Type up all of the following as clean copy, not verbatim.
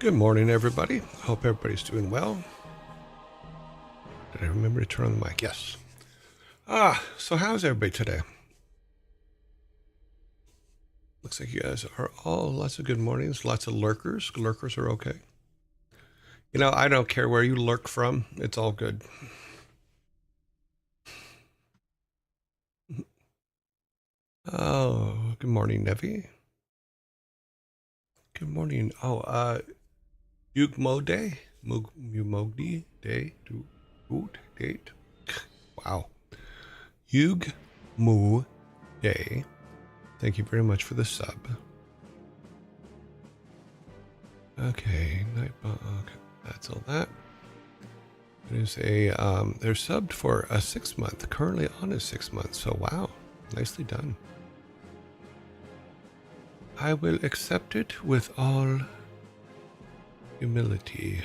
Good morning, everybody. Hope everybody's doing well. Did I remember to turn on the mic? Yes. So how's everybody today? Looks like you guys are all lots of good mornings, lots of lurkers. Lurkers are okay. You know, I don't care where you lurk from. It's all good. Oh, good morning, Nevi. Good morning. Yugmo Day? Yugmogdi Day? Date? Wow. Yugmu Day. Thank you very much for the sub. Okay, okay, that's all that. There's they're subbed for a 6 month, currently on a 6 month, so wow, nicely done. I will accept it with all humility.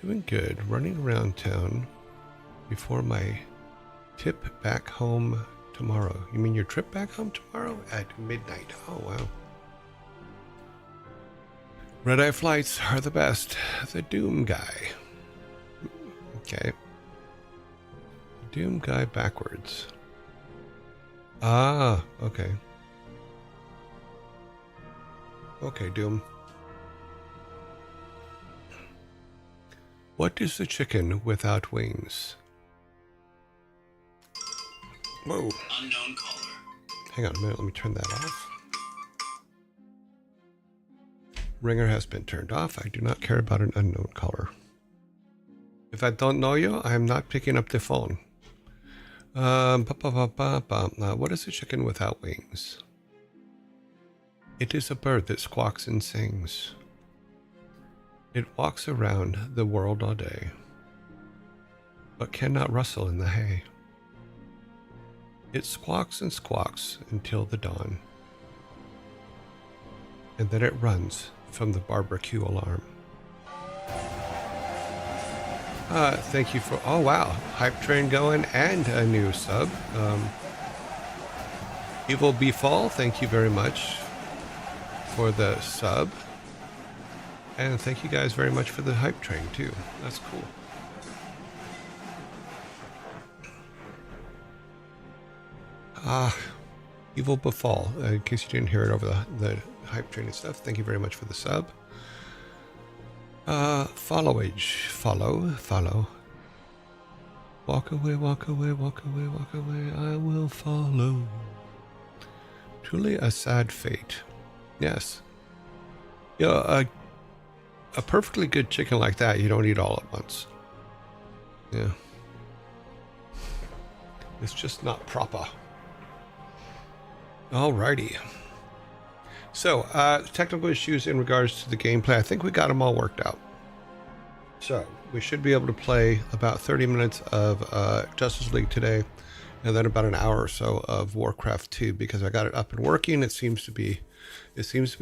Doing good, running around town before my tip back home tomorrow. You mean your trip back home tomorrow at midnight? Oh, wow. Red-eye flights are the best. The Doom guy. Okay. Doom guy backwards. Ah, okay. Okay, Doom. What is the chicken without wings? Whoa. Unknown caller. Hang on a minute, let me turn that off. Ringer has been turned off. I do not care about an unknown caller. If I don't know you, I am not picking up the phone. What is a chicken without wings? It is a bird that squawks and sings. It walks around the world all day, but cannot rustle in the hay. It squawks and squawks until the dawn, and then it runs from the barbecue alarm. Thank you for, oh wow, hype train going and a new sub. Evil Befall, thank you very much for the sub. And thank you guys very much for the hype train too. That's cool. Evil Befall, in case you didn't hear it over the hype train and stuff, thank you very much for the sub. Followage, follow. Walk away, walk away, walk away, walk away, I will follow. Truly a sad fate. Yes. You know, a perfectly good chicken like that, you don't eat all at once. Yeah. It's just not proper. Alrighty. So, technical issues in regards to the gameplay, I think we got them all worked out. So, we should be able to play about 30 minutes of Justice League today, and then about an hour or so of WarCraft 2, because I got it up and working. It seems to be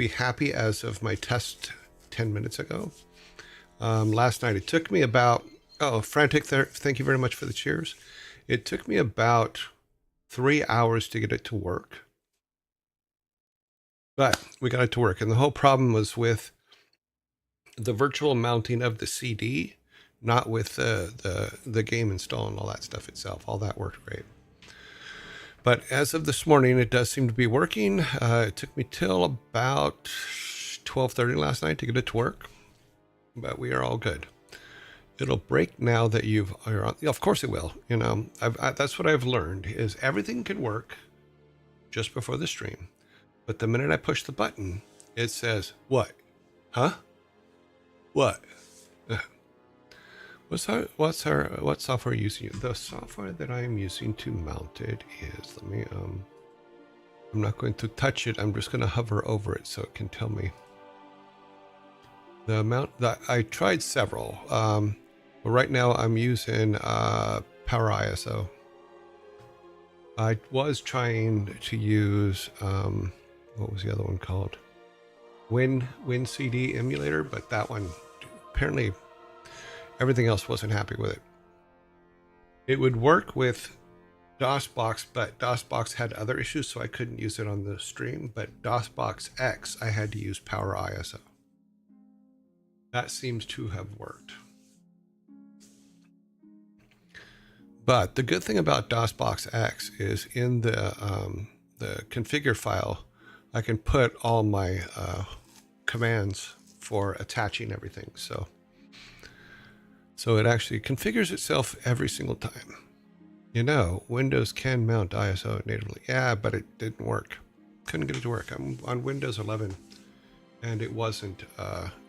happy as of my test 10 minutes ago. Last night, it took me about, Frantic there, thank you very much for the cheers. It took me about 3 hours to get it to work. But we got it to work, and the whole problem was with the virtual mounting of the CD, not with the game install and all that stuff itself. All that worked great. But as of this morning, it does seem to be working. It took me till about 12:30 last night to get it to work, but we are all good. It'll break now that you're on. Of course it will. You know, that's what I've learned is everything can work just before the stream. But the minute I push the button, it says, what? Huh? What? What software are you using? The software that I am using to mount it is, I'm not going to touch it. I'm just going to hover over it so it can tell me. The amount that I tried several, but right now I'm using Power ISO. I was trying to use, what was the other one called? WinCD emulator, but that one, apparently everything else wasn't happy with it. It would work with DOSBox, but DOSBox had other issues, so I couldn't use it on the stream. But DOSBox X, I had to use Power ISO. That seems to have worked. But the good thing about DOSBox X is in the configure file, I can put all my commands for attaching everything. So it actually configures itself every single time. You know, Windows can mount ISO natively. Yeah, but it didn't work. Couldn't get it to work. I'm on Windows 11 and it wasn't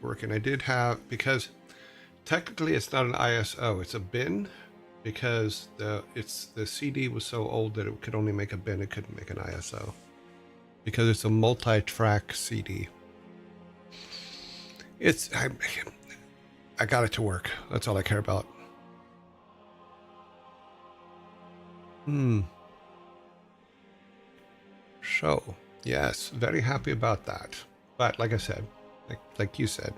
working. I did have, because technically it's not an ISO, it's a bin, because the CD was so old that it could only make a bin, it couldn't make an ISO. Because it's a multi-track CD. I got it to work. That's all I care about. So, yes, very happy about that. But like I said, like you said,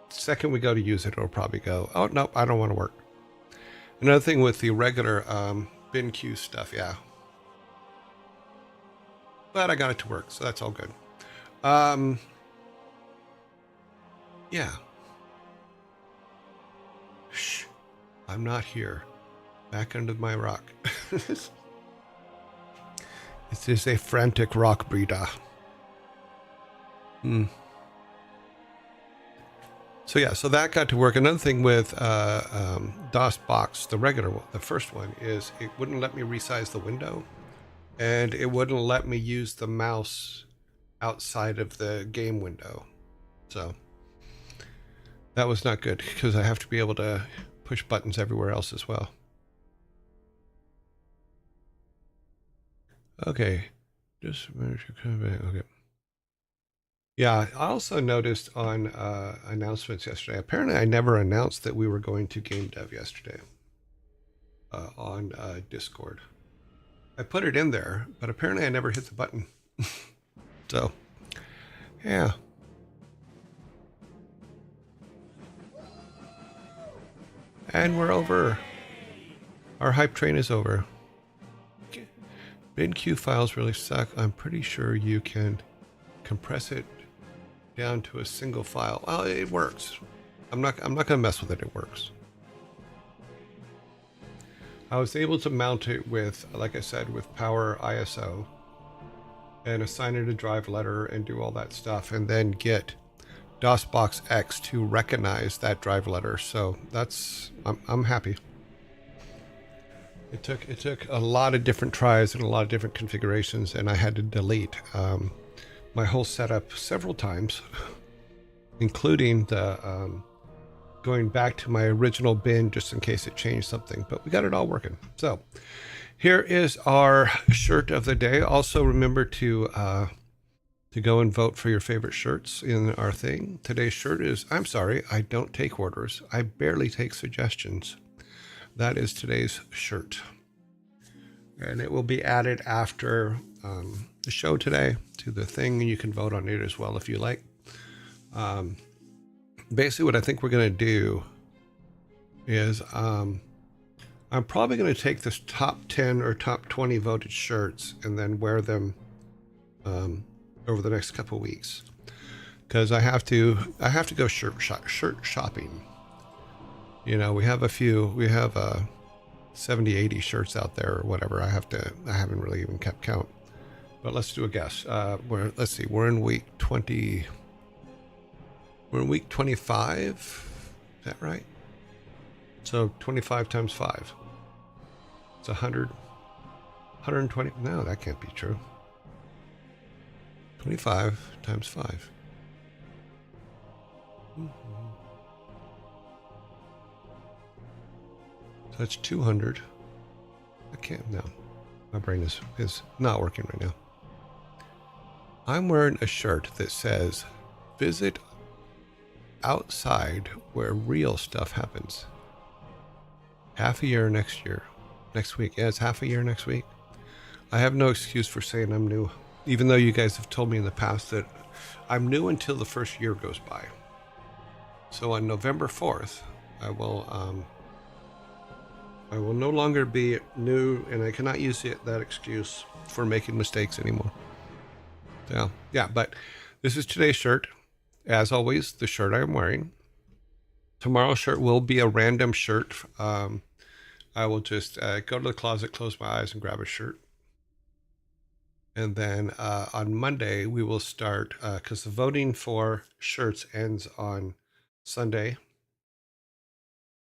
second we go to use it, it'll probably go, oh, no, I don't want to work. Another thing with the regular bin queue stuff, yeah. But I got it to work, so that's all good. Yeah. Shh. I'm not here. Back under my rock. This is a frantic rock breeder. So yeah, so that got to work. Another thing with DOSBox, the regular one, the first one, is it wouldn't let me resize the window, and it wouldn't let me use the mouse outside of the game window. So that was not good, because I have to be able to push buttons everywhere else as well. Okay, just okay. Yeah, I also noticed on announcements yesterday, apparently I never announced that we were going to game dev yesterday on Discord. I put it in there, but apparently I never hit the button. So, yeah. And we're over. Our hype train is over. Bin queue files really suck. I'm pretty sure you can compress it down to a single file. Well, it works. I'm not gonna mess with it. It works. I was able to mount it with, like I said, with Power ISO, and assign it a drive letter and do all that stuff, and then get DOSBox X to recognize that drive letter. So that's, I'm happy. It took a lot of different tries and a lot of different configurations, and I had to delete my whole setup several times, including the going back to my original bin just in case it changed something. But we got it all working. So here is our shirt of the day. Also remember to go and vote for your favorite shirts in our thing. Today's shirt is, I'm sorry, I don't take orders. I barely take suggestions. That is today's shirt. And it will be added after the show today to the thing, and you can vote on it as well if you like. Basically what I think we're going to do is I'm probably going to take this top 10 or top 20 voted shirts and then wear them over the next couple weeks, because I have to go shirt shopping. You know, we have 70, 80 shirts out there or whatever. I haven't really even kept count, but let's do a guess. Let's see, we're in week 20. We're in week 25. Is that right? So 25 times 5. It's 100. 120. No, that can't be true. 25 times 5. So that's 200. I can't, no. My brain is not working right now. I'm wearing a shirt that says, visit outside where real stuff happens. Half a year next week. Yeah, it's half a year next week. I have no excuse for saying I'm new, even though you guys have told me in the past that I'm new until the first year goes by. So on November 4th, I will no longer be new, and I cannot use that excuse for making mistakes anymore. So, yeah, but this is today's shirt. As always, the shirt I'm wearing. Tomorrow's shirt will be a random shirt. I will just go to the closet, close my eyes, and grab a shirt. And then on Monday, we will start, because the voting for shirts ends on Sunday.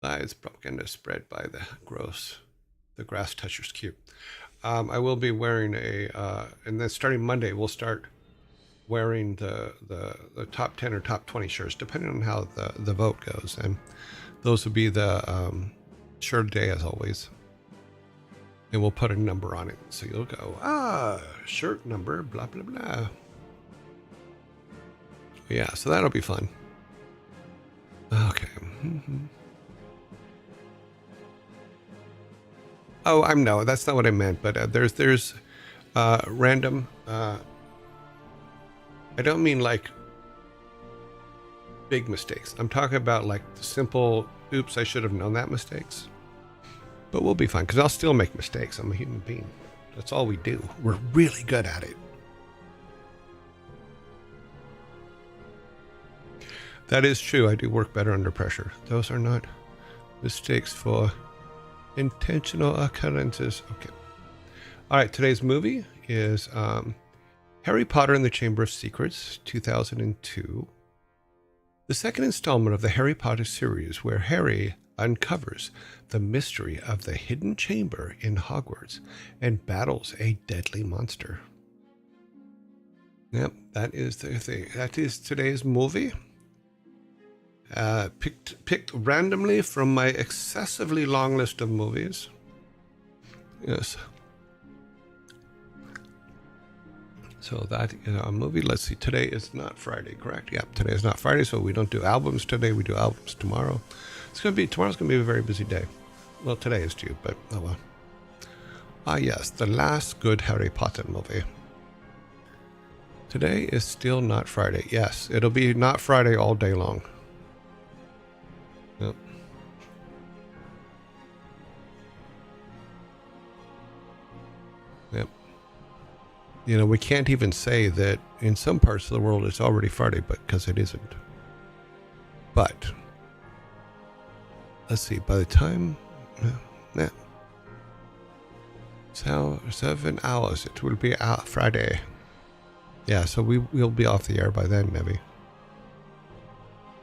It's propaganda spread by the gross. The grass toucher's cute. I will be wearing and then starting Monday, we'll start wearing the top 10 or top 20 shirts, depending on how the vote goes. And those will be the shirt day, as always. And we'll put a number on it. So you'll go, shirt number, blah, blah, blah. Yeah, so that'll be fun. Okay. Oh, no, that's not what I meant. But there's random. I don't mean like big mistakes. I'm talking about like the simple, oops, I should have known that mistakes. But we'll be fine, because I'll still make mistakes. I'm a human being. That's all we do. We're really good at it. That is true. I do work better under pressure. Those are not mistakes for intentional occurrences. Okay. All right. Today's movie is Harry Potter and the Chamber of Secrets, 2002. The second installment of the Harry Potter series, where Harry uncovers the mystery of the hidden chamber in Hogwarts and battles a deadly monster. Yep, that is the thing. That is today's movie. Picked randomly from my excessively long list of movies. Yes. So that is our movie. Let's see. Today is not Friday, correct? Yep, today is not Friday, so we don't do albums today. We do albums tomorrow. Tomorrow's gonna be a very busy day. Well, today is too, but oh well. Ah yes, the last good Harry Potter movie. Today is still not Friday. Yes, it'll be not Friday all day long. Yep. Yep. You know, we can't even say that in some parts of the world it's already Friday, but because it isn't. But let's see, by the time, so 7 hours, it will be out Friday. Yeah, so we'll be off the air by then, maybe.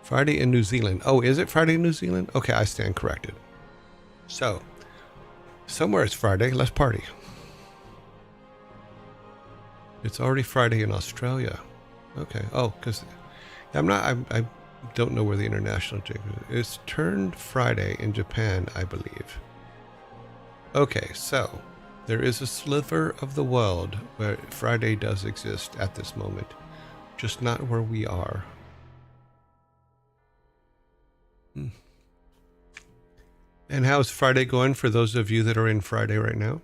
Friday in New Zealand. Oh, is it Friday in New Zealand? Okay, I stand corrected. So, somewhere it's Friday, let's party. It's already Friday in Australia. Okay, oh, because I don't know where the international jig is. It's turned Friday in Japan, I believe. Okay, so there is a sliver of the world where Friday does exist at this moment, just not where we are. And how's Friday going for those of you that are in Friday right now?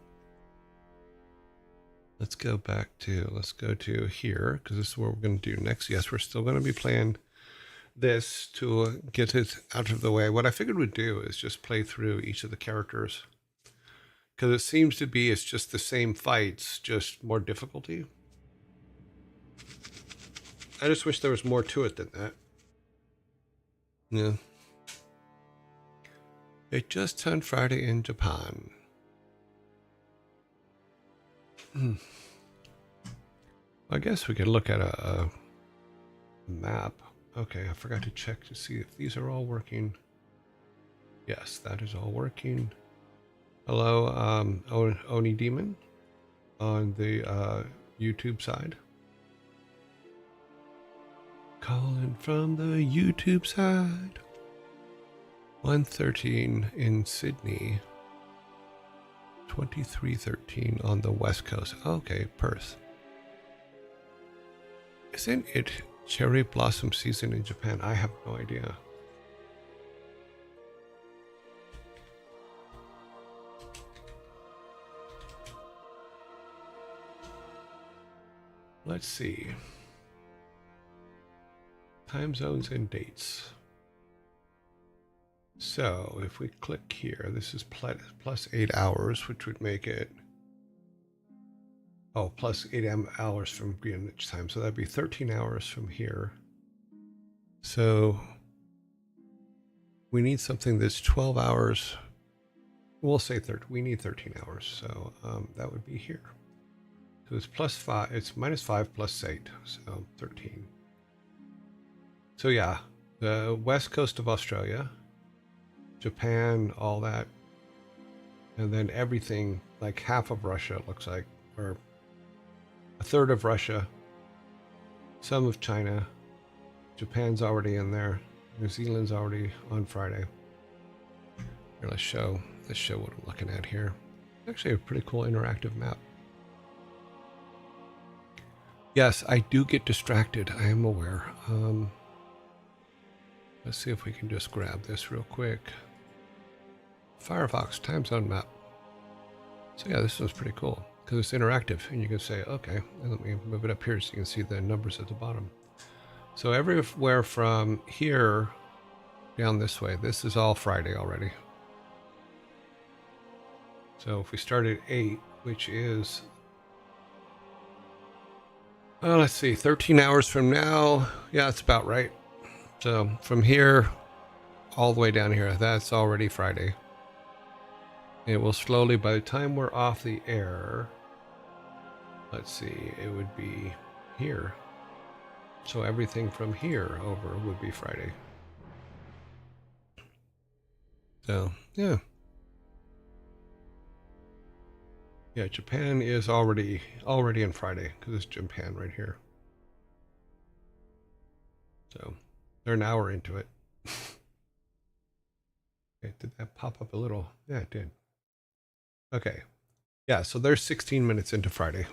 Let's go to here, because this is what we're going to do next. Yes, we're still going to be playing this to get it out of the way. What I figured we'd do is just play through each of the characters, because it seems to be it's just the same fights, just more difficulty. I just wish there was more to it than that. Yeah. It just turned Friday in Japan. I guess we could look at a map. Okay, I forgot to check to see if these are all working. Yes, that is all working. Hello, Oni Demon on the YouTube side. Calling from the YouTube side. 1:13 in Sydney. 23:13 on the West Coast. Okay, Perth. Isn't it cherry blossom season in Japan? I have no idea. Let's see. Time zones and dates. So if we click here, this is plus 8 hours, which would make it, plus 8 hours from Greenwich time. So that'd be 13 hours from here. So we need something that's 12 hours. We'll say we need 13 hours. So that would be here. So it's +5. It's -5 plus 8. So 13. So yeah, the west coast of Australia, Japan, all that. And then everything, like half of Russia, it looks like, or a third of Russia, some of China. Japan's already in there. New Zealand's already on Friday. Here, let's show what I'm looking at here. Actually, a pretty cool interactive map. Yes, I do get distracted. I am aware. Let's see if we can just grab this real quick. Firefox time zone map. So yeah, this one's pretty cool because it's interactive, and you can say, okay, and let me move it up here so you can see the numbers at the bottom. So everywhere from here down this way, this is all Friday already. So if we start at 8, which is, let's see, 13 hours from now. Yeah, that's about right. So from here all the way down here, that's already Friday. It will slowly, by the time we're off the air, let's see, it would be here. So everything from here over would be Friday. So, yeah. Yeah, Japan is already in Friday because it's Japan right here. So they're an hour into it. Okay, did that pop up a little? Yeah, it did. Okay. Yeah, so they're 16 minutes into Friday.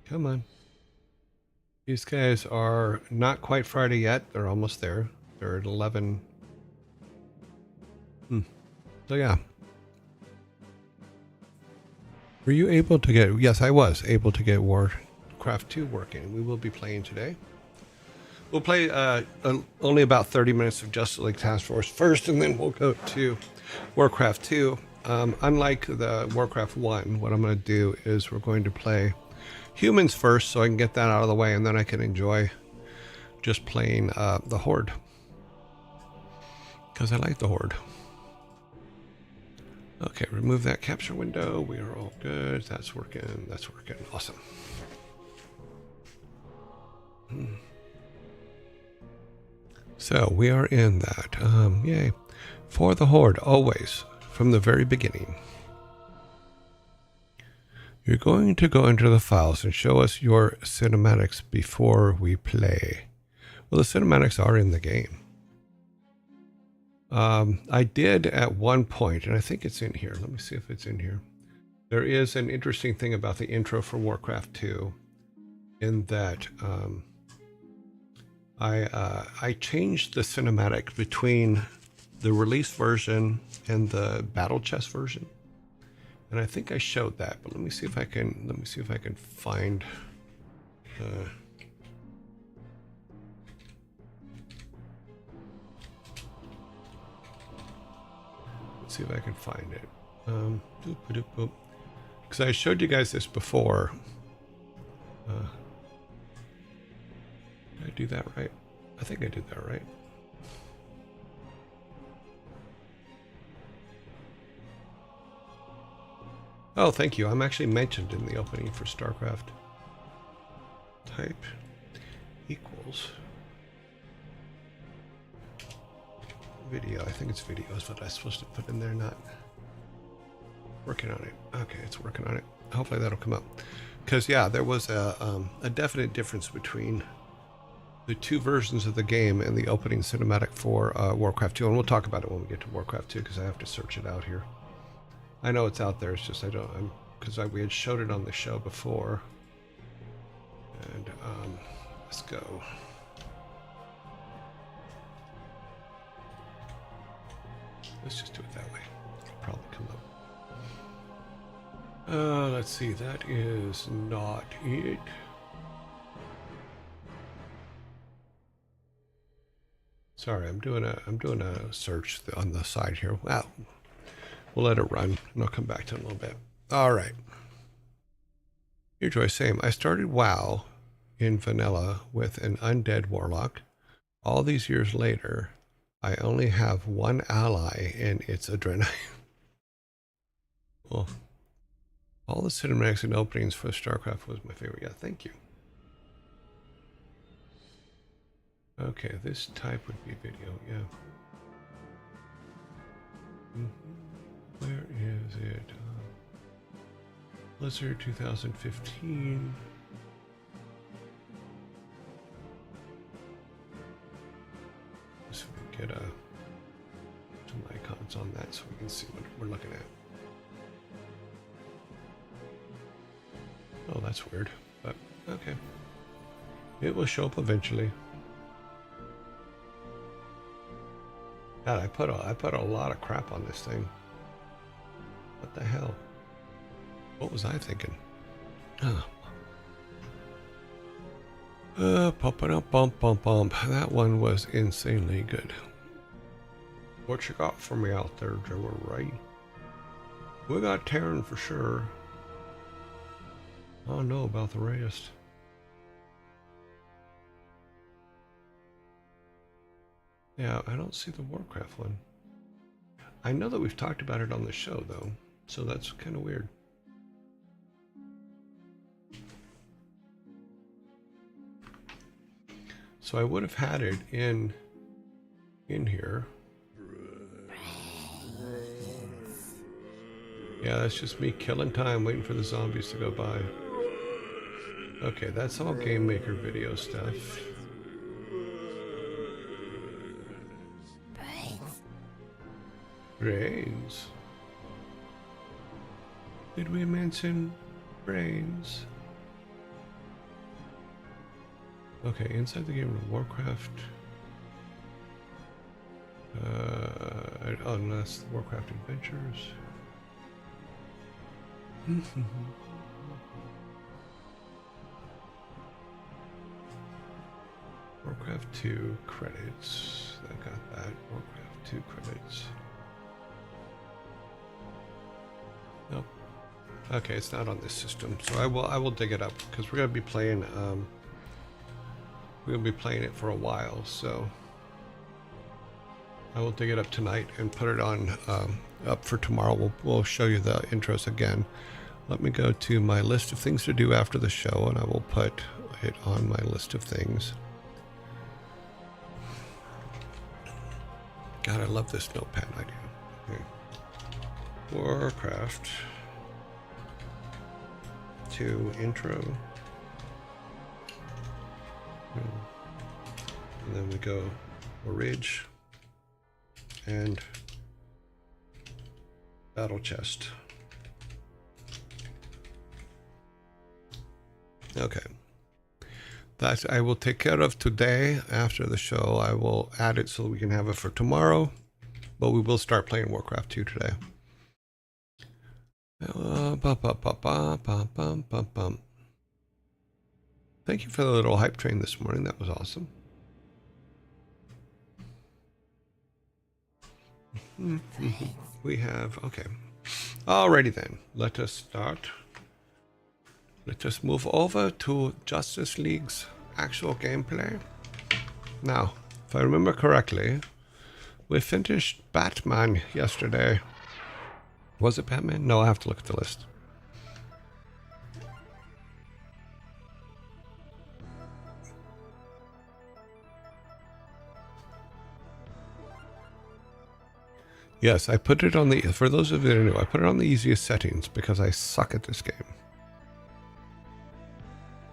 Come on. These guys are not quite Friday yet. They're almost there. They're at 11. So yeah. Were you able to get... Yes, I was able to get WarCraft 2 working. We will be playing today. We'll play only about 30 minutes of Justice League Task Force first, and then we'll go to WarCraft 2. Unlike the WarCraft 1, what I'm going to do is we're going to play humans first so I can get that out of the way, and then I can enjoy just playing the Horde. Because I like the Horde. Okay, remove that capture window. We are all good. That's working. That's working. Awesome. So we are in that. Yay. For the Horde, always, from the very beginning. You're going to go into the files and show us your cinematics before we play. Well, the cinematics are in the game. I did at one point, and I think it's in here. Let me see if it's in here. There is an interesting thing about the intro for WarCraft 2 in that I changed the cinematic between the release version and the battle chest version, and I think I showed that. But let me see if I can find. Let's see if I can find it. Because I showed you guys this before. Did I do that right? I think I did that right. Oh, thank you. I'm actually mentioned in the opening for StarCraft. Type equals video. I think it's video is what I'm supposed to put in there, not working on it. Okay, it's working on it. Hopefully that'll come up. Because yeah, there was a definite difference between the two versions of the game and the opening cinematic for WarCraft 2, and we'll talk about it when we get to WarCraft 2 because I have to search it out here. I know it's out there. It's just because we had showed it on the show before. And let's go. Let's just do it that way. It'll probably come up. Let's see. That is not it. Sorry, I'm doing a search on the side here. Wow. We'll let it run, and I'll come back to it in a little bit. All right. Here, Joy, same. I started WoW in vanilla with an undead warlock. All these years later, I only have one ally, and it's a Draenei. Well, all the cinematics and openings for StarCraft was my favorite. Yeah, thank you. Okay, this type would be video, yeah. Where is it? Blizzard 2015. Let's get some icons on that so we can see what we're looking at. Oh, that's weird, but okay. It will show up eventually. God, I put a lot of crap on this thing. What the hell? What was I thinking? Oh. Bump. That one was insanely good. What you got for me out there, Joe Ray? We got Terran for sure. I don't know about the rest. Yeah, I don't see the WarCraft one. I know that we've talked about it on the show, though, so that's kind of weird. So I would have had it in here. Yeah, that's just me killing time, waiting for the zombies to go by. Okay, that's all Game Maker video stuff. Brains. Did we mention brains? Okay, inside the game of WarCraft. Oh, no, that's the WarCraft Adventures. WarCraft 2 credits. I got that. WarCraft 2 credits. Nope. Okay, it's not on this system, so I will dig it up because we're gonna be playing. We're gonna be playing it for a while, so I will dig it up tonight and put it on up for tomorrow. We'll show you the intros again. Let me go to my list of things to do after the show, and I will put it on my list of things. God, I love this notepad idea. Okay. WarCraft 2 intro. And then we go Ridge and Battle Chest. Okay. That I will take care of today after the show. I will add it so we can have it for tomorrow, but we will start playing WarCraft 2 today. Thank you for the little hype train this morning. That was awesome. We have, okay. Alrighty then. Let us start. Let us move over to Justice League's actual gameplay. Now, if I remember correctly, we finished Batman yesterday. Was it Batman? No, I have to look at the list. Yes, I put it on the, for those of you that are new, I put it on the easiest settings because I suck at this game.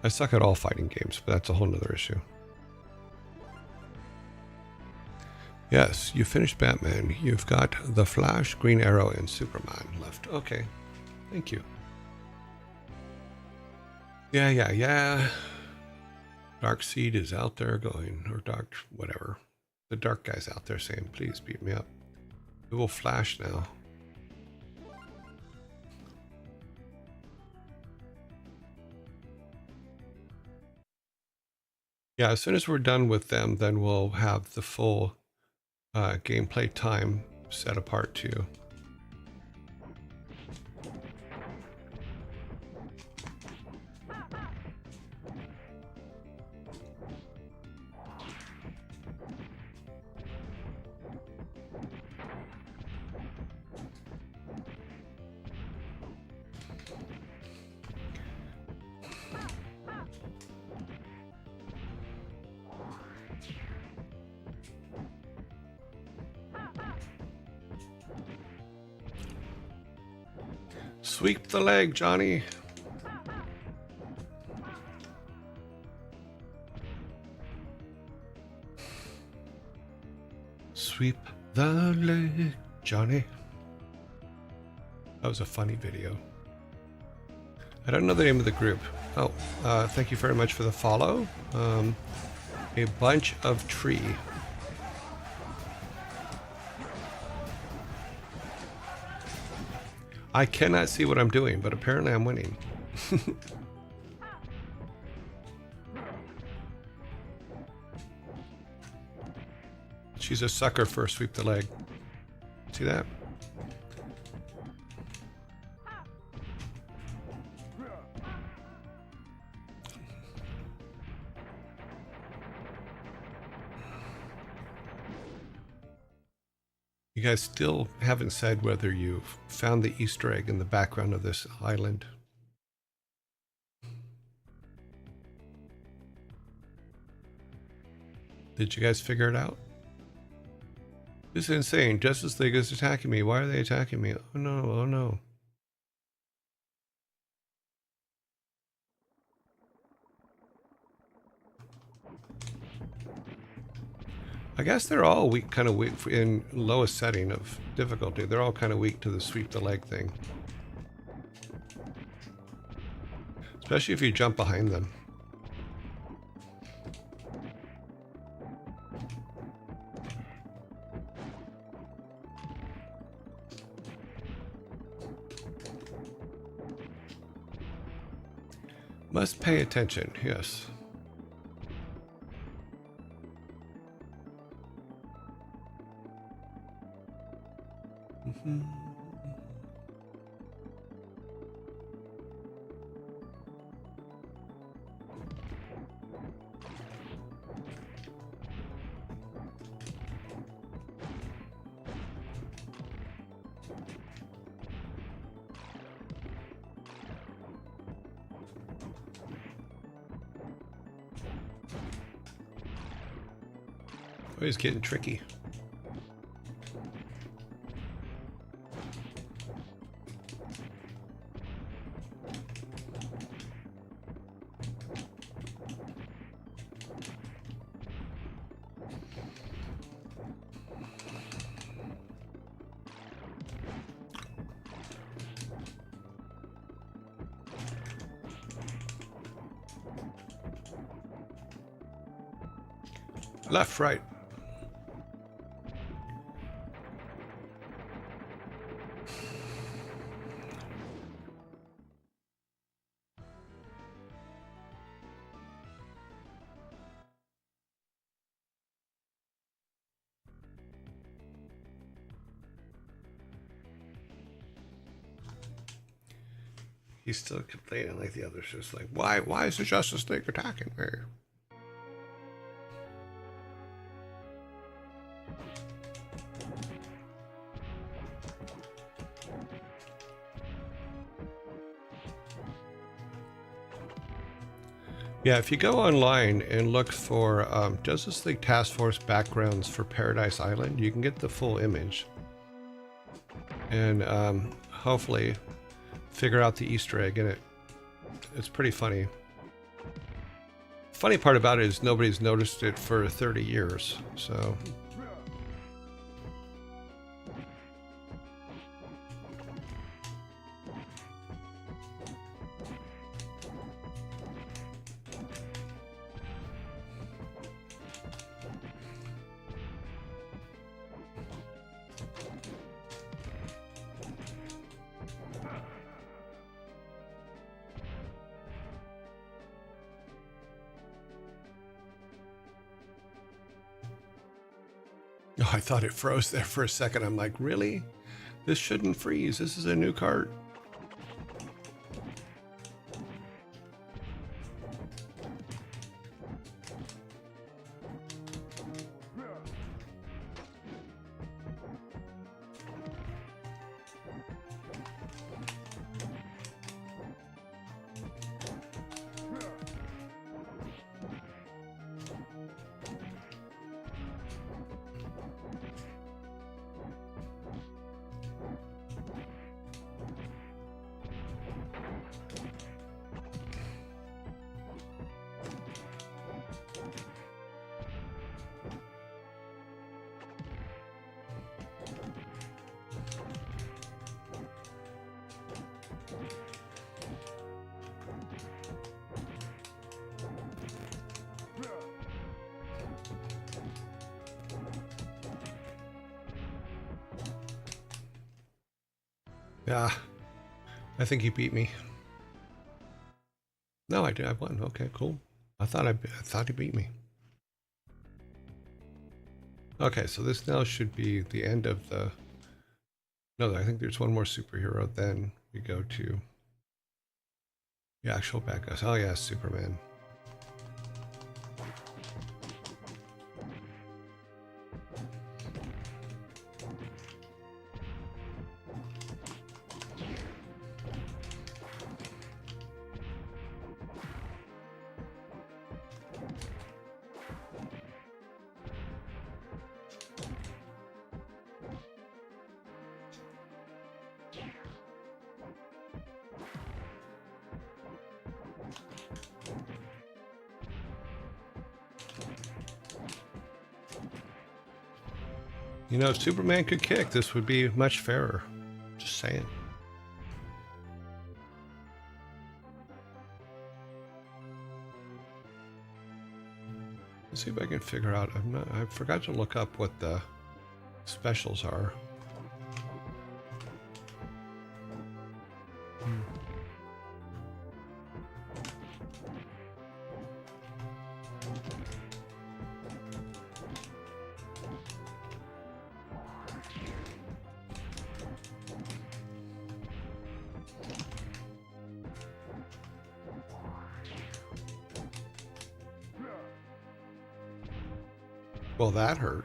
I suck at all fighting games, but that's a whole nother issue. Yes, you finished Batman. You've got The Flash, Green Arrow, and Superman left. Okay, thank you. Yeah. Darkseid is out there going, or Dark, whatever. The Dark guy's out there saying, please beat me up. We will Flash now. Yeah, as soon as we're done with them, then we'll have the full gameplay time set apart too. Sweep the leg, Johnny. Sweep the leg, Johnny. That was a funny video. I don't know the name of the group. Oh, thank you very much for the follow. A bunch of tree. I cannot see what I'm doing, but apparently I'm winning. She's a sucker for a sweep the leg. See that? You guys still haven't said whether you've found the Easter egg in the background of this island. Did you guys figure it out? This is insane. Justice League is attacking me. Why are they attacking me? Oh no, oh no. I guess they're all weak, kind of weak in lowest setting of difficulty. They're all kind of weak to the sweep the leg thing. Especially if you jump behind them. Must pay attention, yes. Oh, he's getting tricky. Left, right. He's still complaining like the others. Just like, why is the Justice League attacking me? Yeah, if you go online and look for Justice League Task Force backgrounds for Paradise Island, you can get the full image. And hopefully figure out the Easter egg in it. It's pretty funny. Funny part about it is nobody's noticed it for 30 years, so... Oh, I thought it froze there for a second. I'm like, really? This shouldn't freeze. This is a new cart. Yeah, I think he beat me. No, I did. I won. Okay, cool. I thought he beat me. Okay, so this now should be the end of the... No, I think there's one more superhero. Then we go to the actual bad guys. Oh yeah, Superman. You know, if Superman could kick, this would be much fairer. Just saying. Let's see if I can figure out. I forgot to look up what the specials are. Well, that hurt.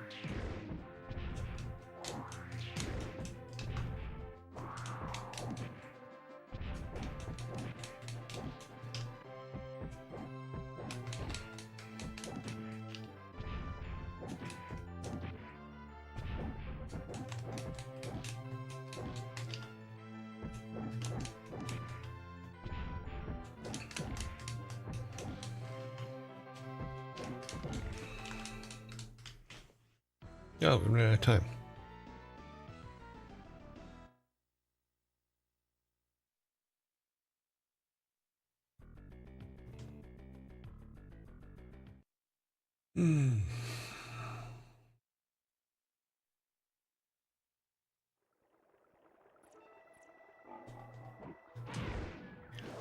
Oh, we ran out of time.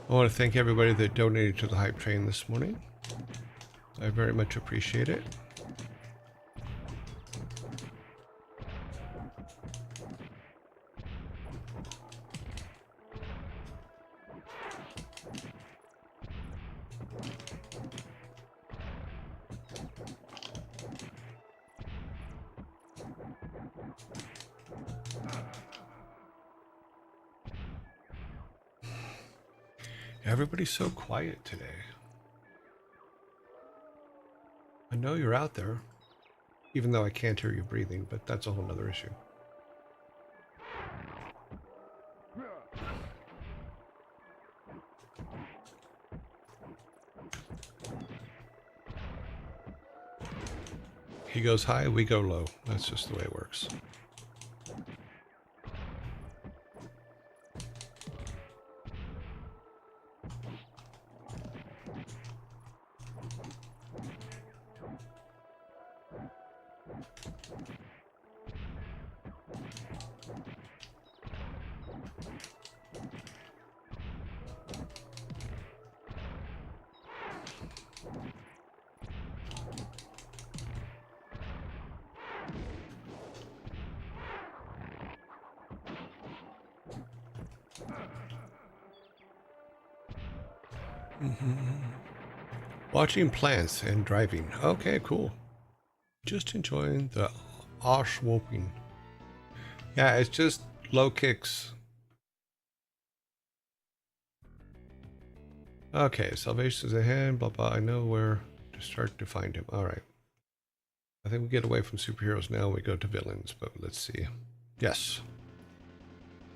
I want to thank everybody that donated to the hype train this morning. I very much appreciate it. Everybody's so quiet today. I know you're out there, even though I can't hear you breathing, but that's a whole nother issue. He goes high, we go low. That's just the way it works. Watching plants and driving. Okay, cool. Just enjoying the ash whooping. Yeah, it's just low kicks. Okay, salvation's ahead, blah blah. I know where to start to find him. Alright. I think we get away from superheroes now, we go to villains, but let's see. Yes.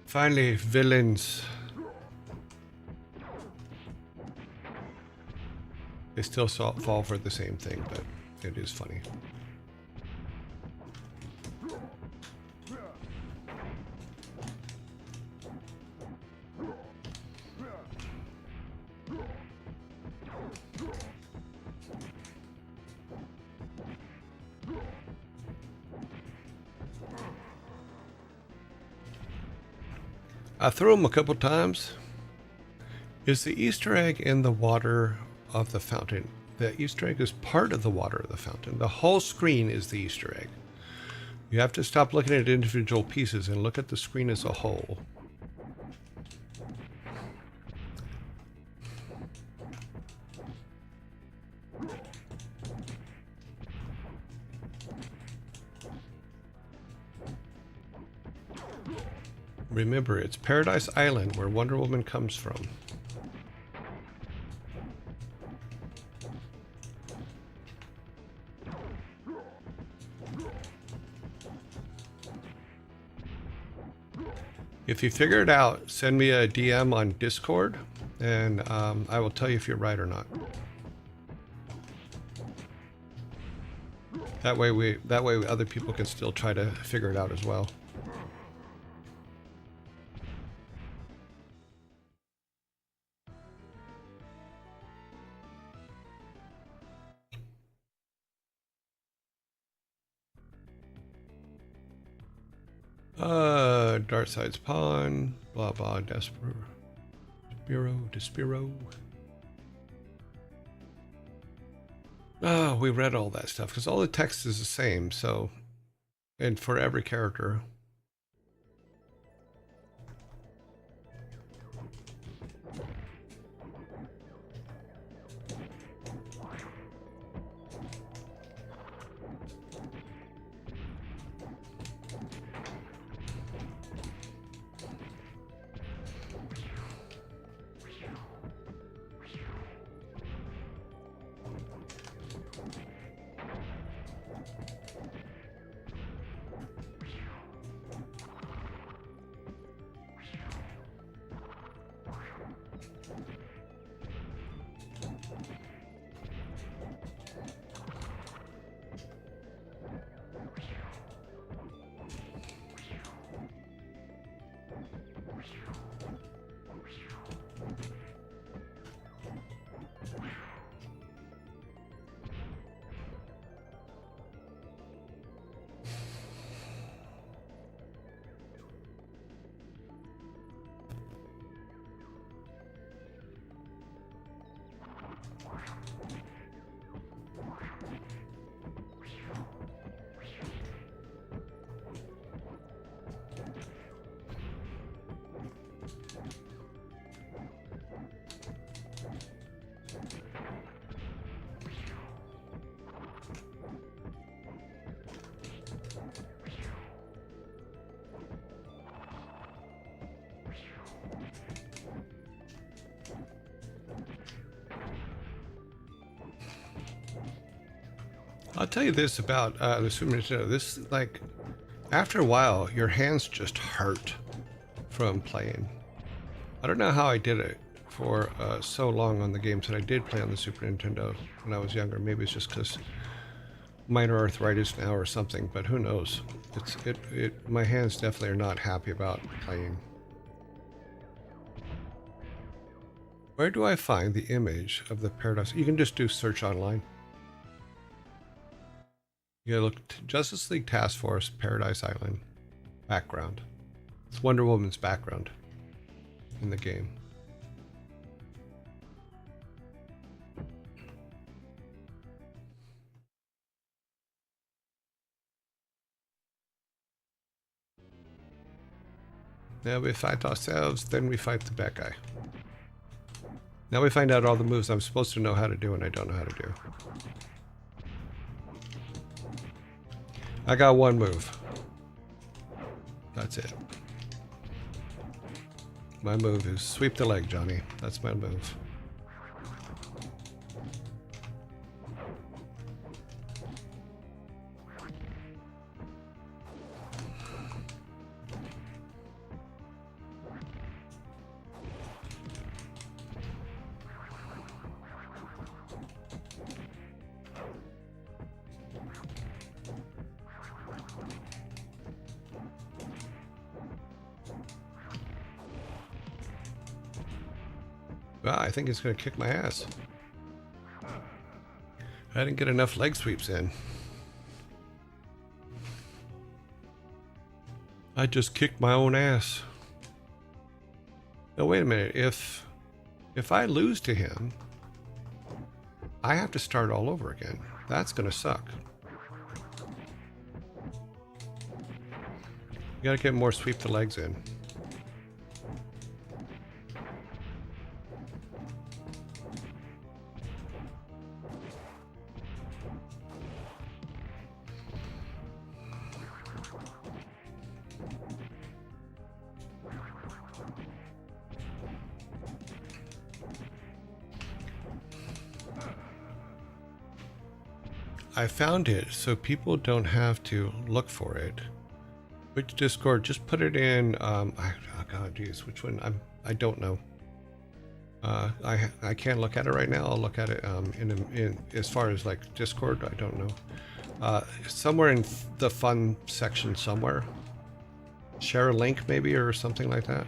Finally, villains. They still fall for the same thing, but it is funny. I threw them a couple times. Is the Easter egg in the water of the fountain? The Easter egg is part of the water of the fountain. The whole screen is the Easter egg. You have to stop looking at individual pieces and look at the screen as a whole. Remember, it's Paradise Island where Wonder Woman comes from. If you figure it out, send me a DM on Discord, and I will tell you if you're right or not. That way other people can still try to figure it out as well. Darkside's Pawn, blah blah, Despero. Oh, we read all that stuff because all the text is the same, so, and for every character. I'll tell you this about the Super Nintendo. This, like, after a while, your hands just hurt from playing. I don't know how I did it for so long on the games that I did play on the Super Nintendo when I was younger. Maybe it's just because minor arthritis now or something, but who knows? My hands definitely are not happy about playing. Where do I find the image of the Paradise? You can just do search online. You gotta look Justice League Task Force, Paradise Island, background. It's Wonder Woman's background in the game. Now we fight ourselves, then we fight the bad guy. Now we find out all the moves I'm supposed to know how to do and I don't know how to do. I got one move. That's it. My move is sweep the leg, Johnny. That's my move. Wow, I think it's going to kick my ass. I didn't get enough leg sweeps in. I just kicked my own ass. No, wait a minute. If I lose to him, I have to start all over again. That's gonna suck. You gotta get more sweep the legs in. I found it so people don't have to look for it. Which Discord? Just put it in. Oh God, geez, which one? I don't know. I can't look at it right now. I'll look at it in as far as like Discord. I don't know. Somewhere in the fun section somewhere. Share a link maybe or something like that.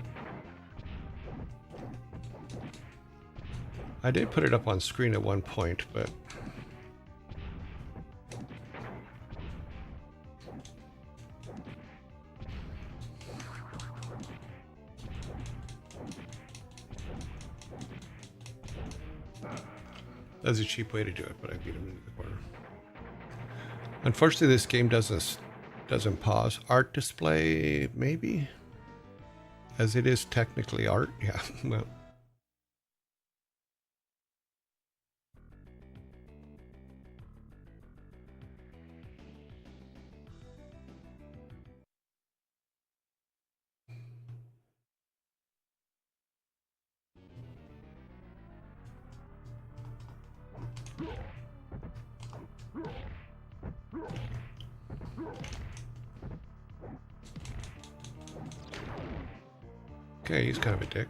I did put it up on screen at one point, but. That's a cheap way to do it, but I beat him into the corner. Unfortunately, this game doesn't pause. Art display, maybe? As it is technically art, yeah. Well. Okay, he's kind of a dick.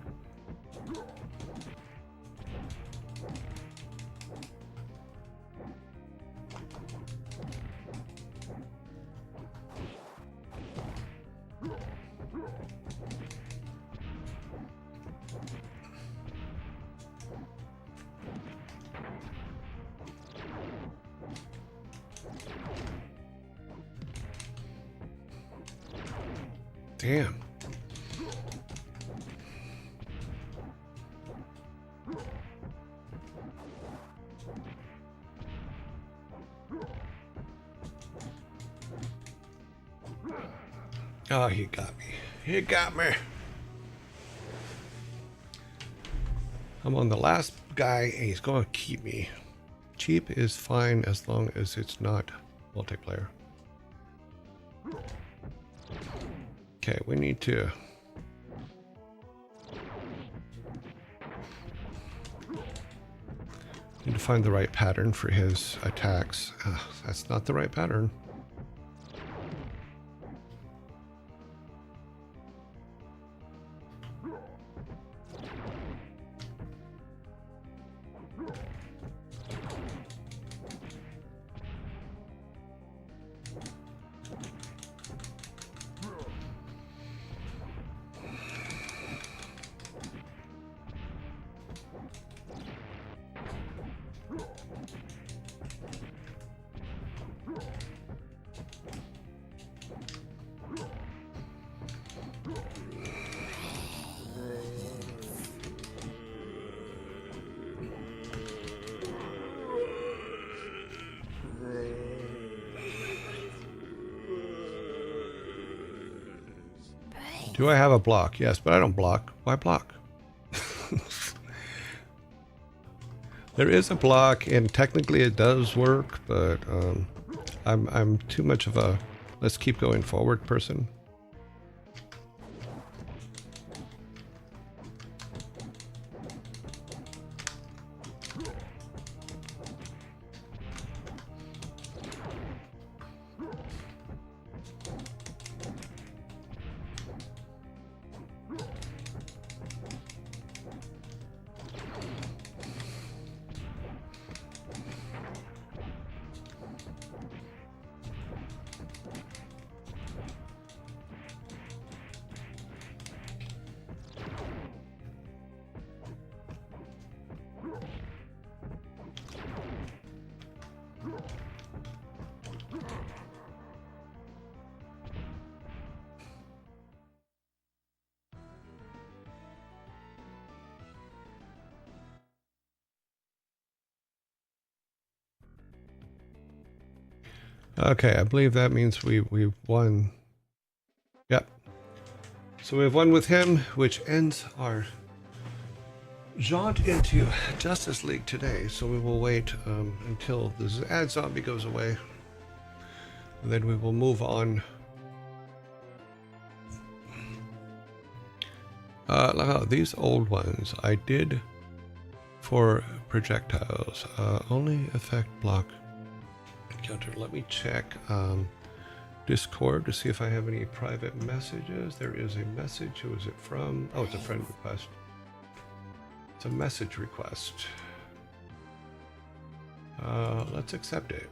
Damn. Oh, he got me. He got me. I'm on the last guy, and he's going to keep me. Cheap is fine as long as it's not multiplayer. Okay, we need to... find the right pattern for his attacks. That's not the right pattern. Do I have a block? Yes, but I don't block. Why block? There is a block, and technically it does work, but I'm too much of a let's keep going forward person. Okay, I believe that means we won. Yep. So we've won with him, which ends our jaunt into Justice League today. So we will wait until the ad zombie goes away, and then we will move on. These old ones I did for projectiles only affect block counter. Let me check Discord to see if I have any private messages. There is a message. Who is it from? Oh, it's a friend request. It's a message request. Let's accept it.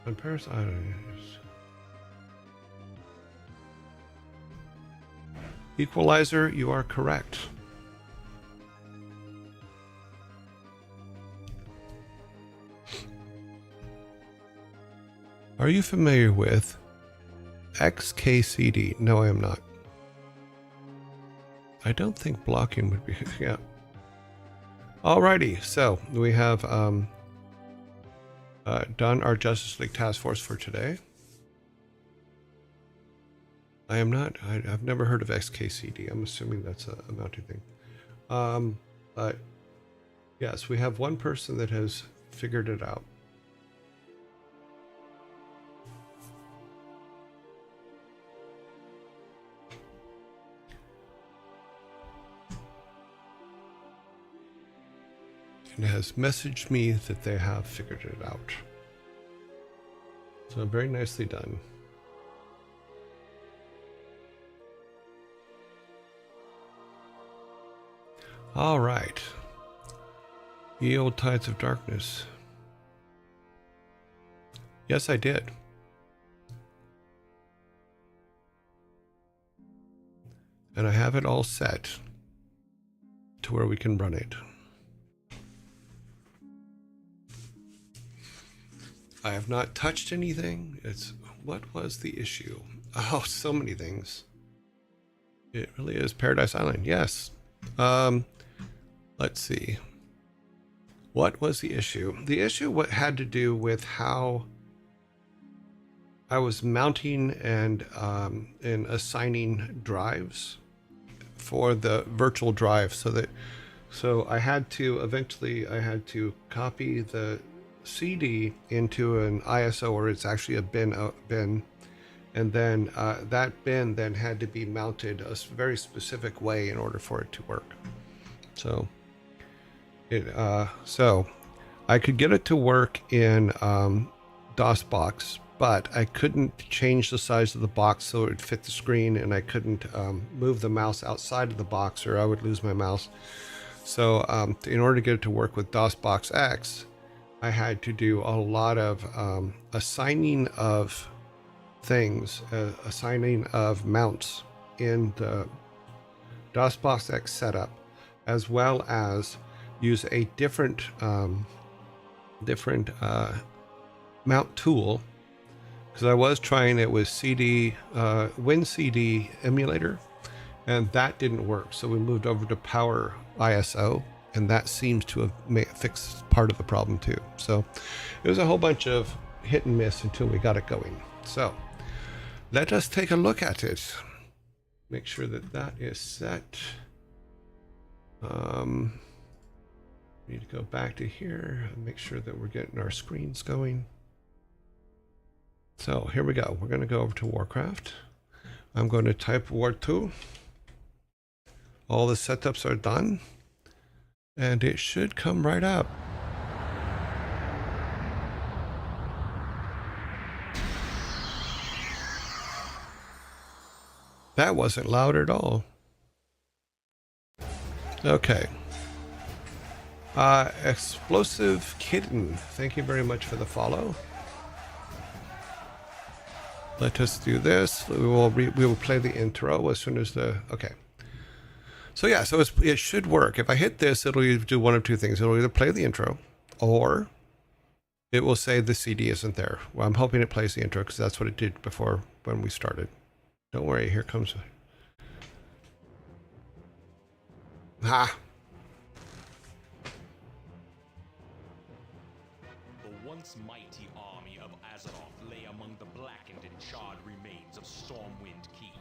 On Paris Islands. Equalizer, you are correct. Are you familiar with XKCD? No, I am not. I don't think blocking would be, yeah. Alrighty, so we have done our Justice League task force for today. I am not, I've never heard of XKCD. I'm assuming that's a mounting thing. But yes, we have one person that has figured it out. And has messaged me that they have figured it out. So very nicely done. All right. Ye old tides of darkness. Yes, I did. And I have it all set to where we can run it. I have not touched anything. What was the issue? Oh, so many things. It really is Paradise Island. Yes. Let's see. What was the issue? The issue had to do with how I was mounting and assigning drives for the virtual drive, so I had to copy the CD into an ISO, or it's actually a bin, and then that bin then had to be mounted a very specific way in order for it to work. So I could get it to work in DOSBox, but I couldn't change the size of the box so it would fit the screen, and I couldn't move the mouse outside of the box or I would lose my mouse. So in order to get it to work with DOSBox X, I had to do a lot of assigning of things, assigning of mounts in the DOSBox X setup, as well as use a different mount tool, because I was trying it with WinCD emulator, and that didn't work. So we moved over to Power ISO, and that seems to have fixed part of the problem too. So it was a whole bunch of hit and miss until we got it going. So let us take a look at it. Make sure that that is set. Need to go back to here and make sure that we're getting our screens going. So here we go. We're going to go over to WarCraft. I'm going to type War 2. All the setups are done, and it should come right up. That wasn't loud at all. Okay. Explosive Kitten, thank you very much for the follow. Let us do this. We will play the intro as soon as the, okay. So yeah, so it should work. If I hit this, it'll do one of two things. It'll either play the intro, or it will say the CD isn't there. Well, I'm hoping it plays the intro, because that's what it did before when we started. Don't worry, here comes. Ha! The once mighty army of Azeroth lay among the blackened and charred remains of Stormwind Keep.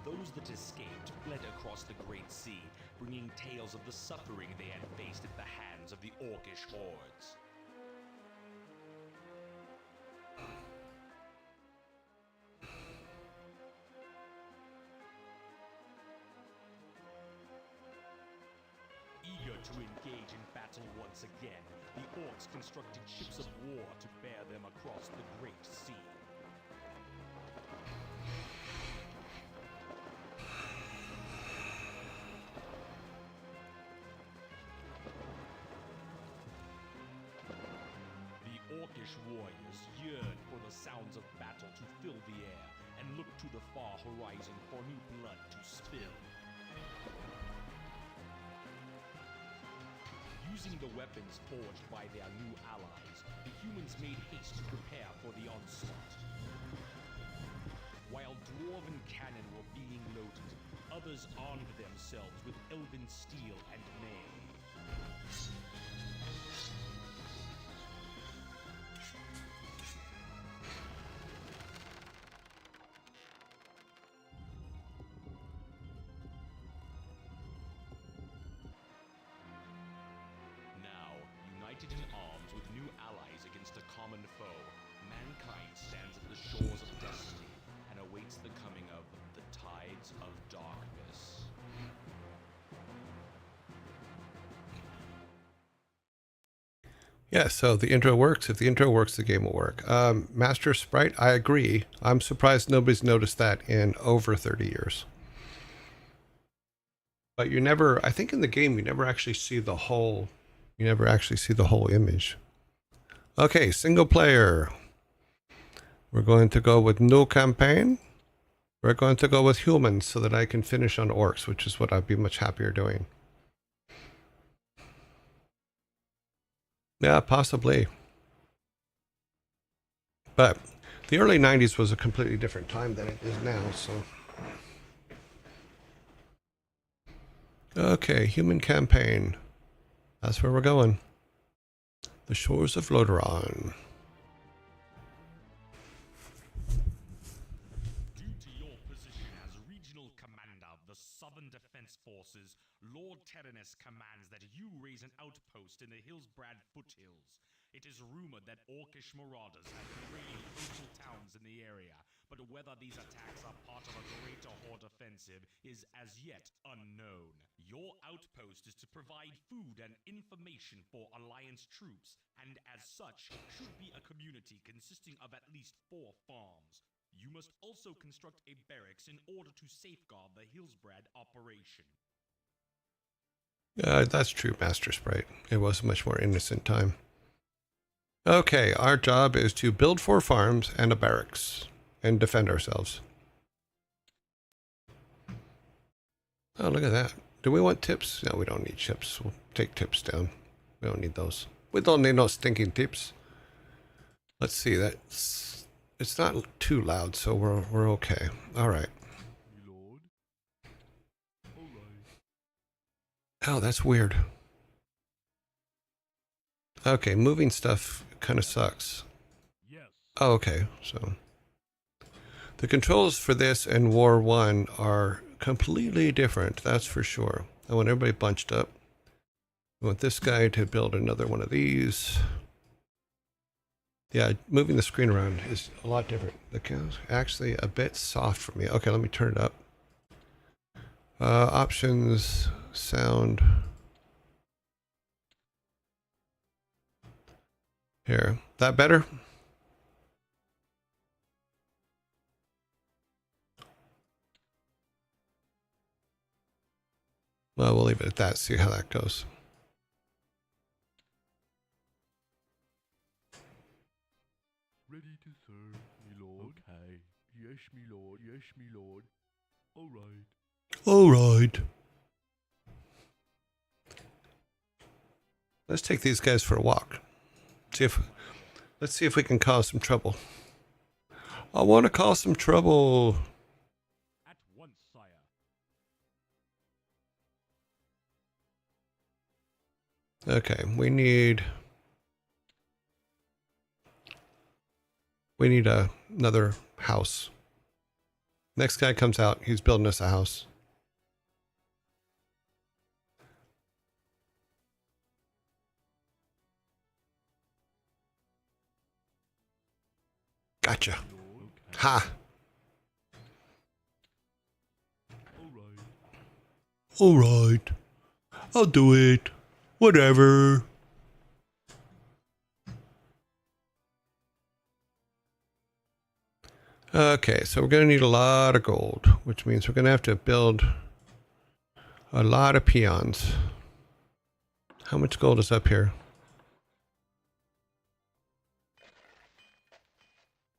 Those that escaped fled across the Great Sea, bringing tales of the suffering they had faced at the hands of the Orcish hordes. Eager to engage in battle once again, the Orcs constructed ships of war to bear them across the Great Sea. The Orcish warriors yearned for the sounds of battle to fill the air and looked to the far horizon for new blood to spill. Using the weapons forged by their new allies, the humans made haste to prepare for the onslaught. While dwarven cannon were being loaded, others armed themselves with elven steel and mail. United in arms with new allies against a common foe, mankind stands at the shores of destiny and awaits the coming of the Tides of Darkness. Yeah, so the intro works. If the intro works, the game will work. Master Sprite, I agree. I'm surprised nobody's noticed that in over 30 years. But you never, I think in the game, you never actually see the whole image. Okay, single player. We're going to go with no campaign. We're going to go with humans so that I can finish on orcs, which is what I'd be much happier doing. Yeah, possibly. But the early 90s was a completely different time than it is now, so. Okay, human campaign. That's where we're going. The shores of Lordaeron. Due to your position as regional commander of the Southern Defense Forces, Lord Terenas commands that you raise an outpost in the Hillsbrad foothills. It is rumored that Orcish marauders have raided coastal towns in the area, but whether these attacks are part of a greater horde offensive is as yet unknown. Your outpost is to provide food and information for Alliance troops, and as such, should be a community consisting of at least 4 farms. You must also construct a barracks in order to safeguard the Hillsbrad operation. That's true, Master Sprite. It was a much more innocent time. Okay, our job is to build 4 farms and a barracks and defend ourselves. Oh, look at that. Do we want tips? No, we don't need chips. We'll take tips down. We don't need those. We don't need no stinking tips. Let's see. It's not too loud, so we're okay. All right. Oh, that's weird. Okay, moving stuff kind of sucks. Yes. Oh, okay. So the controls for this and War 1 are completely different, that's for sure. I want everybody bunched up. I want this guy to build another one of these. Yeah, moving the screen around is a lot different. The camera's actually a bit soft for me. Okay, let me turn it up. Options, sound. Here, that better? Well, we'll leave it at that, see how that goes. Ready to serve, me lord. Okay. Yes, me lord. Yes, me lord. All right. All right. Let's take these guys for a walk. Let's see if we can cause some trouble. I want to cause some trouble. At once, sire. Okay, we need... We need another house. Next guy comes out. He's building us a house. Gotcha. Ha. All right. I'll do it. Whatever. Okay, so we're going to need a lot of gold, which means we're going to have to build a lot of peons. How much gold is up here?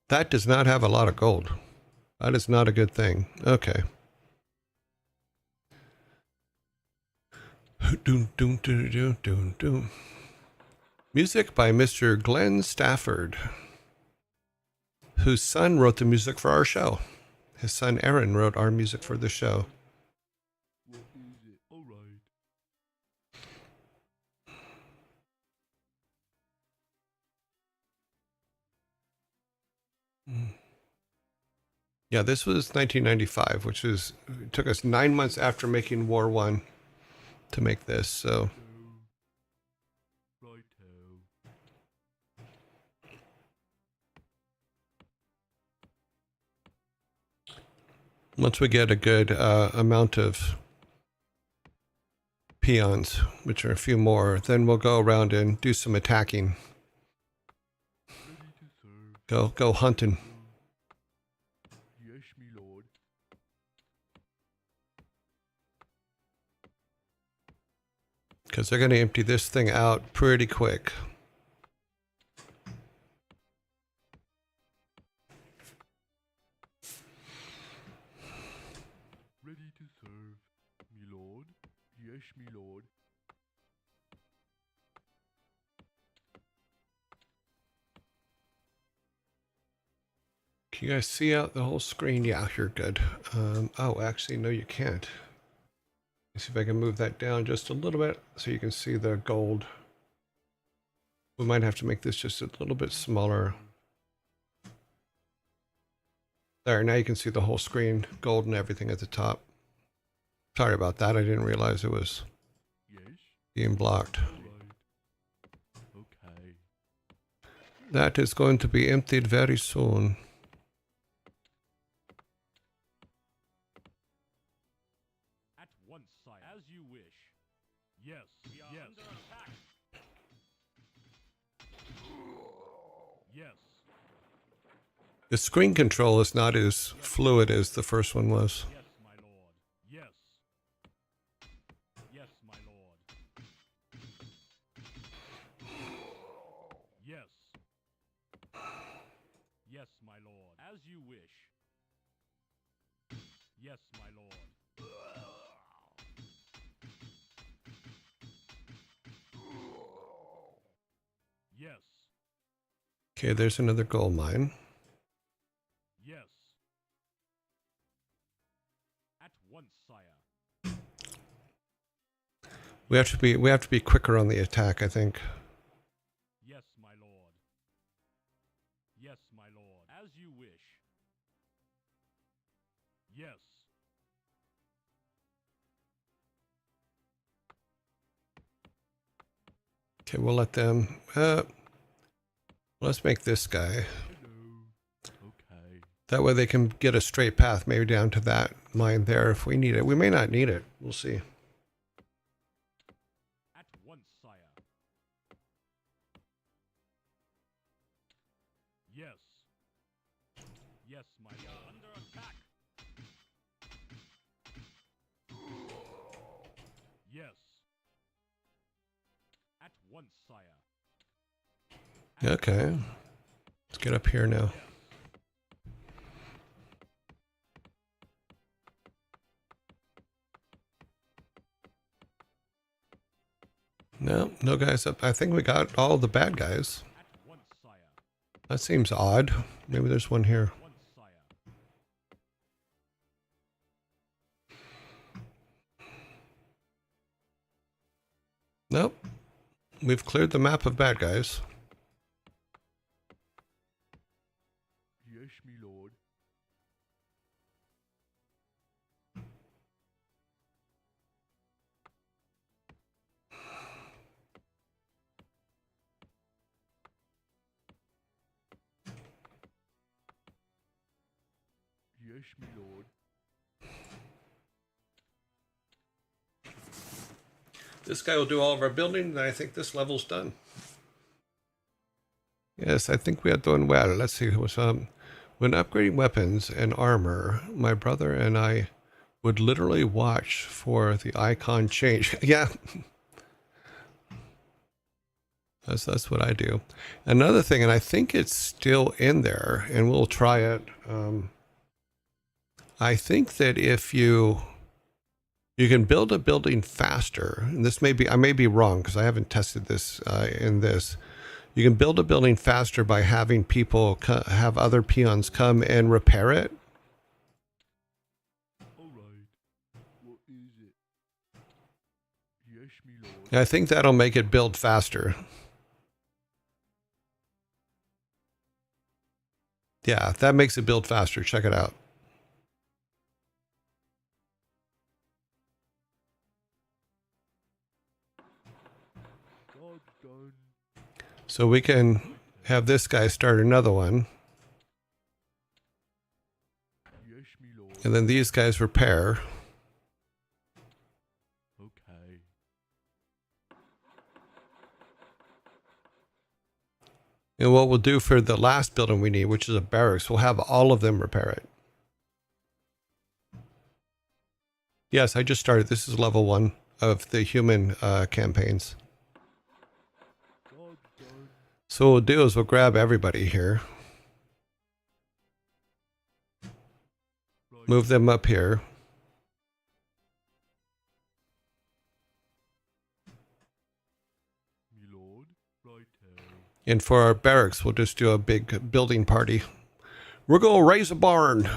That does not have a lot of gold. That is not a good thing. Okay. Doom, doom, doom, doom, doom, doom. Music by Mr. Glenn Stafford, whose son wrote the music for our show. His son Aaron wrote our music for the show. What is it? All right. Yeah, this was 1995, which was, it took us 9 months after making War 1 to make this, so. Righto. Once we get a good amount of peons, which are a few more, then we'll go around and do some attacking. Ready to serve. Go hunting. Yes, me lord. Because they're going to empty this thing out pretty quick. Ready to serve. Me lord. Yes, me lord. Can you guys see out the whole screen? Yeah, you're good. Oh, actually, no, you can't. Let's see if I can move that down just a little bit so you can see the gold. We might have to make this just a little bit smaller. There, now you can see the whole screen, gold and everything at the top. Sorry about that, I didn't realize it was Yes. being blocked. All right. Okay. That is going to be emptied very soon. At once, sire. As you wish. Yes. We are under attack. Yes. The screen control is not as fluid as the first one was. Yes, my lord. Yes. Yes, my lord. Yes. Yes, my lord. As you wish. Yes, my lord. Yes. Okay, there's another gold mine. Yes. At once, sire. We have to be quicker on the attack, I think. Yes, my lord. Yes, my lord. As you wish. Yes. Okay, we'll let them. Let's make this guy. Hello. Okay. That way they can get a straight path, maybe down to that mine there if we need it. We may not need it. We'll see. At once, sire. Yes. Yes, my lord. Under attack. Yes. At once, sire. Okay. Let's get up here now. No, no guys up. I think we got all the bad guys. At once, sire. That seems odd. Maybe there's one here. At once, sire. Nope. We've cleared the map of bad guys. Yes, me lord. Yes, me lord. This guy will do all of our building, and I think this level's done. Yes, I think we are doing well. Let's see what's when upgrading weapons and armor, my brother and I would literally watch for the icon change. Yeah. That's what I do. Another thing, and I think it's still in there, and we'll try it. I think that if you can build a building faster, and this may be, I may be wrong because I haven't tested this in this. You can build a building faster by having people have other peons come and repair it. Alright. What is it? Yes, me lord. I think that'll make it build faster. Yeah, that makes it build faster. Check it out. Job's done. So we can have this guy start another one, Yes, me lord. and then these guys repair. Okay. And what we'll do for the last building we need, which is a barracks, we'll have all of them repair it. Yes, I just started. This is level 1 of the human campaigns. Job's done. So what we'll do is we'll grab everybody here, Right. move them up here. Me lord. Righto. And for our barracks, we'll just do a big building party. We're going to raise a barn.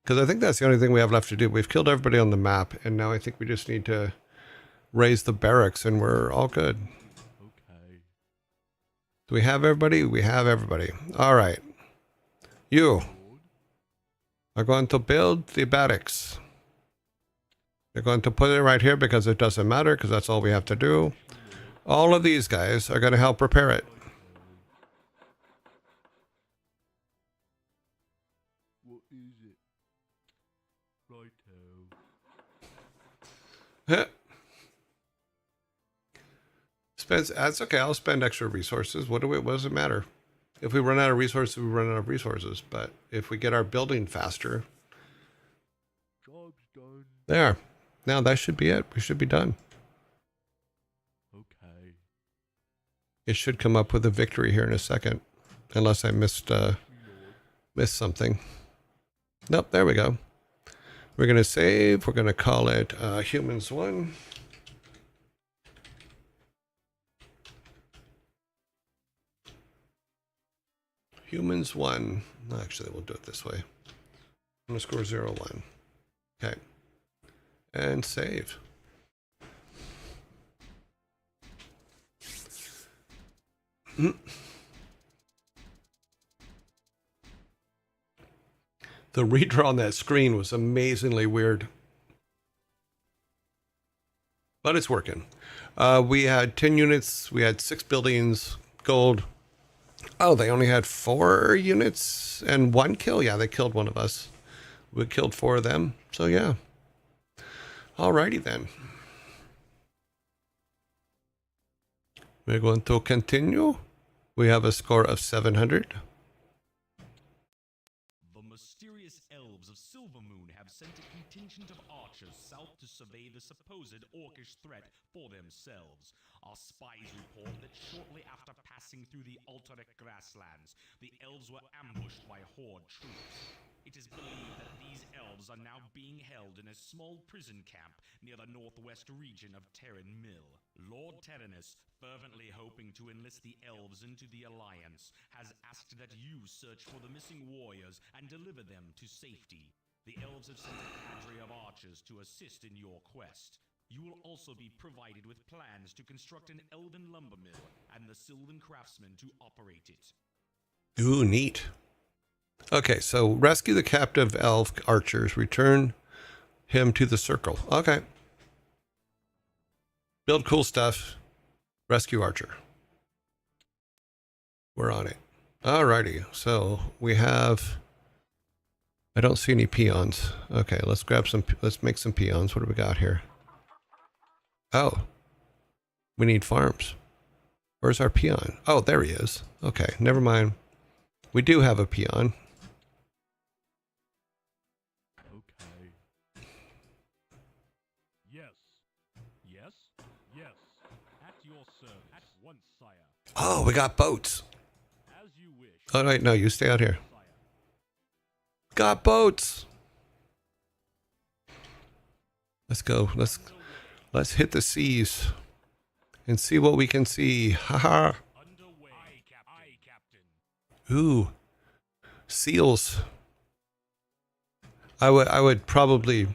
Because I think that's the only thing we have left to do. We've killed everybody on the map, and now I think we just need to raise the barracks, and we're all good. Okay. Do we have everybody? We have everybody. All right. You Lord. are going to build the barracks. You're going to put it right here because it doesn't matter, because that's all we have to do. All of these guys are going to help repair it. What is it? Righto. That's okay. I'll spend extra resources. What does it matter? If we run out of resources, we run out of resources. But if we get our building faster, Job's done. there. Now that should be it. We should be done. Okay. It should come up with a victory here in a second, unless I missed Me lord. something. Nope. There we go. We're gonna save. We're gonna call it humans 1. Humans 1. Actually, we'll do it this way. _01. Okay. And save. The reader on that screen was amazingly weird. But it's working. We had 10 units. We had 6 buildings. Gold. Oh, they only had 4 units and 1 kill. Yeah, they killed one of us. We killed 4 of them. So, yeah. Alrighty then. We're going to continue. We have a score of 700. The mysterious elves of Silvermoon have sent a contingent of archers south to survey the supposed orcish threat for themselves. Our spies report that shortly after passing through the Altaric grasslands, the elves were ambushed by Horde troops. It is believed that these elves are now being held in a small prison camp near the northwest region of Terran Mill. Lord Tyrannus, fervently hoping to enlist the elves into the Alliance, has asked that you search for the missing warriors and deliver them to safety. The elves have sent a cadre of archers to assist in your quest. You will also be provided with plans to construct an elven lumber mill and the Sylvan craftsmen to operate it. Ooh, neat. Okay, so rescue the captive elf archers. Return him to the circle. Okay. Build cool stuff. Rescue archer. We're on it. Alrighty, so we have... I don't see any peons. Okay, let's grab some... Let's make some peons. What do we got here? Oh. We need farms. Where's our peon? Oh, there he is. Okay, never mind. We do have a peon. Okay. Yes. Yes. Yes. At your service. At once, sire. Oh, we got boats. As you wish. Oh, wait, no, you stay out here. Sire. Got boats. Let's go. Let's hit the seas and see what we can see. Haha. Underway. Aye, Captain. Ooh. Seals. I would probably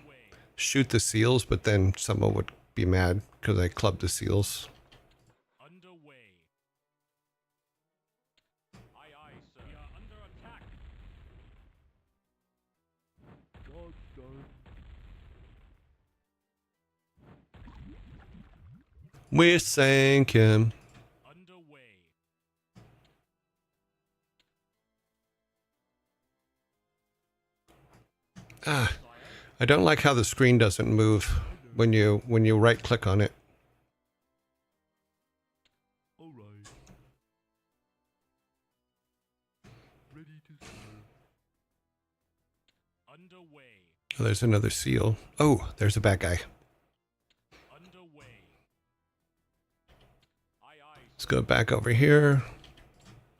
shoot the seals, but then someone would be mad because I clubbed the seals. Underway. Aye, sir. We are under attack. Job done. We sank him. Underway. Ah, I don't like how the screen doesn't move when you right click on it. All right. Ready to serve. Underway. Oh, there's another seal. Oh, there's a bad guy. Underway. Aye, Let's go back over here.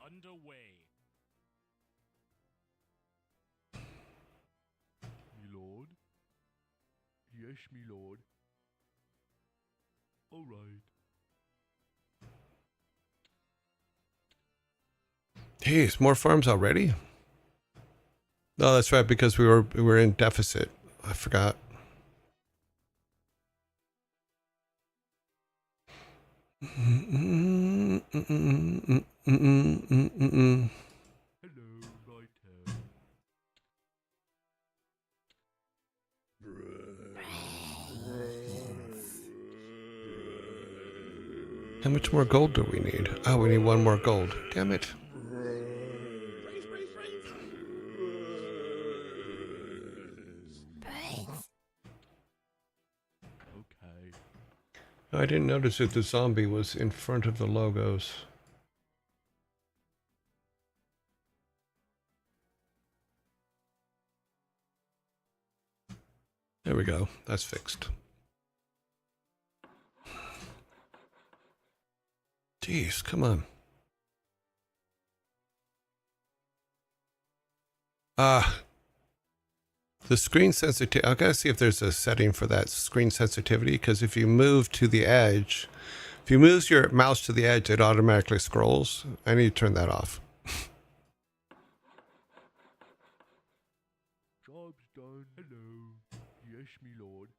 underway. Me lord. Yes, me lord. All right. Jeez, more farms already? Oh, that's right, because we were in deficit. I forgot. Hello, righto. How much more gold do we need? Oh, we need one more gold. Damn it. Okay. I didn't notice that the zombie was in front of the logos. There we go. That's fixed. Jeez, come on. The screen sensitivity, I gotta see if there's a setting for that screen sensitivity, because if you move to the edge, if you move your mouse to the edge, it automatically scrolls. I need to turn that off. Job's done. Hello. Yes, me lord.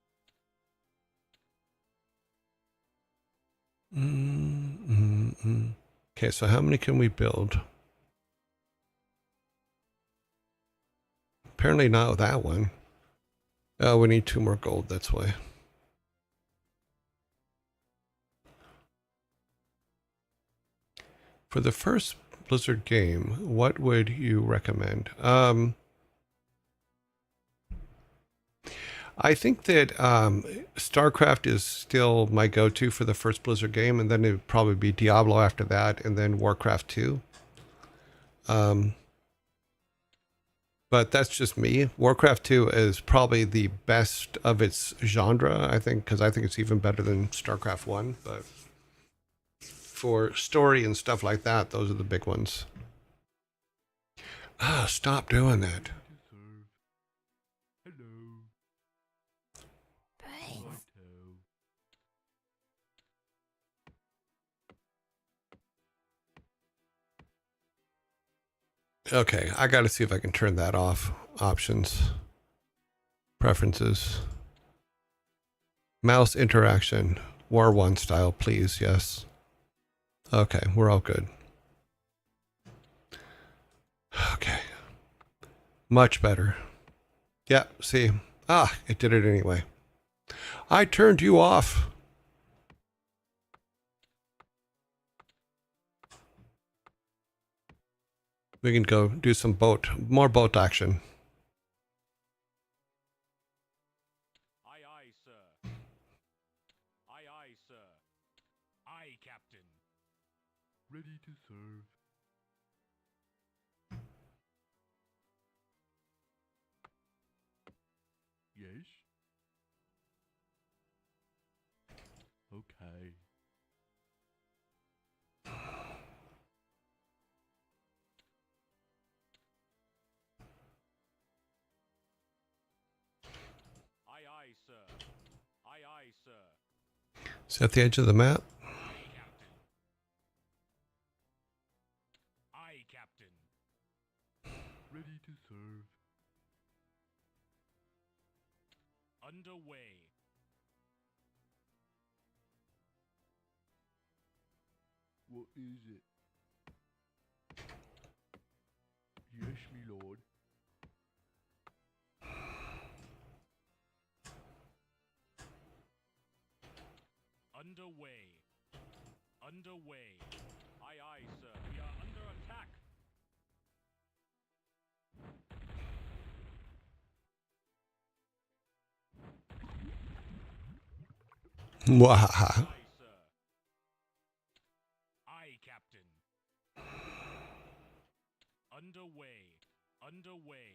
Okay, so how many can we build? Apparently not that one. Oh, we need 2 more gold, that's why. For the first Blizzard game, what would you recommend? I think that StarCraft is still my go-to for the first Blizzard game, and then it would probably be Diablo after that, and then WarCraft 2. But that's just me. WarCraft 2 is probably the best of its genre, I think, because I think it's even better than StarCraft 1. But for story and stuff like that, those are the big ones. Ah, stop doing that. To serve. Hello. Righto. Okay, I got to see if I can turn that off. Options. Preferences. Mouse interaction. War 1 style, please. Yes. Okay, we're all good. Okay. Much better. Yeah, see. Ah, it did it anyway. I turned you off. We can go do some more boat action. Aye, aye, sir. Aye, aye, sir. Aye, Captain. Ready to serve. Yes? Okay. Aye, aye, sir. Aye, aye, sir. Is that the edge of the map? Aye, Captain. Aye, Captain. Ready to serve. Underway. What is it? Yes, me lord. Underway. Underway. Aye, aye, sir. We are under attack. Mwahaha. Aye, sir. Aye, Captain. Underway. Underway.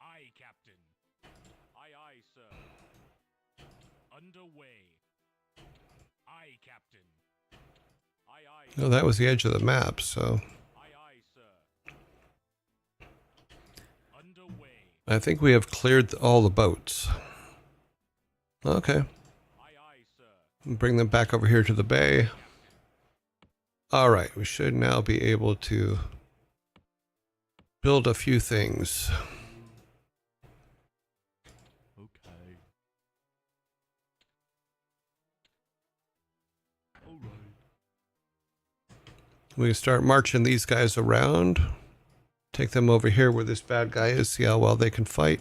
Aye, Captain. Aye, aye, sir. Underway. Aye, Captain. Aye, aye. No, that was the edge of the map, so Aye, aye, sir. Underway. I think we have cleared all the boats. Okay. Aye, aye, sir. Bring them back over here to the bay. All right, we should now be able to build a few things. Okay. Alright. We can start marching these guys around. Take them over here where this bad guy is, see how well they can fight.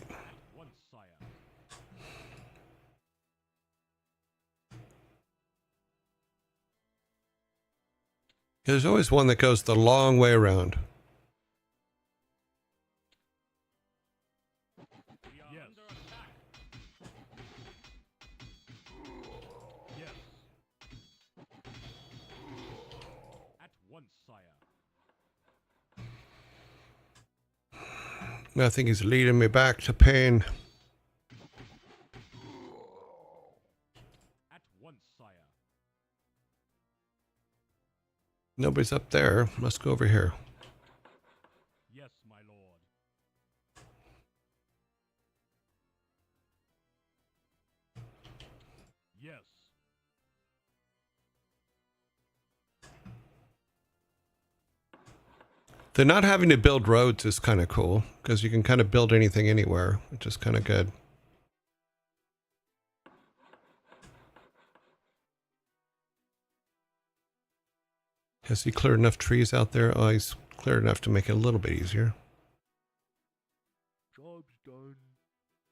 Once, sire. There's always one that goes the long way around. We are under attack. Yes. At once, sire. I think he's leading me back to pain. At once, sire. Nobody's up there. Let's go over here. Yes, my lord. Yes. The not having to build roads is kind of cool, because you can kind of build anything anywhere, which is kind of good. Has he cleared enough trees out there? Oh, he's cleared enough to make it a little bit easier. Job's done.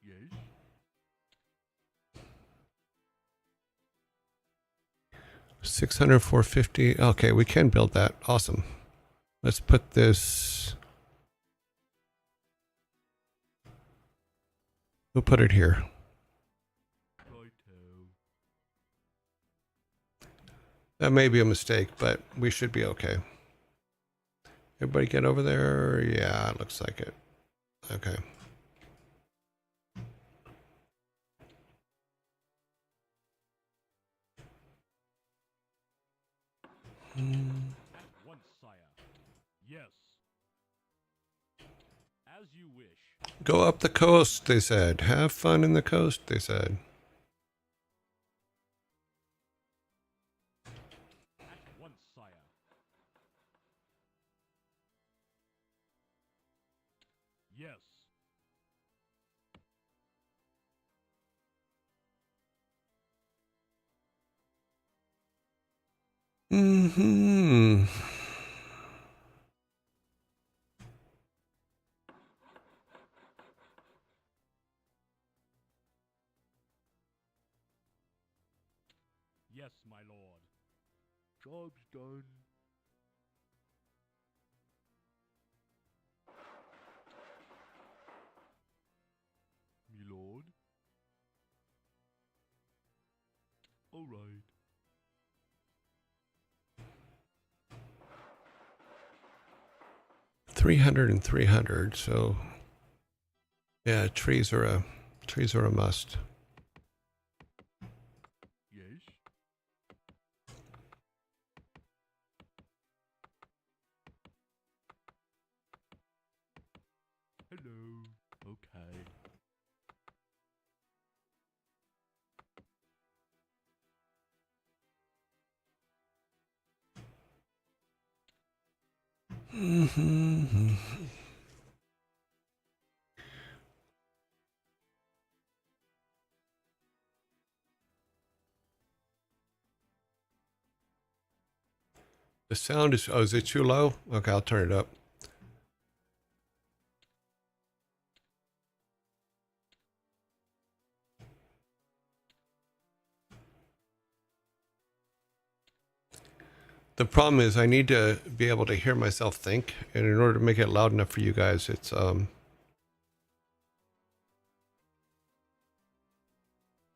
Yes? 600, 450. Okay, we can build that. Awesome. Let's put this... We'll put it here. Righto. That may be a mistake, but we should be okay. Everybody get over there? Yeah, it looks like it. Okay. At once, sire. Yes. As you wish. Go up the coast, they said. Have fun in the coast, they said. At once, sire. Yes. Mm-hmm. Yes, my lord. Job's done. Me lord. All right. $300 and $300. So yeah, trees are a must. Yes. Hello. Okay. The sound is, oh, is it too low? Okay, I'll turn it up. The problem is I need to be able to hear myself think, and in order to make it loud enough for you guys, it's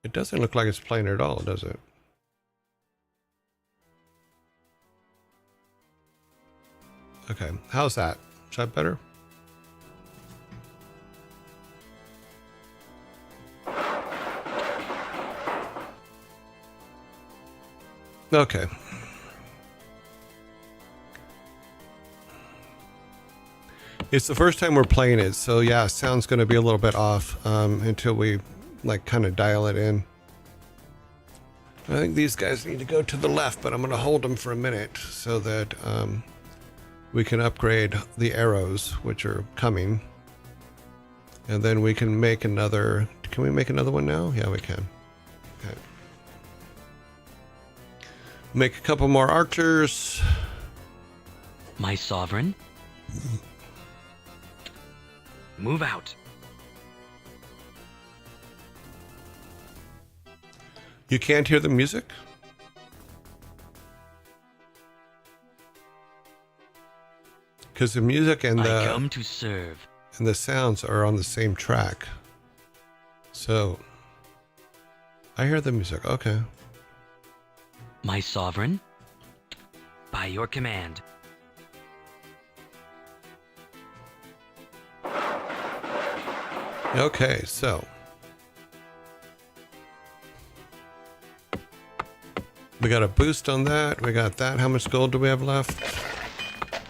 it doesn't look like it's playing at all, does it? Okay, how's that? Is that better? Okay. It's the first time we're playing it, so yeah, sound's going to be a little bit off until we like kind of dial it in. I think these guys need to go to the left, but I'm going to hold them for a minute so that we can upgrade the arrows, which are coming. And then we can make another... Can we make another one now? Yeah, we can. Okay. Make a couple more archers. My sovereign? Move out. You can't hear the music? Because the music and I come to serve. And the sounds are on the same track. So I hear the music. Okay. My sovereign? By your command. Okay, so we got a boost on that. We got that. How much gold do we have left?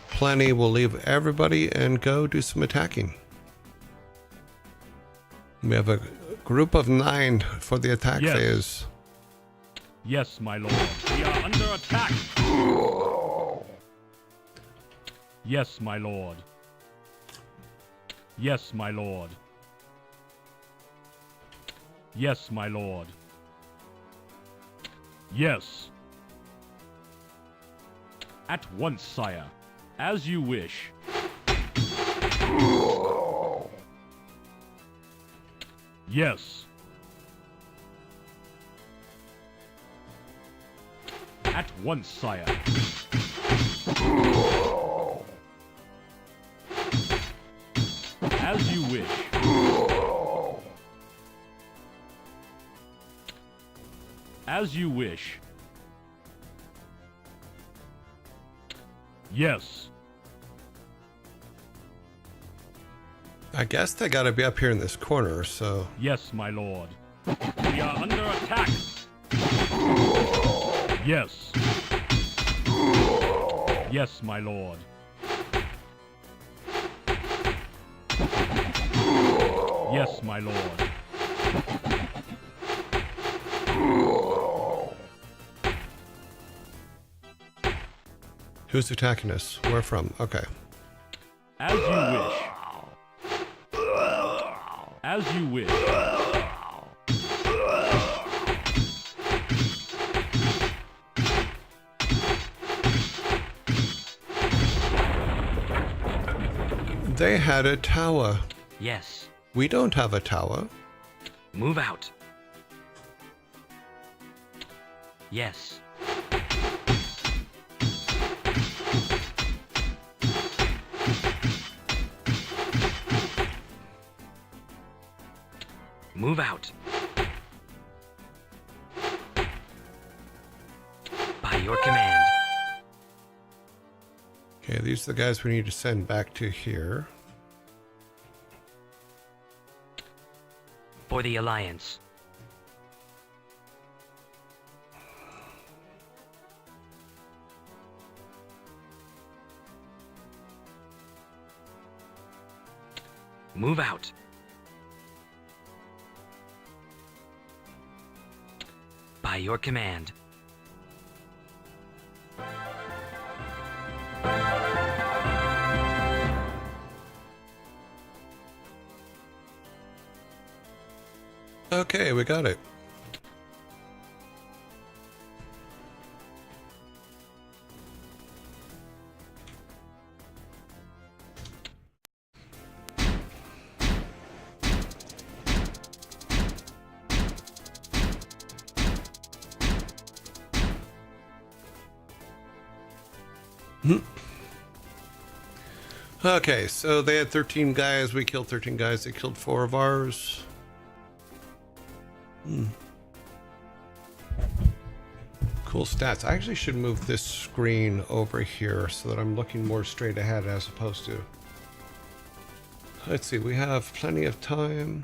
Plenty. We'll leave everybody and go do some attacking. We have a group of 9 for the attack phase. Yes, my lord. We are under attack. Yes, my lord. Yes, my lord. Yes, my lord. Yes. At once, sire. As you wish. Yes. At once, sire. As you wish. As you wish. Yes. I guess they got to be up here in this corner, so... Yes, my lord. We are under attack. Yes. Yes, my lord. Yes, my lord. Who's attacking us? Where from? Okay. As you wish. As you wish. They had a tower. Yes. We don't have a tower. Move out. Yes. Move out. By your command. Okay, these are the guys we need to send back to here. For the Alliance. Move out. By your command. Okay, we got it. Okay, so they had 13 guys. We killed 13 guys. They killed 4 of ours. Cool stats. I actually should move this screen over here so that I'm looking more straight ahead as opposed to... Let's see, we have plenty of time.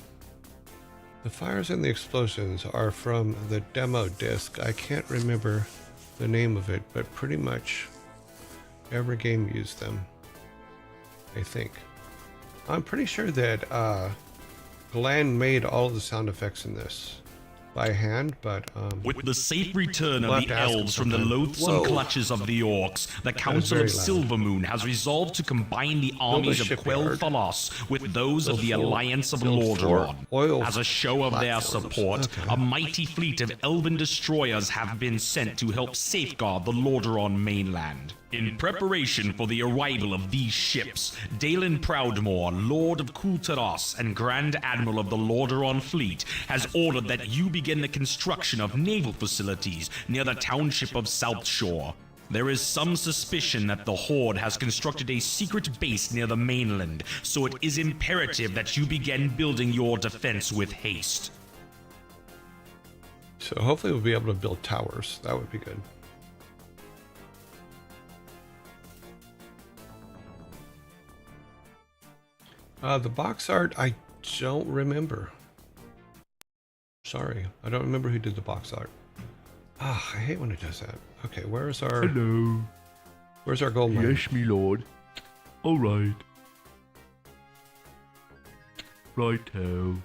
The fires and the explosions are from the demo disc. I can't remember the name of it, but pretty much every game used them, I think. I'm pretty sure that Glenn made all of the sound effects in this by hand, but with the safe return we'll of have the to ask him elves from the sometime. loathsome Whoa. clutches of the orcs, the Council very of loud. Silvermoon has resolved to combine the armies of shipyard. Quel'Thalas with those of the Build four- Alliance of build 4 Lordaeron. oil As a show of their platforms. support, Okay. a mighty fleet of elven destroyers have been sent to help safeguard the Lordaeron mainland. In preparation for the arrival of these ships, Dalen Proudmoore, Lord of Kultaros and Grand Admiral of the Lordaeron Fleet, has ordered that you begin the construction of naval facilities near the township of South Shore. There is some suspicion that the Horde has constructed a secret base near the mainland, so it is imperative that you begin building your defense with haste. so hopefully we'll be able to build towers. That would be good. The box art, I don't remember. Sorry, I don't remember who did the box art. Ah, I hate when it does that. Okay, where's our Hello. gold mine? Yes, me lord. All right. Righto.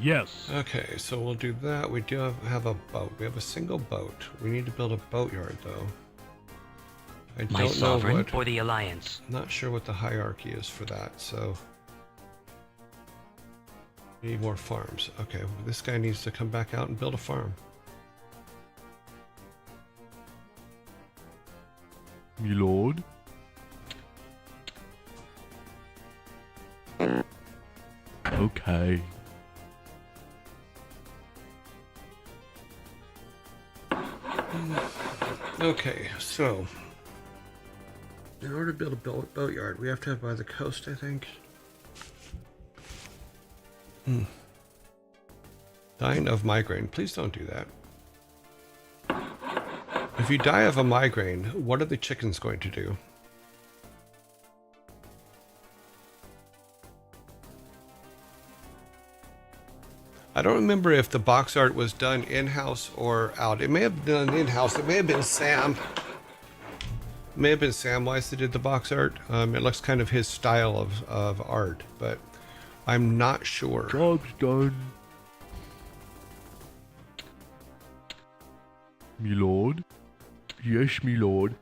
Yes. Okay, so we'll do that. We do have a boat. We have a single boat. We need to build a boatyard, though. I My don't know sovereign what. or the Alliance. Not sure what the hierarchy is for that. So we need more farms. Okay, well, this guy needs to come back out and build a farm. Me lord. Okay. Okay, so in order to build a boatyard, we have to have by the coast, I think. Dying of migraine. Please don't do that. If you die of a migraine, what are the chickens going to do? I don't remember if the box art was done in-house or out. It may have been done in-house. It may have been Sam. It may have been Samwise that did the box art. It looks kind of his style of art, but I'm not sure. Job's done. Me lord. Yes, me lord.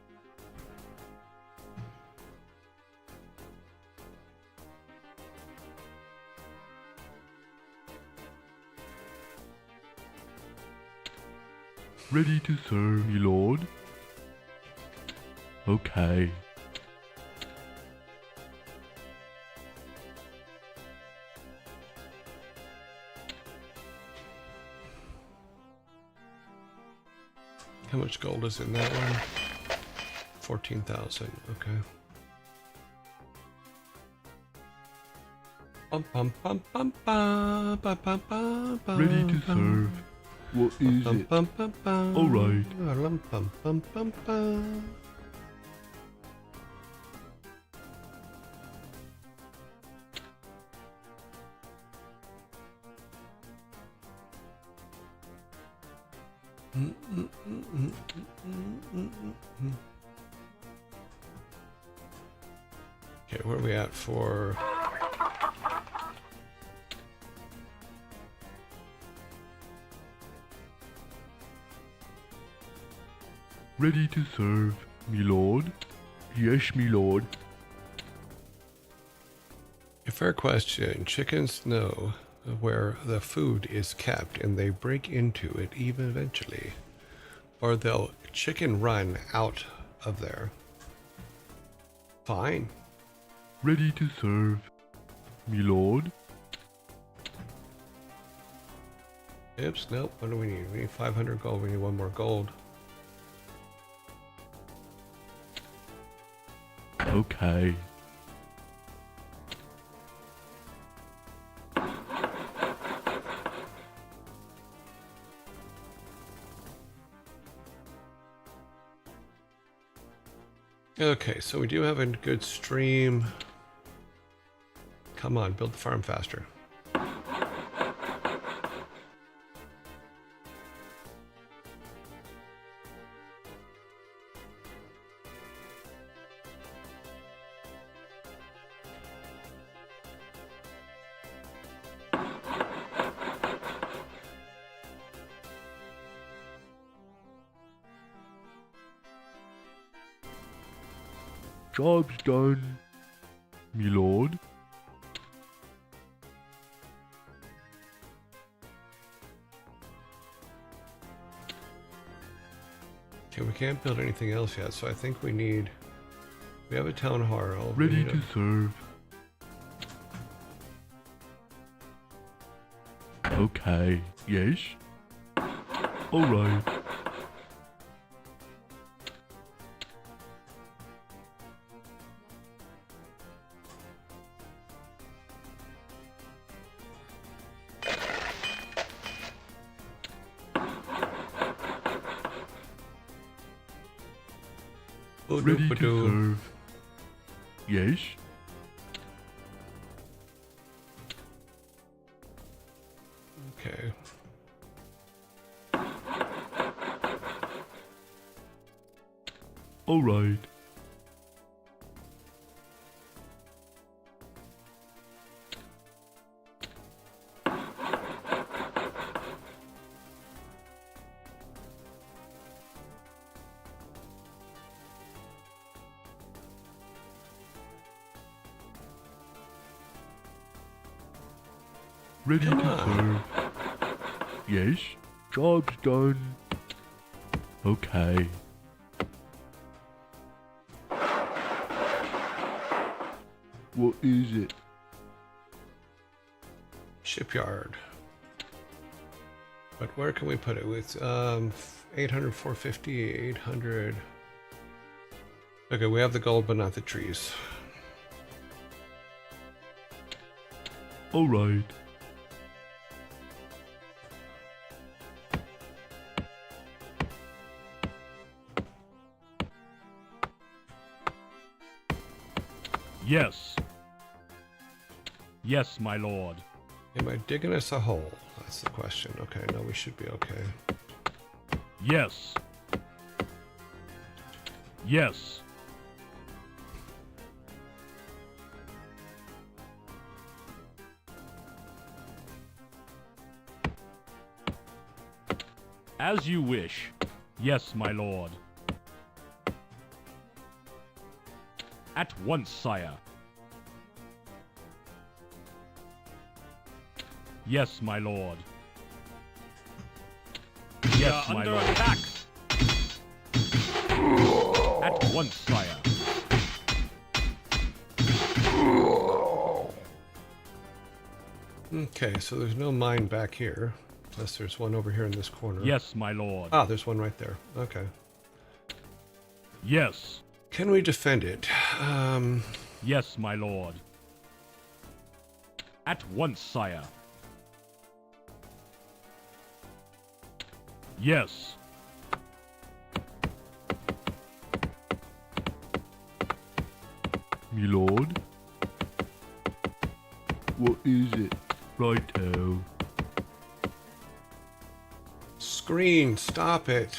Ready to serve, me lord. Okay. How much gold is in that one? 14,000. Okay. Bum, bum, bum, bum, bum, bum, bum, bum, bum, Ready to serve. What is bum, it? bum, bum, bum, All right. bum, bum, bum, bum, bum. Okay, where are we at for? Ready to serve, me lord. Yes, me lord. A fair question. Chickens know where the food is kept and they break into it even eventually. Or they'll chicken run out of there. Fine. Ready to serve, me lord. Oops, nope. What do we need? We need 500 gold. We need one more gold. Okay. Okay, so we do have a good stream. Come on, build the farm faster. Job's done, me lord. Okay, we can't build anything else yet, so I think we have a town hall. We Ready need to serve. Okay, yes. All right. Ready to serve. Yes. Okay. All right. Ready Come to on. serve. Yes. Job's done. Okay. What is it? Shipyard. But where can we put it? With 800, 450, 800. Okay, we have the gold, but not the trees. All right. Yes. Yes, my lord. Am I digging us a hole? That's the question. Okay, no, we should be okay. Yes. Yes. As you wish. Yes, my lord. At once, sire. Yes, my lord. Yes, my lord. Attack. At once, sire. Okay, so there's no mine back here. Unless there's one over here in this corner. Yes, my lord. Ah, there's one right there. Okay. Yes. Can we defend it? Yes, my lord. At once, sire. Yes. Me lord? What is it? Righto. Screen, stop it.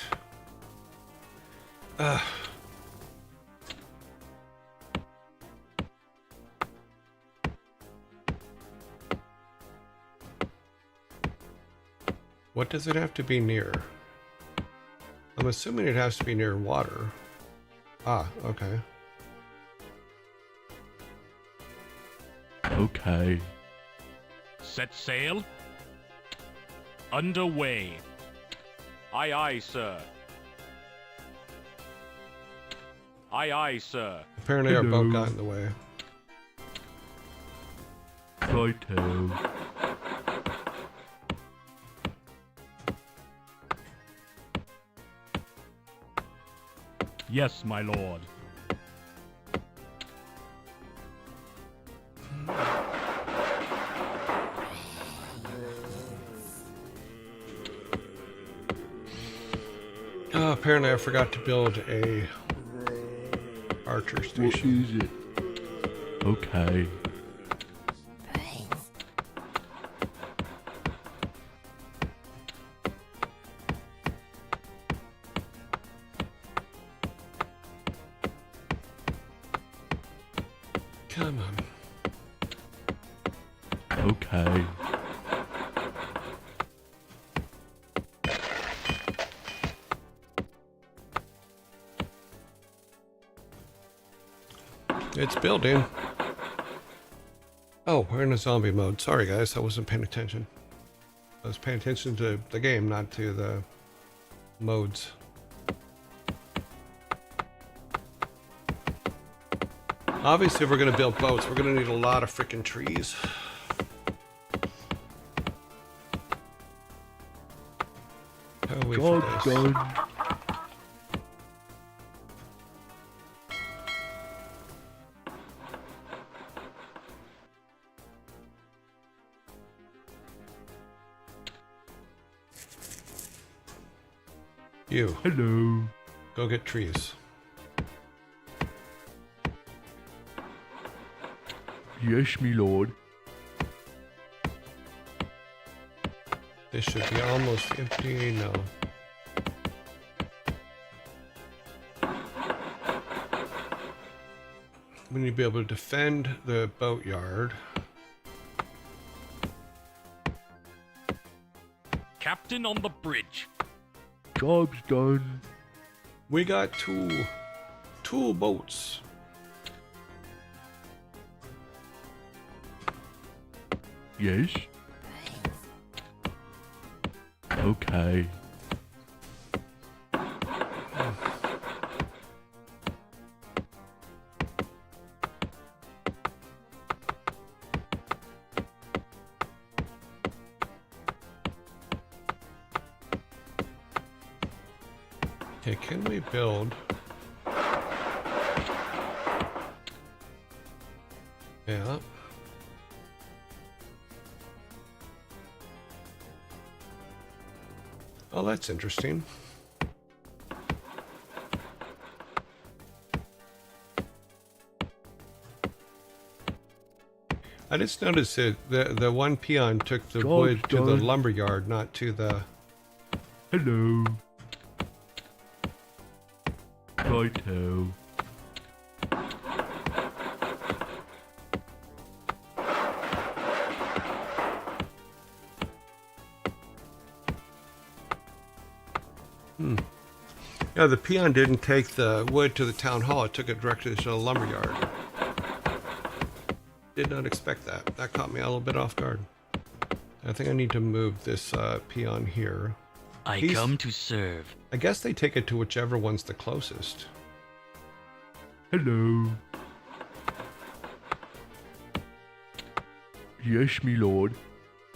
What does it have to be near? I'm assuming it has to be near water. Ah, okay. Okay. Set sail. Underway. Aye, aye, sir. Aye, aye, sir. Apparently our Hello. boat got in the way. Righto. Yes, my lord. Oh, apparently I forgot to build a archer What station. is it? Okay. Come on. Okay. It's building. Oh, we're in a zombie mode. Sorry guys, I wasn't paying attention. I was paying attention to the game, not to the modes. Obviously, if we're going to build boats, we're going to need a lot of freaking trees. How are we for Job this? done. You, Hello. go get trees. Yes, me lord. This should be almost empty. No. We need to be able to defend the boatyard. Captain on the bridge. Job's done. We got two boats. Yes. Okay. Okay, can we build? Yeah. Oh, that's interesting. I just noticed that the one peon took the Job's wood to the done. lumber yard, not to the... Hello. Righto. Yeah, the peon didn't take the wood to the town hall. It took it directly to the lumber yard. Did not expect that. That caught me a little bit off guard. I think I need to move this peon here. I He's- come to serve. I guess they take it to whichever one's the closest. Hello. Yes, me lord.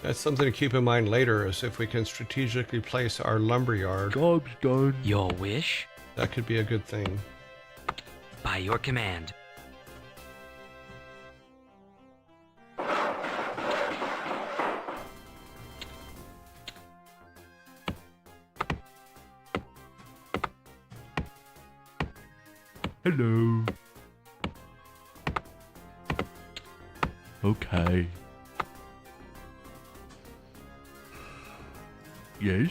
That's something to keep in mind later, is if we can strategically place our lumberyard, Job's done. Your wish? that could be a good thing. By your command. Hello. Okay. Yes.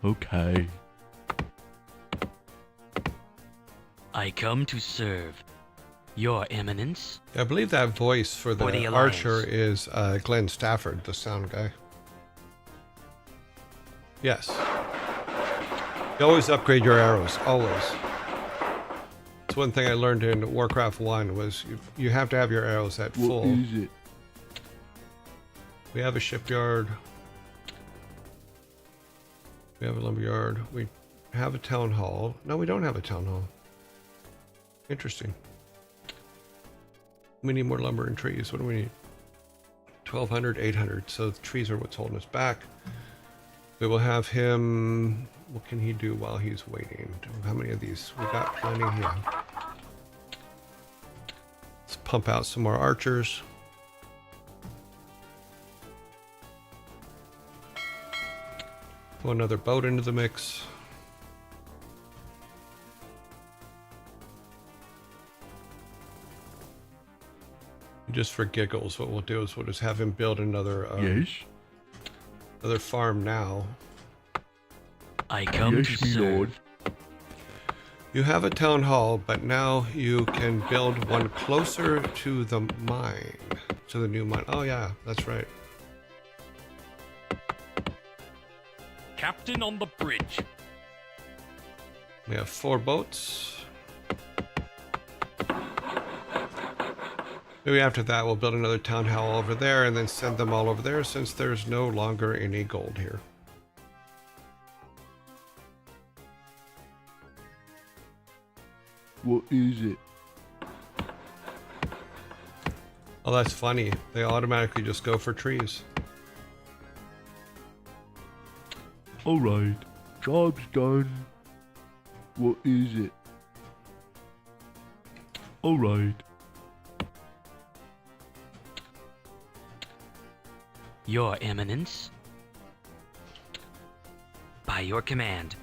Okay. I come to serve. Your Eminence? I believe that voice for For the the archer Alliance. is Glenn Stafford, the sound guy. Yes. You always upgrade your arrows, always. It's one thing I learned in Warcraft 1 was you have to have your arrows at What full. is it? We have a shipyard. We have a lumberyard. We have a town hall. No, we don't have a town hall. Interesting. We need more lumber and trees. What do we need? 1,200, 800. So the trees are what's holding us back. We will have him... What can he do while he's waiting? How many of these? We got plenty here. Let's pump out some more archers. Throw another boat into the mix. Just for giggles, what we'll do is we'll just have him build another Yes. another farm now. I come Yes, to me serve. lord. You have a town hall, but now you can build one closer to the mine, to the new mine. Oh yeah, that's right. Captain on the bridge. We have 4 boats. Maybe after that we'll build another town hall over there and then send them all over there since there's no longer any gold here. What is it? Oh, that's funny. They automatically just go for trees. Alright. Job's done. What is it? Alright. Your Eminence? By your command.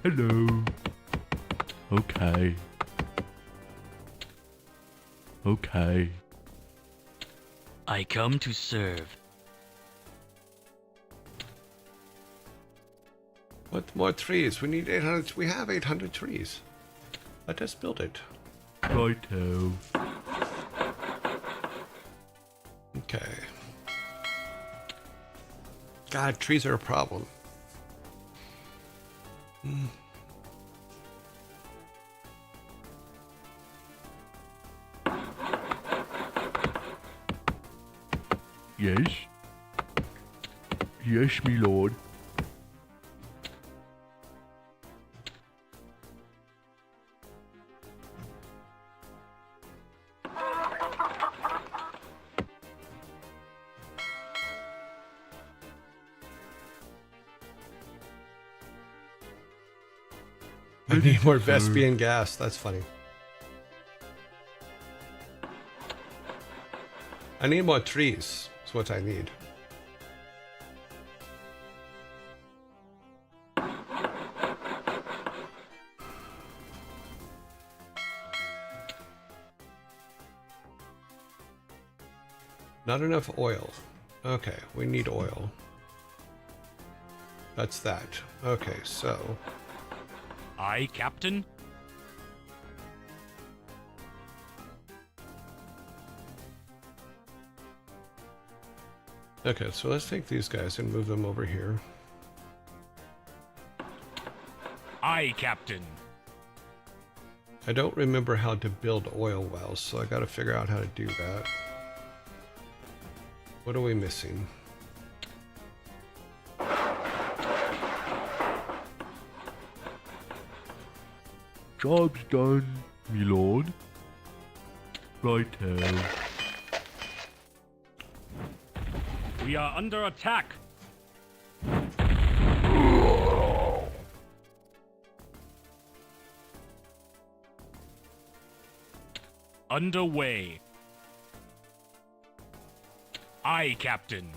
Hello. Okay. Okay. I come to serve. What more trees? We need 800. We have 800 trees. Let us build it. Righto. Okay. God, trees are a problem. Yes. Yes, me lord. I need more Vespian gas. That's funny. I need more trees. That's what I need. Not enough oil. Okay, we need oil. That's that. Okay, so... Aye, Captain. Okay, so let's take these guys and move them over here. Aye, Captain. I don't remember how to build oil wells, so I gotta figure out how to do that. What are we missing? Job's done, me lord. Righto. We are under attack. Underway. Aye, Captain.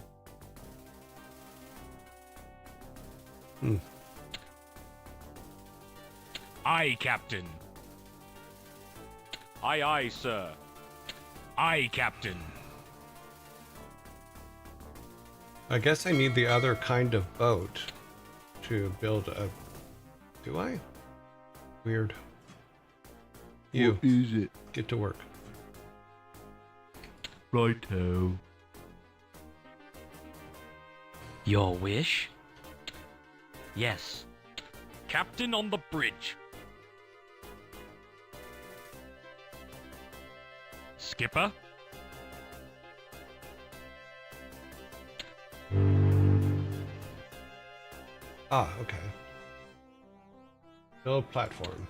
Aye, Captain. Aye, aye, sir. Aye, Captain. I guess I need the other kind of boat to build a... Do I? Weird. You, What is it? get to work. Righto. Your wish? Yes. Captain on the bridge. Skipper. Ah, okay. Build platform.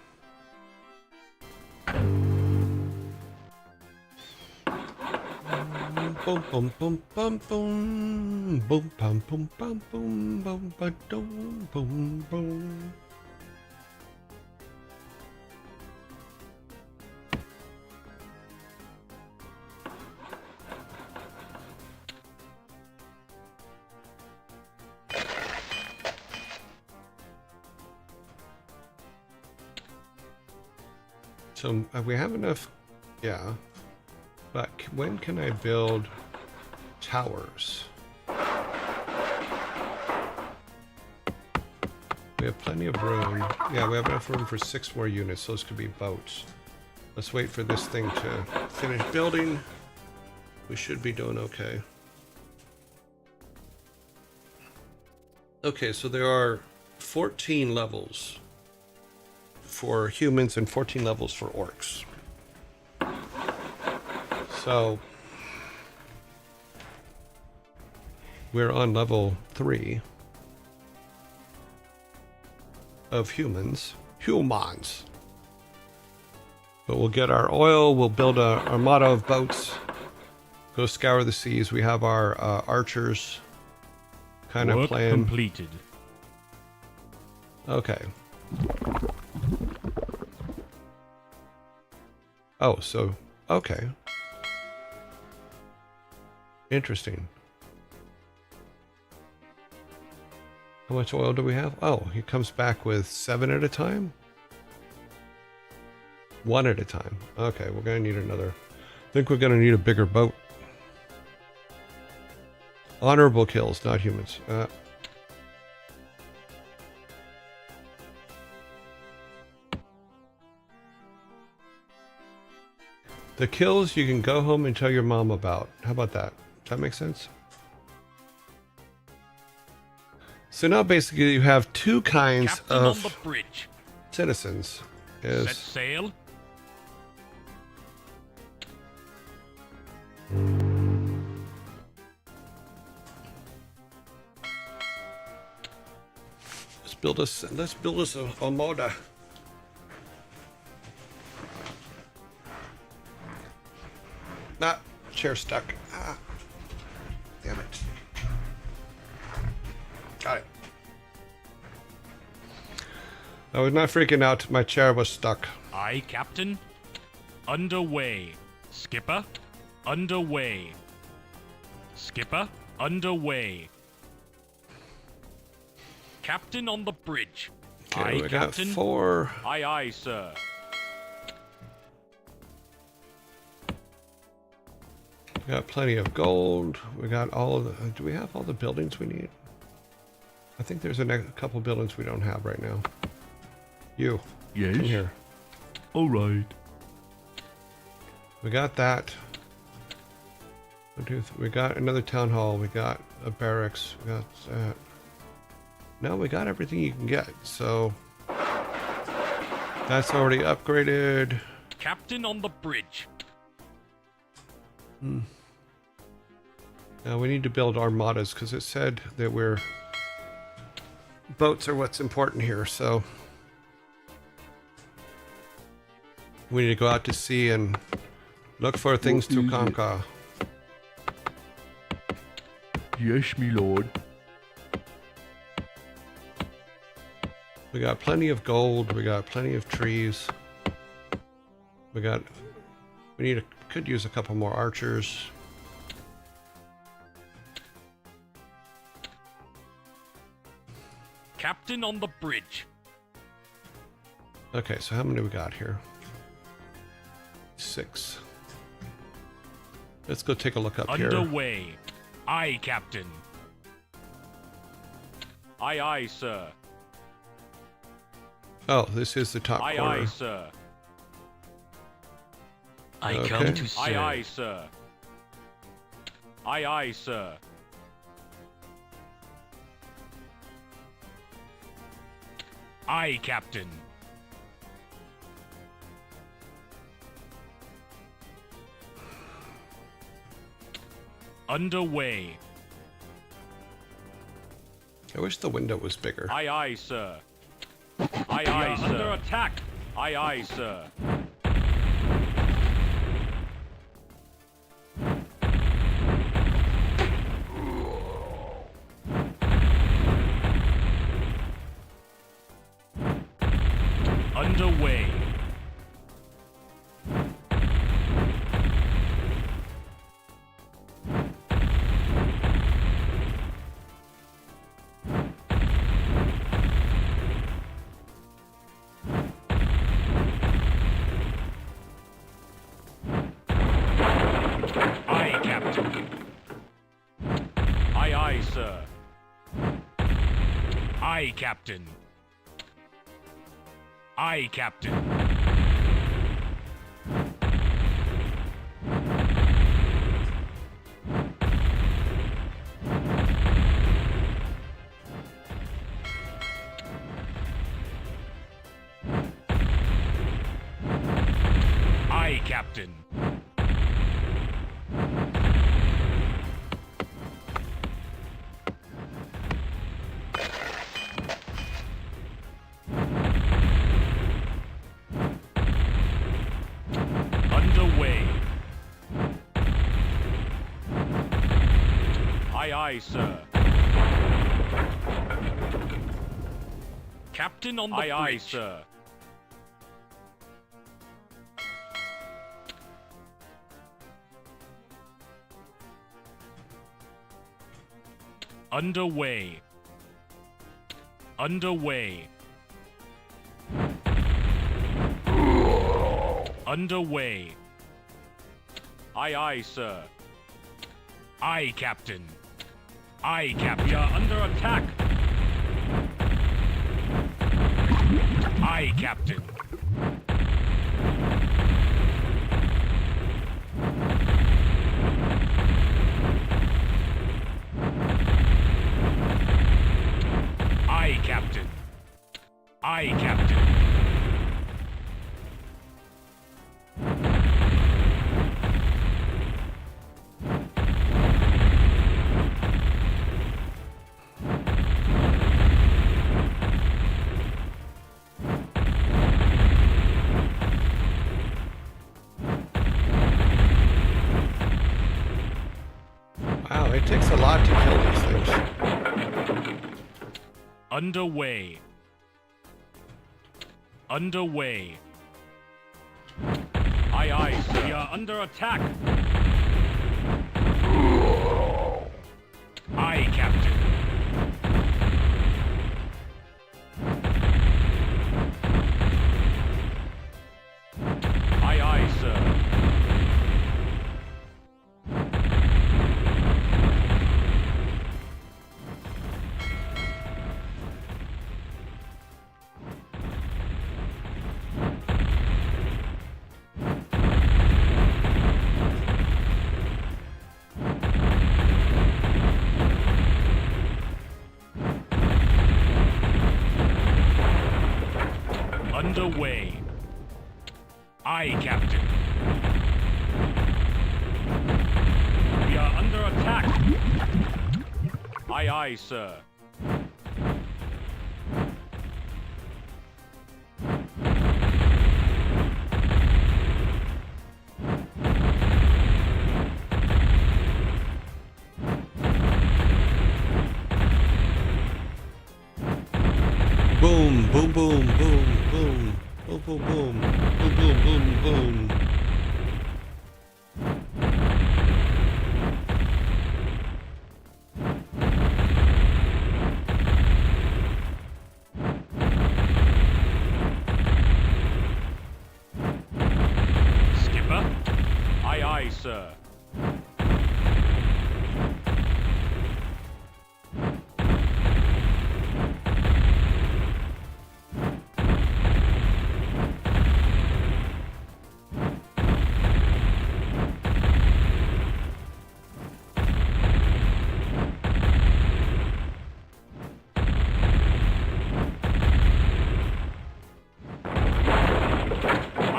Boom, boom, boom, boom, boom, boom, bum, boom, bum, boom, boom, ba, dum, boom, boom. So we have enough, yeah. But when can I build towers? We have plenty of room. Yeah, we have enough room for 6 more units. Those could be boats. Let's wait for this thing to finish building. We should be doing okay. Okay, so there are 14 levels for humans and 14 levels for orcs. So we're on level 3 of humans. But we'll get our oil, we'll build a armada of boats, go scour the seas. We have our archers kind of Work plan. completed. Okay. Oh, so, okay. Interesting. How much oil do we have? Oh, he comes back with 7 at a time? 1 at a time. Okay, we're gonna need another. I think we're gonna need a bigger boat. Honorable kills, not humans. The kills you can go home and tell your mom about. How about that? Does that make sense? So now basically you have 2 kinds Captain on of the bridge. citizens. Set Is sail. let's build us a moda. Not chair stuck. Ah, damn it. Got it. I was not freaking out. My chair was stuck. Aye, Captain. Underway. Skipper. Underway. Skipper. Underway. Captain on the bridge. Okay, Aye, we Captain. got 4. Aye, aye, sir. We got plenty of gold. We got all of the. Do we have all the buildings we need? I think there's a couple buildings we don't have right now. You. Yes? Come here. Alright. We got that. We got another town hall. We got a barracks. We got that. No, we got everything you can get. So that's already upgraded. Captain on the bridge. Now we need to build armadas because it said that boats are what's important here. So We need to go out to sea and look for things to is it? conquer. Yes, me lord. We got plenty of gold. We got plenty of trees. We could use a couple more archers. Captain on the bridge. Okay, so how many we got here? 6. Let's go take a look up here. Underway. Aye, Captain. Aye, aye, sir. Oh, this is the top Aye, corner. aye, sir. I Okay. come to Aye, serve. aye, sir. Aye, aye, sir. Aye, Captain. Underway. I wish the window was bigger. Aye, aye, sir. Aye, aye, sir. Under attack. Aye, aye, sir. Underway. Aye, Captain. Aye, aye, sir. Aye, Captain. Aye, Captain. Aye, Captain. Underway. Aye, aye, sir. Captain on the bridge. Aye, sir. Underway. Underway. Underway. Aye, aye, sir. Aye, Captain. Aye, Captain. We are under attack. Aye, Captain. Aye, Captain. Aye, Captain. Wow, it takes a lot to kill these things. Underway. Underway. Aye, aye, sir. We are under attack. Aye, Captain. Aye, aye, sir. Underway. Aye, Captain. We are under attack. Aye, aye, sir. Boom, boom, boom, boom. Boom, boom, boom. Boom, boom, boom, boom. Skipper? Aye, aye, sir.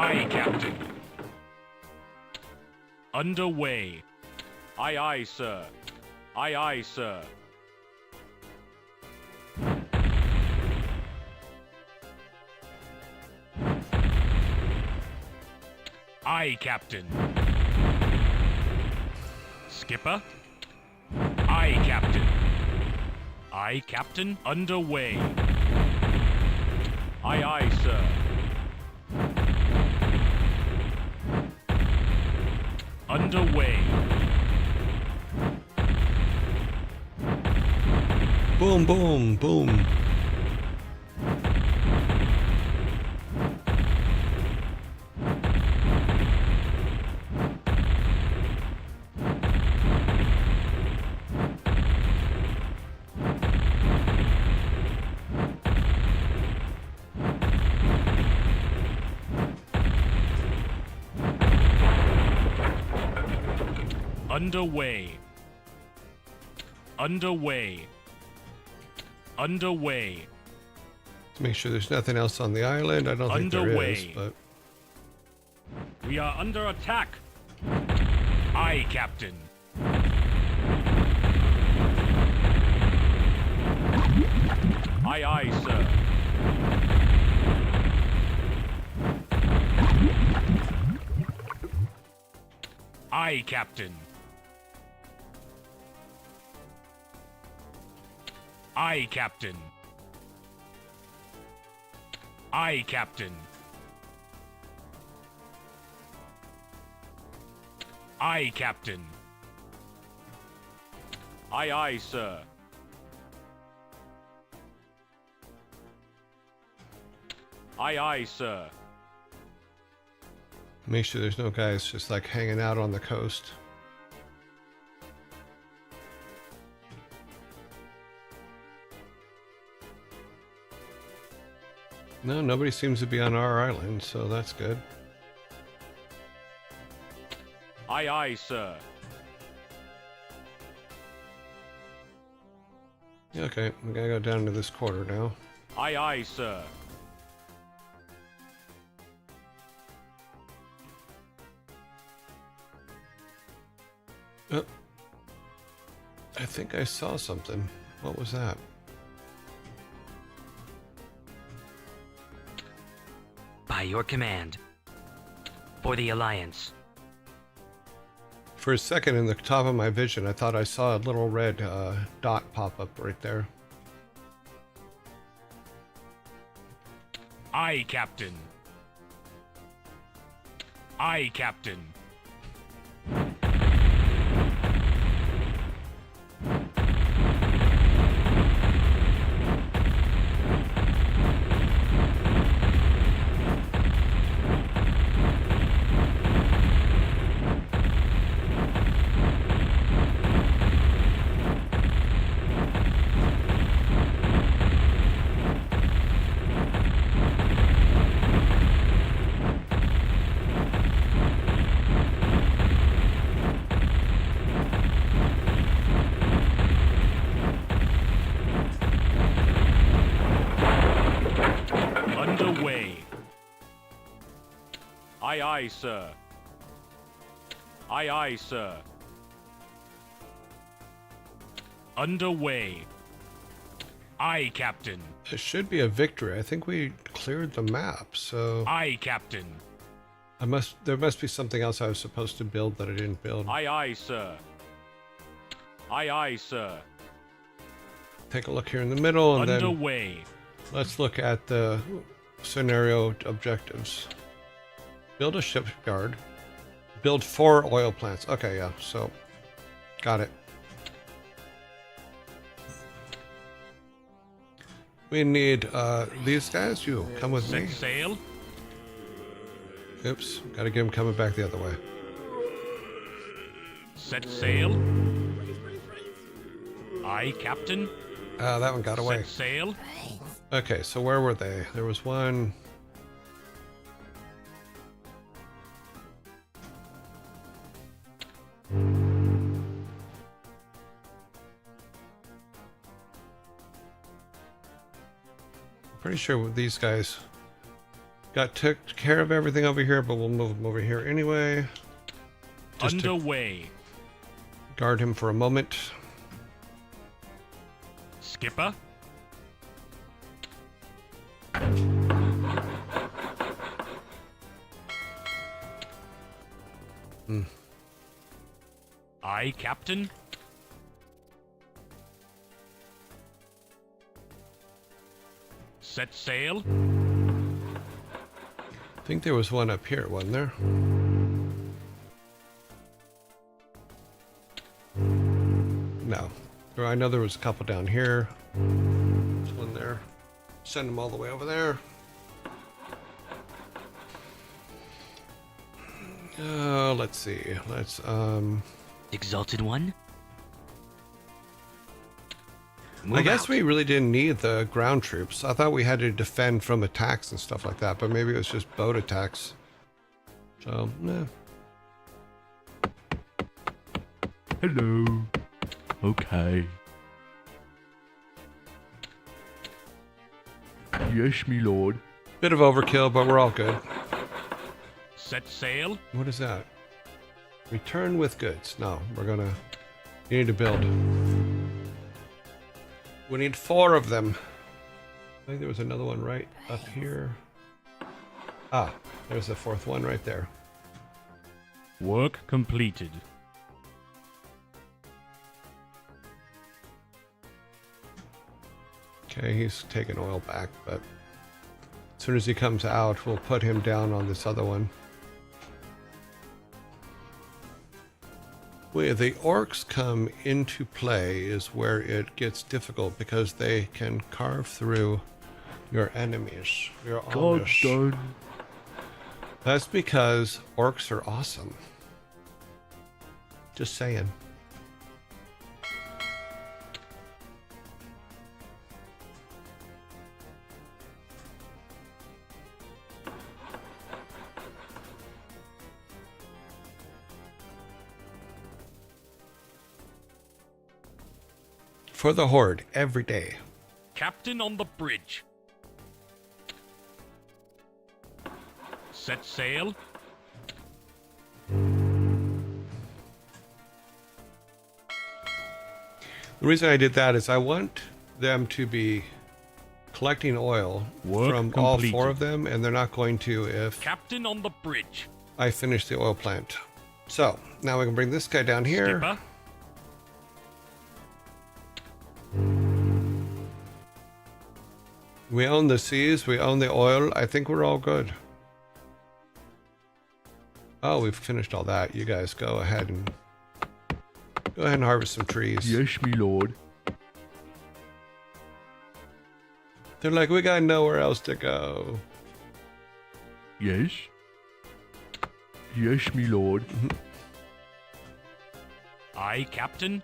Aye, Captain. Underway. Aye, aye, sir. Aye, aye, sir. Aye, Captain. Skipper? Aye, Captain. Aye, Captain. Underway. Aye, aye, sir. Underway. Boom, boom, boom. Underway. Underway. Underway. Let's make sure there's nothing else on the island. I don't think there is, Underway. but We are under attack. Aye, Captain. Aye, aye, sir. Aye, Captain. Aye, Captain. Aye, Captain. Aye, Captain. Aye, aye, sir. Aye, aye, sir. make sure there's no guys just like hanging out on the coast. No, nobody seems to be on our island, so that's good. Aye, aye, sir. Okay, we gotta go down to this quarter now. Aye, aye, sir. Oh, I think I saw something. What was that? By your command. For the Alliance. For a second in the top of my vision, I thought I saw a little red dot pop up right there. Aye, Captain. Aye, Captain. Underway. Aye, aye, sir. Aye, aye, sir. Underway. Aye, Captain. It should be a victory. I think we cleared the map, so Aye, Captain. there must be something else I was supposed to build that I didn't build. Aye, aye, sir. Aye, aye, sir. Take a look here in the middle, and then Underway. Let's look at the scenario objectives. Build a shipyard. Build 4 oil plants. Okay, yeah, so got it. We need these guys. You come with me. Set sail. Oops, gotta get him coming back the other way. Set sail. Aye, Captain. That one got away. Set sail. Okay, so where were they? There was one. Pretty sure these guys took care of everything over here, but we'll move them over here anyway. Just to Underway. guard him for a moment. Skipper. Aye, Captain. Set sail. I think there was one up here, wasn't there? No. I know there was a couple down here. There's one there. Send them all the way over there. Let's see. Let's Exalted One? I Move guess out. we really didn't need the ground troops. I thought we had to defend from attacks and stuff like that, but maybe it was just boat attacks. So, nah. Hello. Okay. Yes, me lord. Bit of overkill, but we're all good. Set sail. What is that? Return with goods. No, we're gonna... You need to build. We need 4 of them. I think there was another one right up here. Ah, there's the 4th one right there. Work completed. Okay, he's taking oil back, but as soon as he comes out, we'll put him down on this other one. Where the orcs come into play is where it gets difficult because they can carve through your enemies. Your God Amish. done. That's because orcs are awesome. Just saying. For the Horde, every day. Captain on the bridge. Set sail. The reason I did that is I want them to be collecting oil Work from all completed. 4 of them, and they're not going to if Captain on the bridge. I finish the oil plant. So, now we can bring this guy down here. Skipper. We own the seas, we own the oil. I think we're all good. Oh, we've finished all that. You guys go ahead and harvest some trees. Yes, me lord. They're like, we got nowhere else to go. Yes. Yes, me lord. Aye, Captain.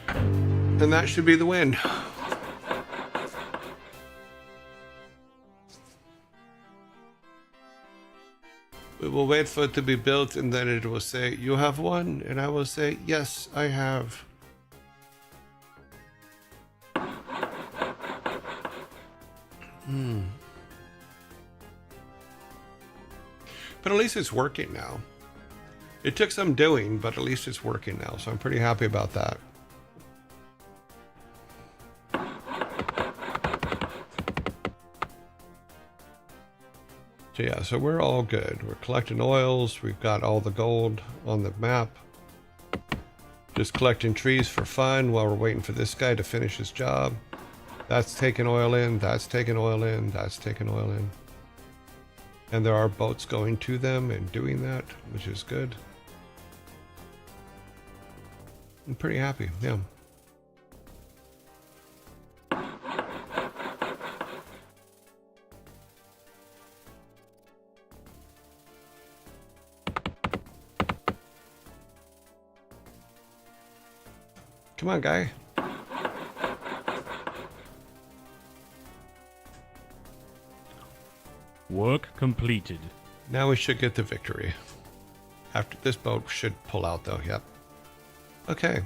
And that should be the win. We will wait for it to be built, and then it will say, you have won, and I will say, yes, I have. But at least it's working now. It took some doing, but at least it's working now, so I'm pretty happy about that. So yeah, so we're all good. We're collecting oils. We've got all the gold on the map. Just collecting trees for fun while we're waiting for this guy to finish his job. That's taking oil in, that's taking oil in, that's taking oil in. And there are boats going to them and doing that, which is good. I'm pretty happy, yeah. Come on, guy. Work completed. Now we should get the victory. After this boat should pull out though, yep. Okay.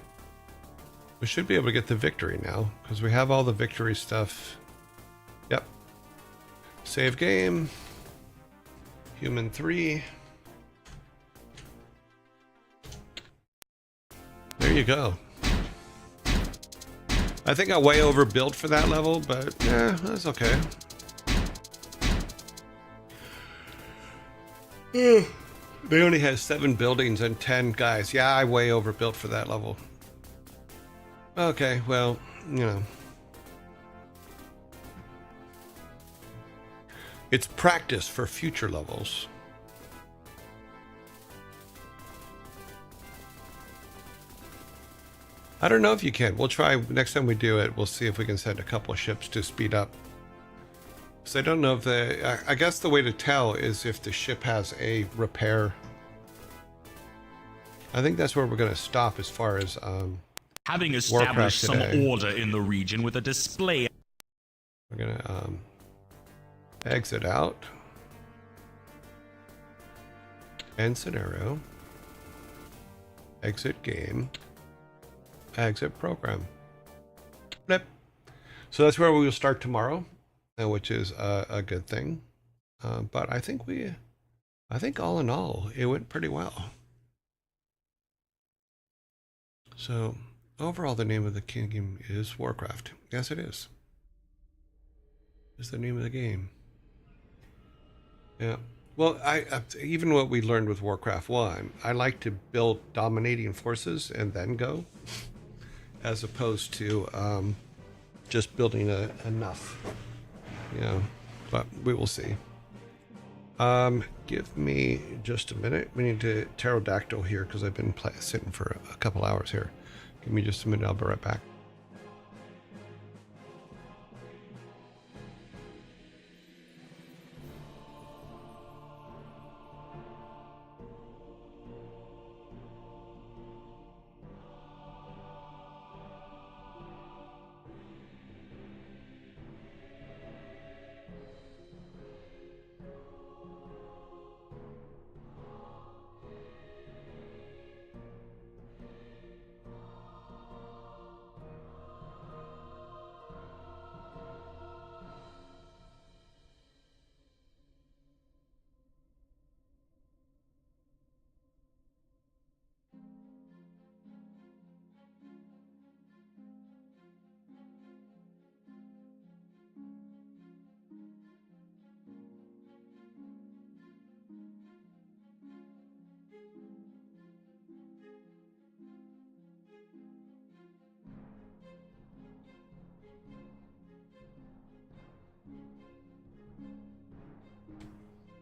We should be able to get the victory now, because we have all the victory stuff. Yep. Save game. Human 3. There you go. I think I way overbuilt for that level, but yeah, that's okay. They only had 7 buildings and 10 guys. Yeah, I way overbuilt for that level. Okay, well, you know. It's practice for future levels. I don't know if you can. We'll try next time we do it. We'll see if we can send a couple of ships to speed up. So I don't know if I guess the way to tell is if the ship has a repair. I think that's where we're going to stop as far as Having established some today. order in the region with a display. We're going to exit out. End scenario. Exit game. Exit program. Blip. So that's where we will start tomorrow, which is a good thing. But I think all in all, it went pretty well. So overall, the name of the game is WarCraft. Yes, it is. It's the name of the game. Yeah. Well, I even what we learned with Warcraft 1, I like to build dominating forces and then go, as opposed to just building enough. You know, but we will see. Give me just a minute. We need to pterodactyl here because I've been sitting for a couple hours here. Give me just a minute. I'll be right back.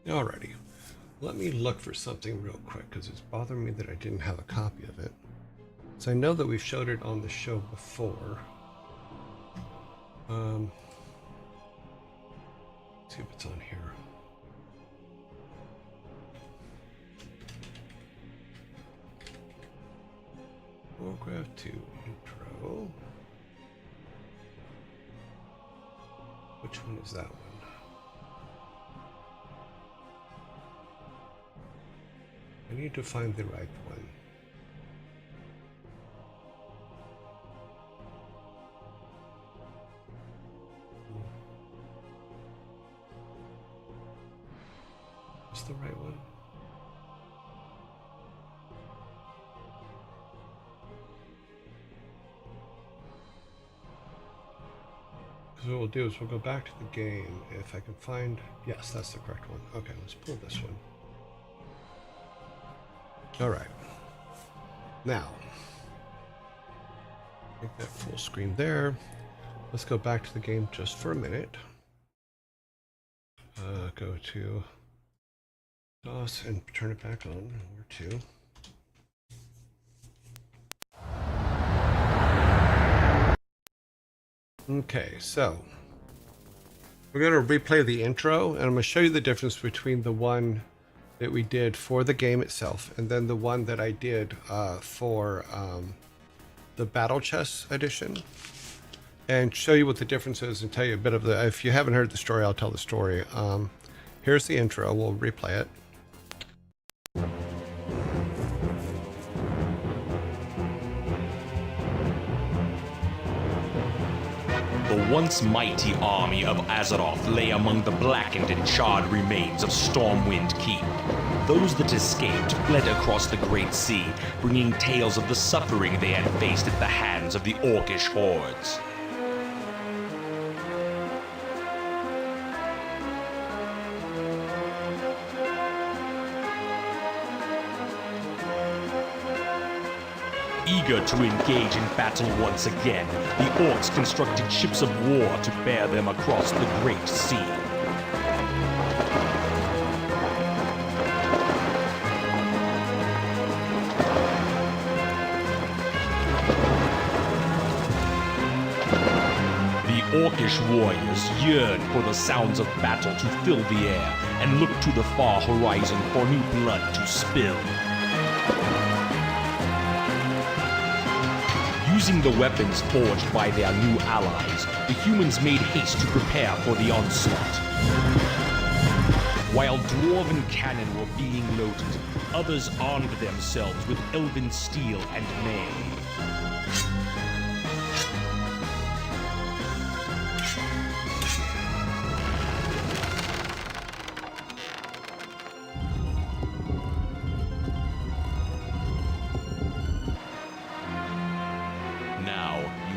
Alrighty, let me look for something real quick because it's bothering me that I didn't have a copy of it. So I know that we've showed it on the show before. Let's see if it's on here. Warcraft 2 intro. Which one is that one? I need to find the right one. Is the right one? Because what we'll do is we'll go back to the game. If I can find... Yes, that's the correct one. Okay, let's pull this one. All right. Now, make that full screen there. Let's go back to the game just for a minute. Go to DOS and turn it back on. Where to? Okay, so we're going to replay the intro, and I'm going to show you the difference between the one that we did for the game itself and then the one that I did for the Battle Chess edition, and show you what the difference is and tell you a bit of the... If you haven't heard the story, I'll tell the story. Here's the intro. We'll replay it. The once mighty army of Azeroth lay among the blackened and charred remains of Stormwind Keep. Those that escaped fled across the Great Sea, bringing tales of the suffering they had faced at the hands of the Orcish hordes. Eager to engage in battle once again, the orcs constructed ships of war to bear them across the Great Sea. The Orcish warriors yearned for the sounds of battle to fill the air and looked to the far horizon for new blood to spill. Using the weapons forged by their new allies, the humans made haste to prepare for the onslaught. While dwarven cannon were being loaded, others armed themselves with elven steel and mail.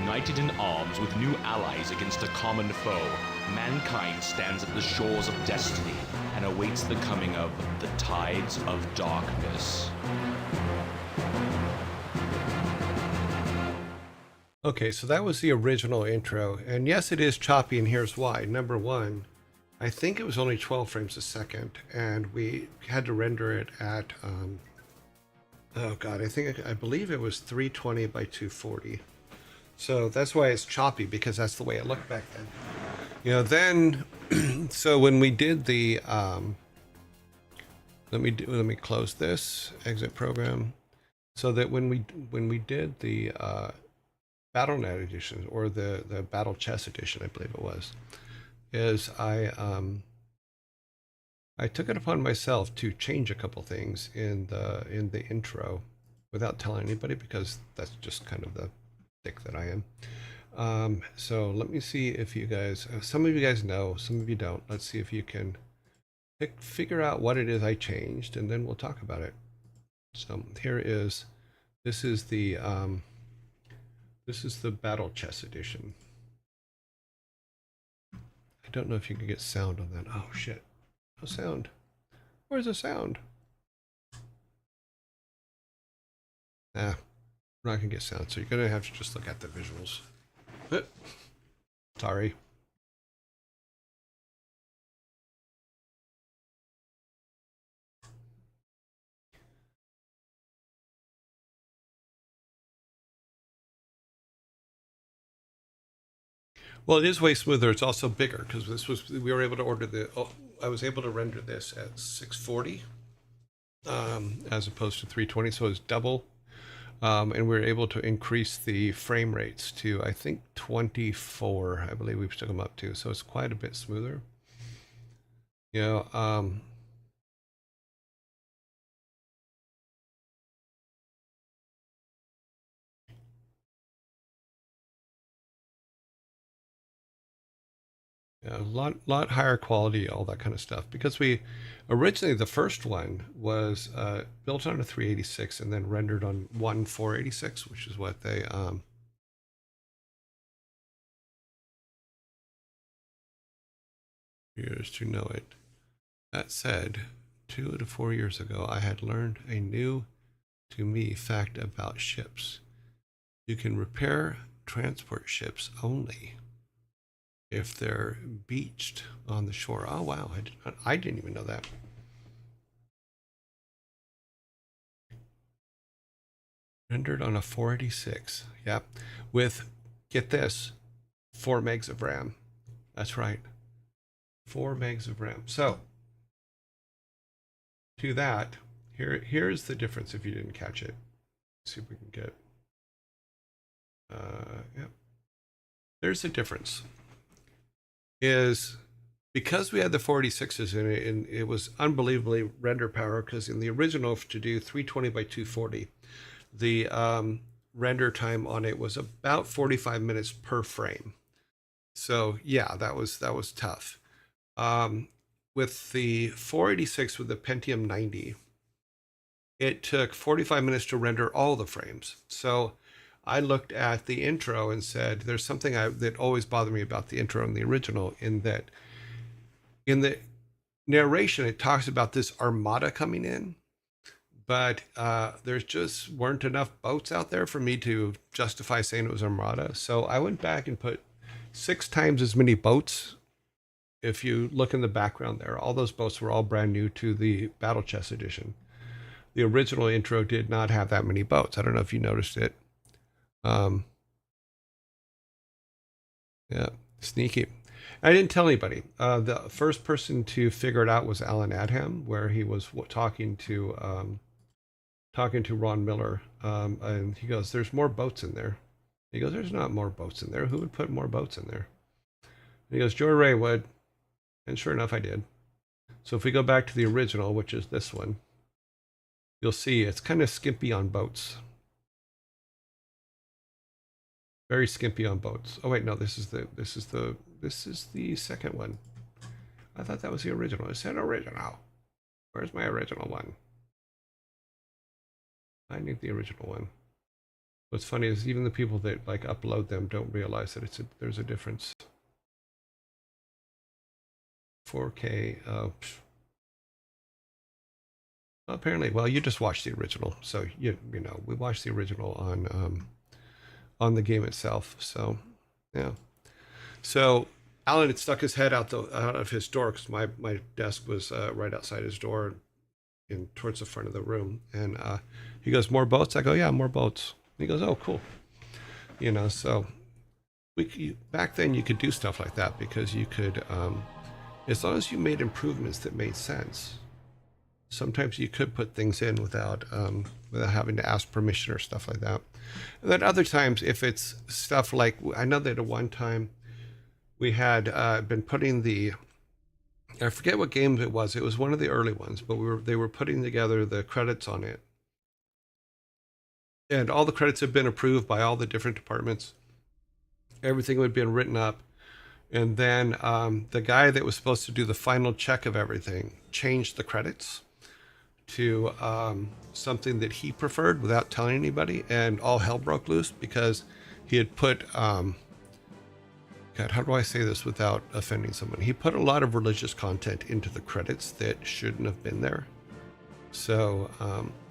United in arms with new allies against a common foe, mankind stands at the shores of destiny and awaits the coming of the Tides of Darkness. Okay, so that was the original intro, and yes, it is choppy, and here's why. Number one, I think it was only 12 frames a second, and we had to render it at, oh god, I believe it was 320 by 240. So that's why it's choppy, because that's the way it looked back then. You know, then, so when we did the, let me close this, exit program, so that when we did the BattleNet edition, or the Battle Chess edition, I believe it was, is I took it upon myself to change a couple things in the intro without telling anybody, because that's just kind of the thick that I am. So let me see if you guys, some of you guys know, some of you don't. Let's see if you can figure out what it is I changed, and then we'll talk about it. So here is, this is the Battle Chess edition. I don't know if you can get sound on that. Oh shit, no sound. Where's the sound? Ah, we're not gonna get sound, so you're gonna have to just look at the visuals. Sorry. Well, it is way smoother. It's also bigger, because we were able to order I was able to render this at 640 as opposed to 320, so it's double. And we were able to increase the frame rates to, I think, 24, I believe we've took them up to, so it's quite a bit smoother. You know, yeah, a lot higher quality, all that kind of stuff, because we originally, the first one was built on a 386 and then rendered on one 486, which is what they years to know it. That said, 2 to 4 years ago, I had learned a new, to me, fact about ships. You can repair transport ships only if they're beached on the shore. Oh wow, I didn't even know that. Rendered on a 486. Yep. With, get this, 4 megs of RAM. That's right. 4 megs of RAM. So, to that, here's the difference if you didn't catch it. Let's see if we can get, yep. There's the difference. Is because we had the 486s in it, and it was unbelievably render power, because in the original, to do 320 by 240, the render time on it was about 45 minutes per frame. So yeah, that was tough. With the 486 with the Pentium 90, it took 45 minutes to render all the frames. So I looked at the intro and said, there's something that always bothered me about the intro in the original, in that in the narration, it talks about this armada coming in, but there's just weren't enough boats out there for me to justify saying it was armada. So I went back and put 6 times as many boats. If you look in the background there, all those boats were all brand new to the Battle Chest edition. The original intro did not have that many boats. I don't know if you noticed it. Yeah, sneaky. I didn't tell anybody. The first person to figure it out was Alan Adham, where he was talking to Ron Miller, and he goes, "There's more boats in there." He goes, "There's not more boats in there. Who would put more boats in there?" And he goes, "Joy Ray would," and sure enough, I did. So if we go back to the original, which is this one, you'll see it's kind of skimpy on boats. Very skimpy on boats. Oh wait, no, this is the second one. I thought that was the original. I said original. Where's my original one? I need the original one. What's funny is even the people that like upload them don't realize that there's a difference. 4K. Apparently, well, you just watched the original, so you know we watched the original on the game itself. So yeah. So Alan had stuck his head out of his door, because my desk was right outside his door, in towards the front of the room, and he goes, "More boats?" I go, "Yeah, more boats." And he goes, "Oh, cool." You know, so back then you could do stuff like that, because you could, as long as you made improvements that made sense. Sometimes you could put things in without having to ask permission or stuff like that. And then other times, if it's stuff like, I know that at one time we had been putting I forget what game it was. It was one of the early ones, but they were putting together the credits on it, and all the credits had been approved by all the different departments. Everything had been written up, and then the guy that was supposed to do the final check of everything changed the credits to something that he preferred without telling anybody, and all hell broke loose, because he had put God, how do I say this without offending someone? He put a lot of religious content into the credits that shouldn't have been there. So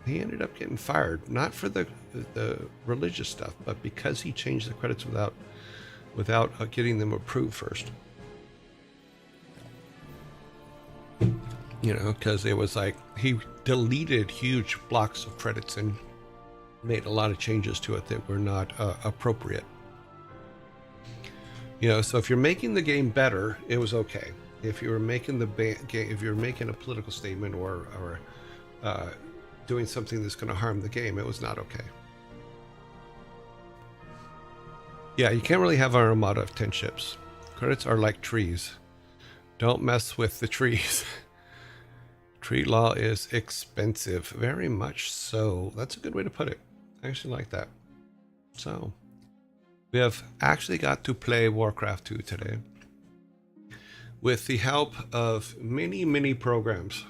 he ended up getting fired, not for the religious stuff, but because he changed the credits without getting them approved first. You know, because it was like he deleted huge blocks of credits and made a lot of changes to it that were not appropriate. You know, so if you're making the game better, it was okay. If you were making if you're making a political statement or doing something that's going to harm the game, it was not okay. Yeah, you can't really have an armada of 10 ships. Credits are like trees. Don't mess with the trees. Tree law is expensive, very much so. That's a good way to put it. I actually like that. So, we have actually got to play WarCraft 2 today with the help of many, many programs.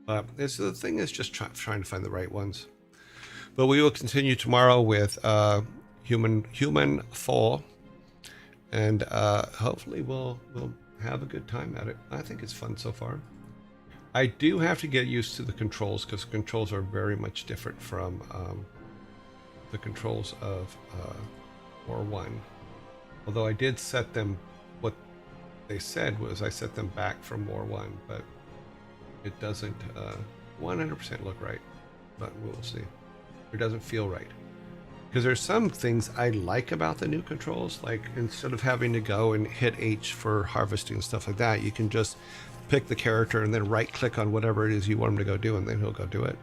The thing is just trying to find the right ones. But we will continue tomorrow with Human Fall, and hopefully we'll have a good time at it. I think it's fun so far. I do have to get used to the controls, because the controls are very much different from the controls of War 1. Although I did set them they said was I set them back from War 1, but it doesn't 100% look right. But we'll see. It doesn't feel right. Because there's some things I like about the new controls, like instead of having to go and hit H for harvesting and stuff like that, you can just pick the character and then right click on whatever it is you want him to go do, and then he'll go do it.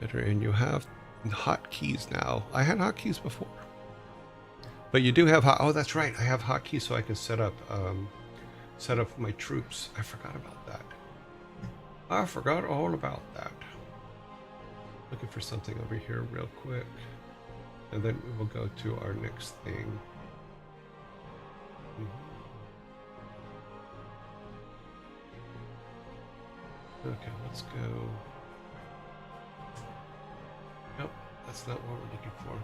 Better, and you have hotkeys now. I had hotkeys before, but you do have oh, that's right, I have hotkeys so I can set up my troops. I forgot about that. I forgot all about that. Looking for something over here real quick, and then we will go to our next thing. Okay, let's go. Nope, that's not what we're looking for.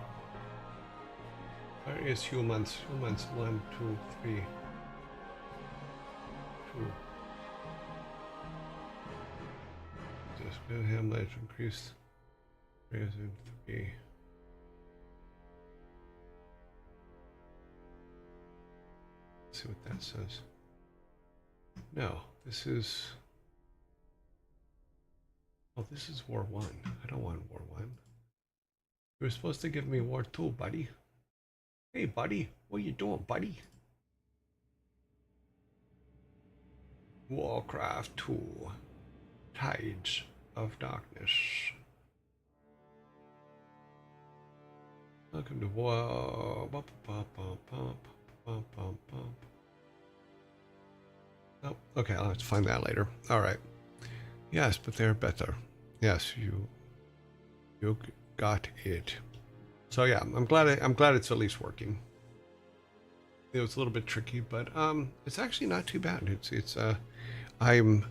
Where is humans? Humans, 1, 2, 3. 2. Just go Hamlet increase. Raising 3. Let's see what that says. No, this is. Oh, this is War 1. I don't want War 1. You were supposed to give me War 2, buddy. Hey, buddy. What you doing, buddy? WarCraft 2. Tides of Darkness. Welcome to War. Oh, okay, I'll have to find that later. All right. Yes, but they're better. Yes, you got it. So yeah, I'm glad it's at least working. It was a little bit tricky, but it's actually not too bad. It's I'm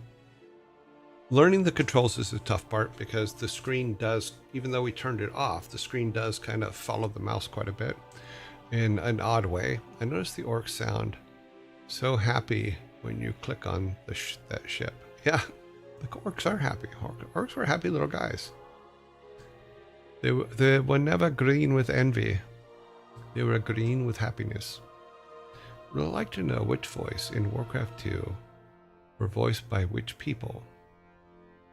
learning the controls is the tough part, because the screen does, even though we turned it off, the screen does kind of follow the mouse quite a bit in an odd way. I noticed the orcs sound so happy when you click on that ship. Yeah, the orcs are happy. Orcs were happy little guys. They were never green with envy. They were green with happiness. Would like to know which voice in Warcraft 2 were voiced by which people.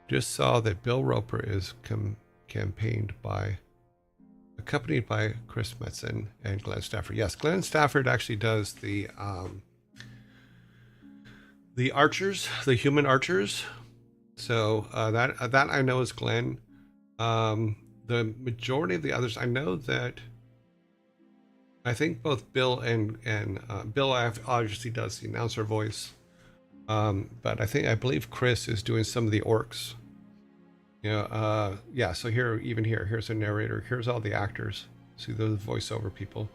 Just saw that Bill Roper is accompanied by Chris Metzen and Glenn Stafford. Yes, Glenn Stafford actually does the archers, the human archers. So that I know is Glenn. The majority of the others, I know that. I think both Bill and Bill obviously does the announcer voice, but I believe Chris is doing some of the orcs. You know, yeah. So here's a narrator. Here's all the actors. See those voiceover people.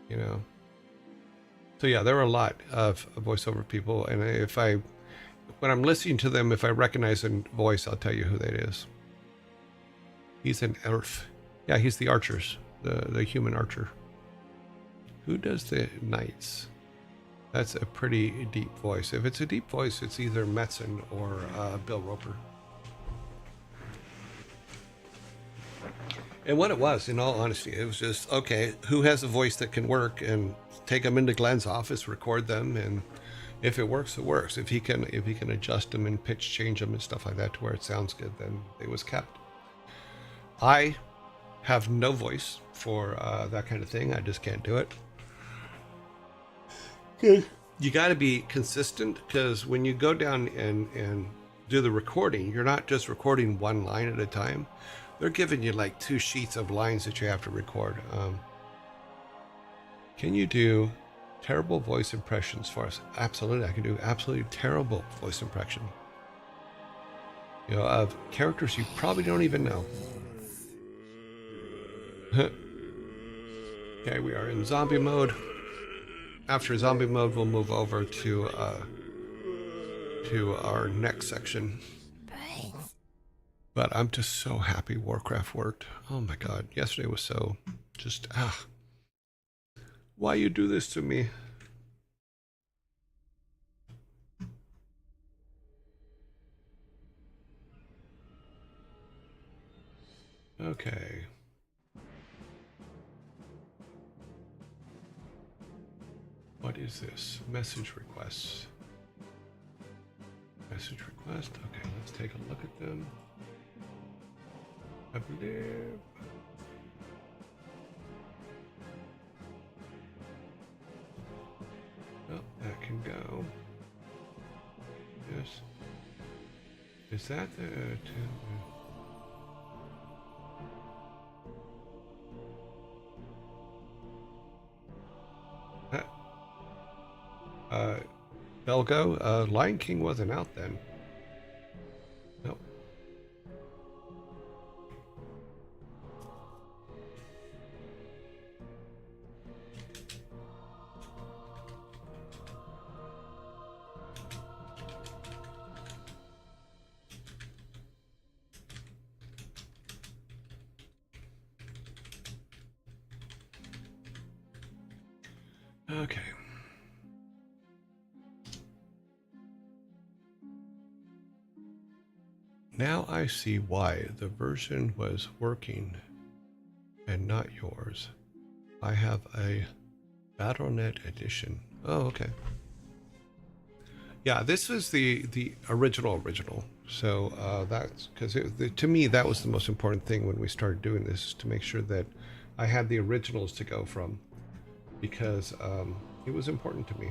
You know. So yeah, there are a lot of voiceover people, and when I'm listening to them, if I recognize a voice, I'll tell you who that is. He's an elf. Yeah, he's the archers, the human archer. Who does the knights? That's a pretty deep voice. If it's a deep voice, it's either Metzen or Bill Roper. And what it was, in all honesty, it was just, okay, who has a voice that can work, and take them into Glenn's office, record them, and if it works, it works. If he can adjust them and pitch change them and stuff like that to where it sounds good, then it was kept. I have no voice for that kind of thing. I just can't do it. Good. You got to be consistent, because when you go down and do the recording, you're not just recording one line at a time. They're giving you like 2 sheets of lines that you have to record. Can you do terrible voice impressions for us? Absolutely, I can do absolutely terrible voice impression. You know, of characters you probably don't even know. Okay, we are in zombie mode. After zombie mode, we'll move over to our next section. But I'm just so happy WarCraft worked. Oh my god, yesterday was so just why you do this to me? Okay. What is this? Message requests. Message request. Okay, let's take a look at them. I believe. Oh, that can go. Yes. Is that the... Belgo, Lion King wasn't out then. Nope. Okay. Now I see why the version was working and not yours. I have a BattleNet edition. Oh, okay. Yeah, this was the original. So that's because to me that was the most important thing when we started doing this, is to make sure that I had the originals to go from, because it was important to me.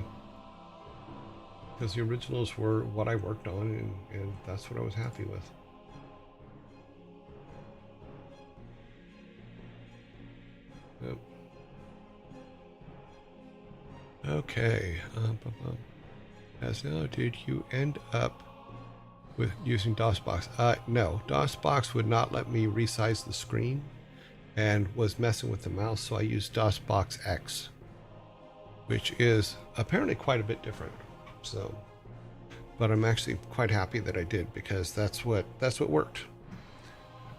Because the originals were what I worked on, and that's what I was happy with. Yep. Okay. As now, did you end up with using DOSBox? No, DOSBox would not let me resize the screen and was messing with the mouse, so I used DOSBox X, which is apparently quite a bit different. So, but I'm actually quite happy that I did, because that's what worked.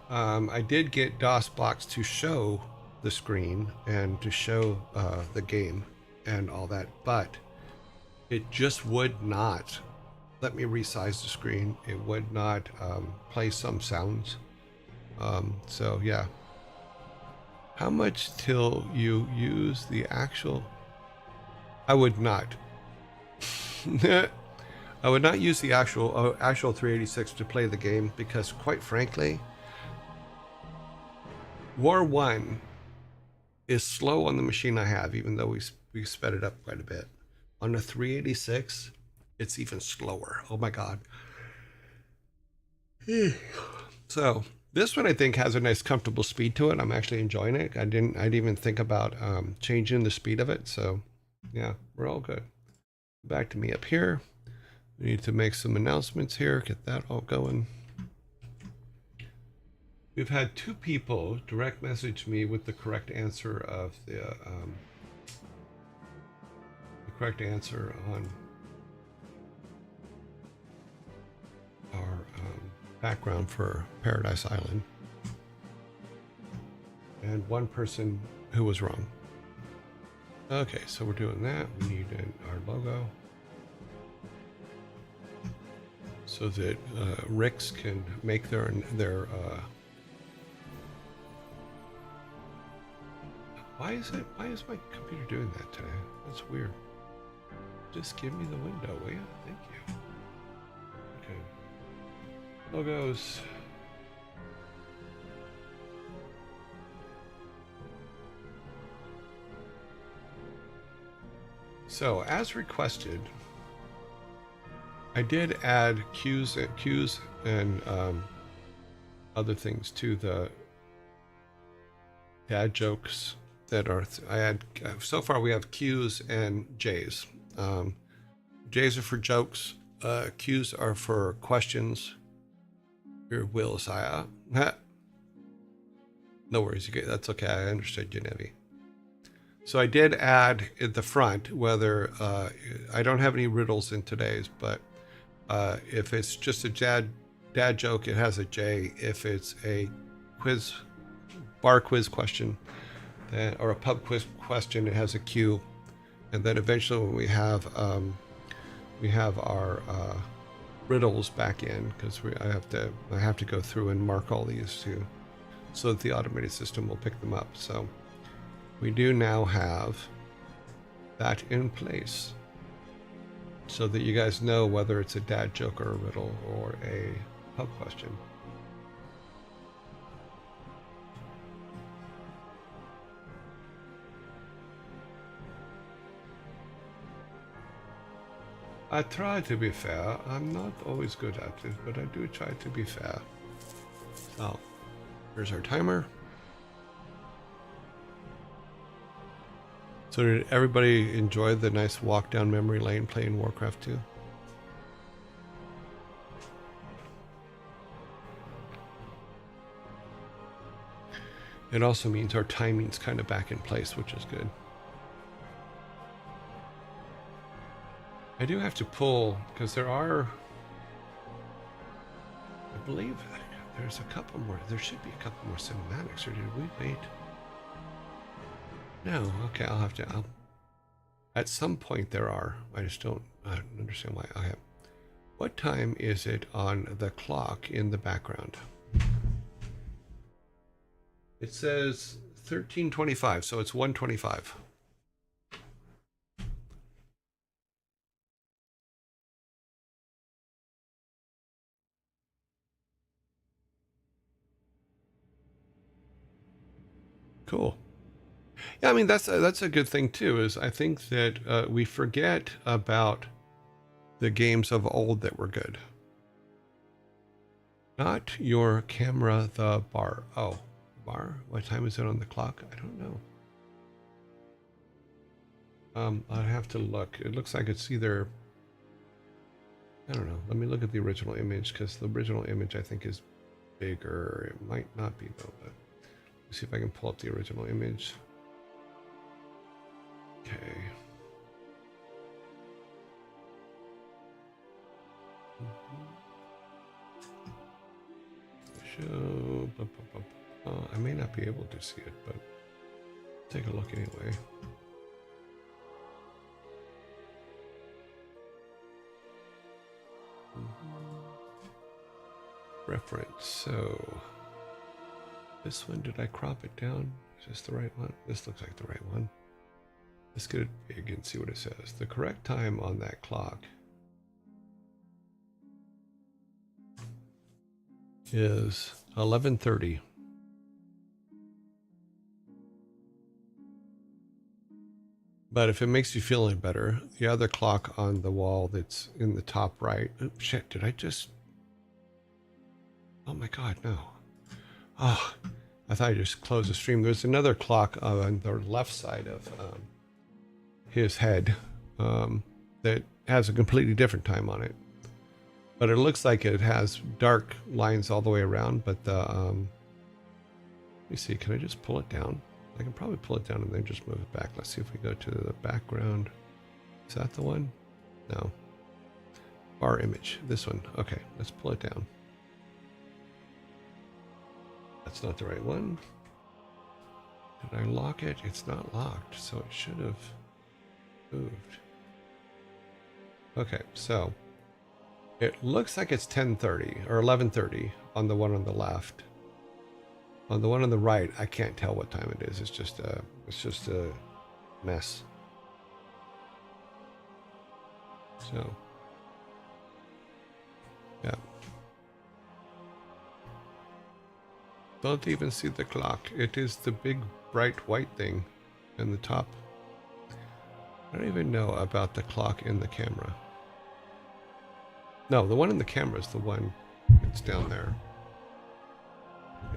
I did get DOSBox to show the screen and to show the game and all that, but it just would not let me resize the screen. It would not play some sounds. So yeah. How much till you use the actual? I would not. I would not use the actual 386 to play the game, because quite frankly, War 1 is slow on the machine I have, even though we sped it up quite a bit. On the 386, it's even slower. Oh my god. So this one I think has a nice comfortable speed to it. I'm actually enjoying it. I didn't even think about changing the speed of it. So yeah, we're all good. Back to me up here. We need to make some announcements here, get that all going. We've had 2 people direct message me with the correct answer of the correct answer on our background for Paradise Island, and 1 person who was wrong. Okay, so we're doing that. We need our logo so that Ricks can make their why is my computer doing that today? That's weird. Just give me the window, will you? Thank you. Okay. Logos. So, as requested, I did add cues and other things to the dad jokes that are. I had so far we have Q's and J's. J's are for jokes. Q's are for questions. Your will, Saya. No worries, that's okay. I understood you, Nevi. So I did add at the front whether I don't have any riddles in today's, but if it's just a dad joke, it has a J. If it's a bar quiz question, or a pub quiz question, it has a Q. And then eventually when we have our riddles back in, because I have to go through and mark all these too, so that the automated system will pick them up. So we do now have that in place so that you guys know whether it's a dad joke or a riddle or a pub question. I try to be fair. I'm not always good at it, but I do try to be fair. So, here's our timer. So did everybody enjoy the nice walk down memory lane playing Warcraft 2? It also means our timing's kind of back in place, which is good. I do have to pull, because there are, I believe there's a couple more, there should be a couple more cinematics, or did we wait? No, okay, I'll have to, at some point there are, I just don't understand why. Okay. What time is it on the clock in the background? It says 13:25, so it's 1:25. Cool. Yeah, I mean that's a good thing too. Is I think that we forget about the games of old that were good. Not your camera, the bar. Oh, bar. What time is it on the clock? I don't know. I'd have to look. It looks like it's either. I don't know. Let me look at the original image because the original image I think is bigger. It might not be though. But let's see if I can pull up the original image. Okay. Show. Blah, blah, blah. I may not be able to see it, but take a look anyway. Reference. So this one, did I crop it down? Is this the right one? This looks like the right one. Let's get it big and see what it says. The correct time on that clock is 11:30. But if it makes you feel any better, the other clock on the wall that's in the top right. Oops, shit, did I just... Oh my god, no. Oh, I thought I just closed the stream. There's another clock on the left side of his head that has a completely different time on it. But it looks like it has dark lines all the way around, but the... let me see, can I just pull it down? I can probably pull it down and then just move it back. Let's see if we go to the background. Is that the one? No. Bar image. This one. Okay, let's pull it down. That's not the right one. Did I lock it? It's not locked, so it should have moved. Okay, so it looks like it's 10:30 or 11:30 on the one on the left. On the one on the right, I can't tell what time it is. It's just a mess. So, yeah. Don't even see the clock. It is the big bright white thing in the top. I don't even know about the clock in the camera. No, the one in the camera is the one that's down there.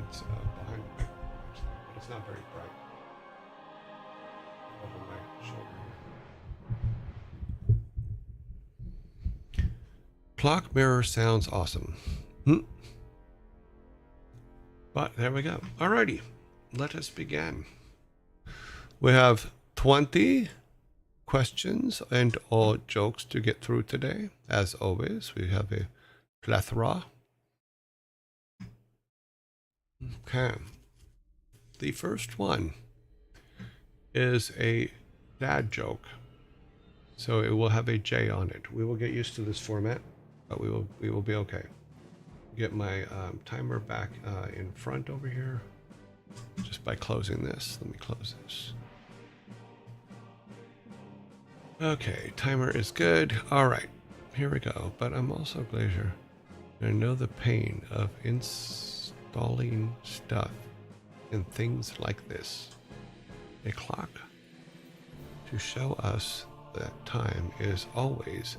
It's behind me, but it's not very bright. Over my shoulder. Clock mirror sounds awesome. But there we go. Alrighty, let us begin. We have 20 questions and all jokes to get through today. As always, we have a plethora. Okay. The first one is a dad joke. So it will have a J on it. We will get used to this format, but we will be okay. Get my timer back in front over here just by closing this. Let me close this. Okay, timer is good. All right, here we go. But I'm also Glacier. I know the pain of installing stuff and things like this. A clock to show us that time is always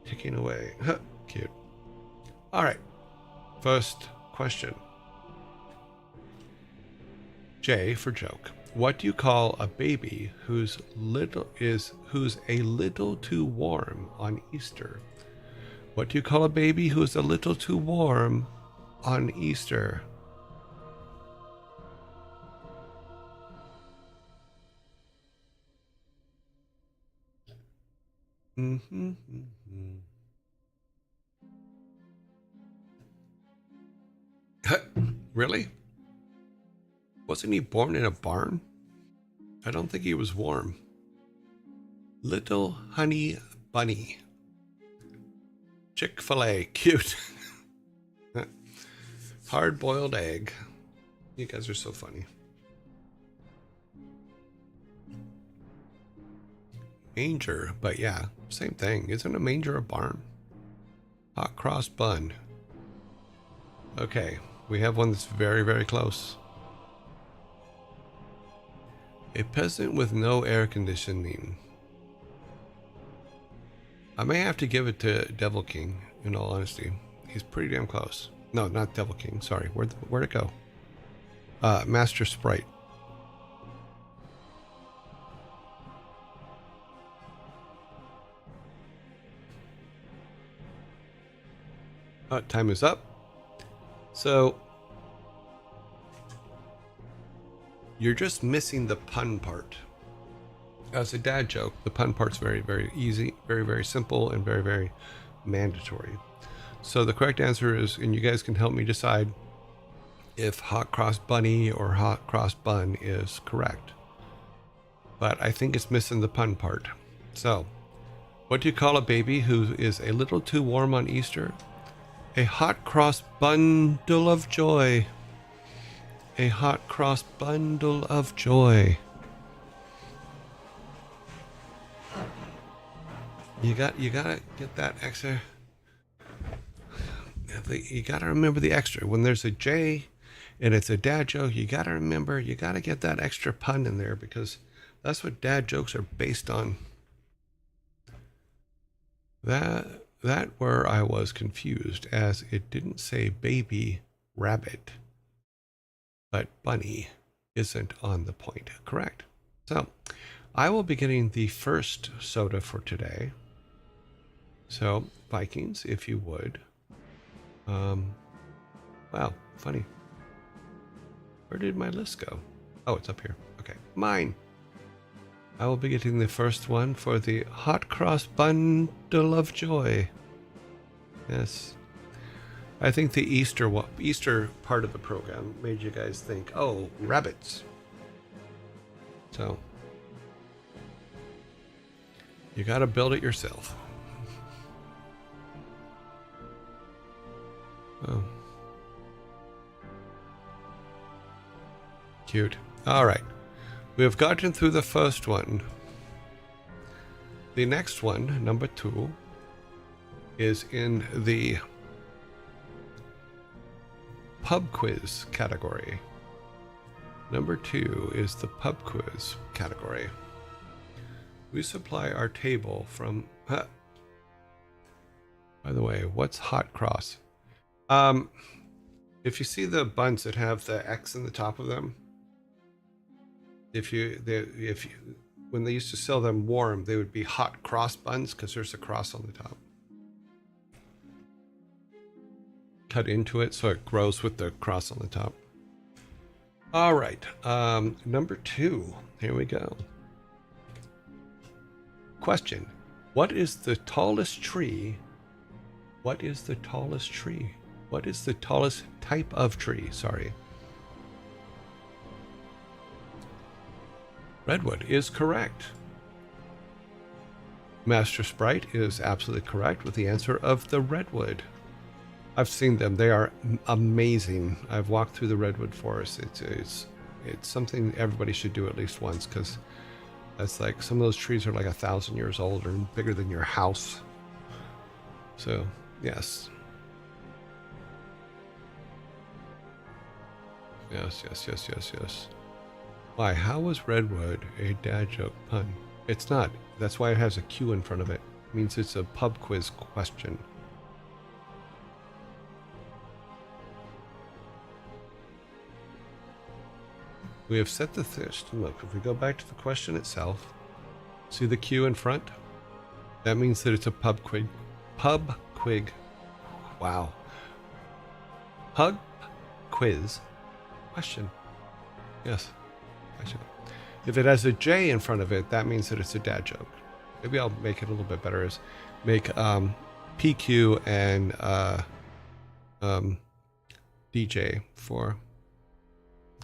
ticking away. Cute. All right, first question. J for joke. What do you call a baby who's a little too warm on Easter? What do you call a baby who's a little too warm on Easter? Mm-hmm, mm-hmm. Really? Wasn't he born in a barn? I don't think he was warm. Little honey bunny. Chick-fil-A. Cute. Hard-boiled egg. You guys are so funny. Manger, but yeah, same thing. Isn't a manger a barn? Hot cross bun. Okay, we have one that's very, very close. A peasant with no air conditioning. I may have to give it to Devil King, in all honesty. He's pretty damn close. No, not Devil King, sorry. Where'd it go? Master Sprite. Time is up. So, you're just missing the pun part. As a dad joke, the pun part's very, very easy, very, very simple, and very, very mandatory. So the correct answer is, and you guys can help me decide if hot cross bunny or hot cross bun is correct. But I think it's missing the pun part. So, what do you call a baby who is a little too warm on Easter? A hot cross bundle of joy. A hot cross bundle of joy. You gotta get that extra. You gotta remember the extra. When there's a J and it's a dad joke, you gotta remember, you gotta get that extra pun in there because that's what dad jokes are based on. That where I was confused, as it didn't say baby rabbit, but bunny isn't on the point. Correct. So I will be getting the first soda for today. So Vikings, if you would. Wow, funny. Where did my list go? Oh, it's up here. Okay, mine. I will be getting the first one for the hot cross bundle of joy. Yes. I think the Easter part of the program made you guys think, oh, rabbits. So, you got to build it yourself. Oh. Cute. All right. We have gotten through the first one. The next one, number 2, is in the pub quiz category. Number 2 is the pub quiz category. We supply our table from... By the way, what's hot cross? If you see the buns that have the X in the top of them, when they used to sell them warm, they would be hot cross buns because there's a cross on the top. Cut into it so it grows with the cross on the top. All right, number 2. Here we go. Question: what is the tallest tree? What is the tallest tree? What is the tallest type of tree? Sorry. Redwood is correct. Master Sprite is absolutely correct with the answer of the redwood. I've seen them. They are amazing. I've walked through the redwood forest. It's something everybody should do at least once because That's like some of those trees are like 1,000 years old or bigger than your house. So, yes. Yes. Why? How was redwood a dad joke pun? It's not. That's why it has a Q in front of it. It means it's a pub quiz question. We have set the system up. If we go back to the question itself, see the Q in front? That means that it's a pub quiz. Pub quiz. Wow. Pub quiz question. Yes. If it has a J in front of it, that means that it's a dad joke. Maybe I'll make it a little bit better. Is make PQ and DJ for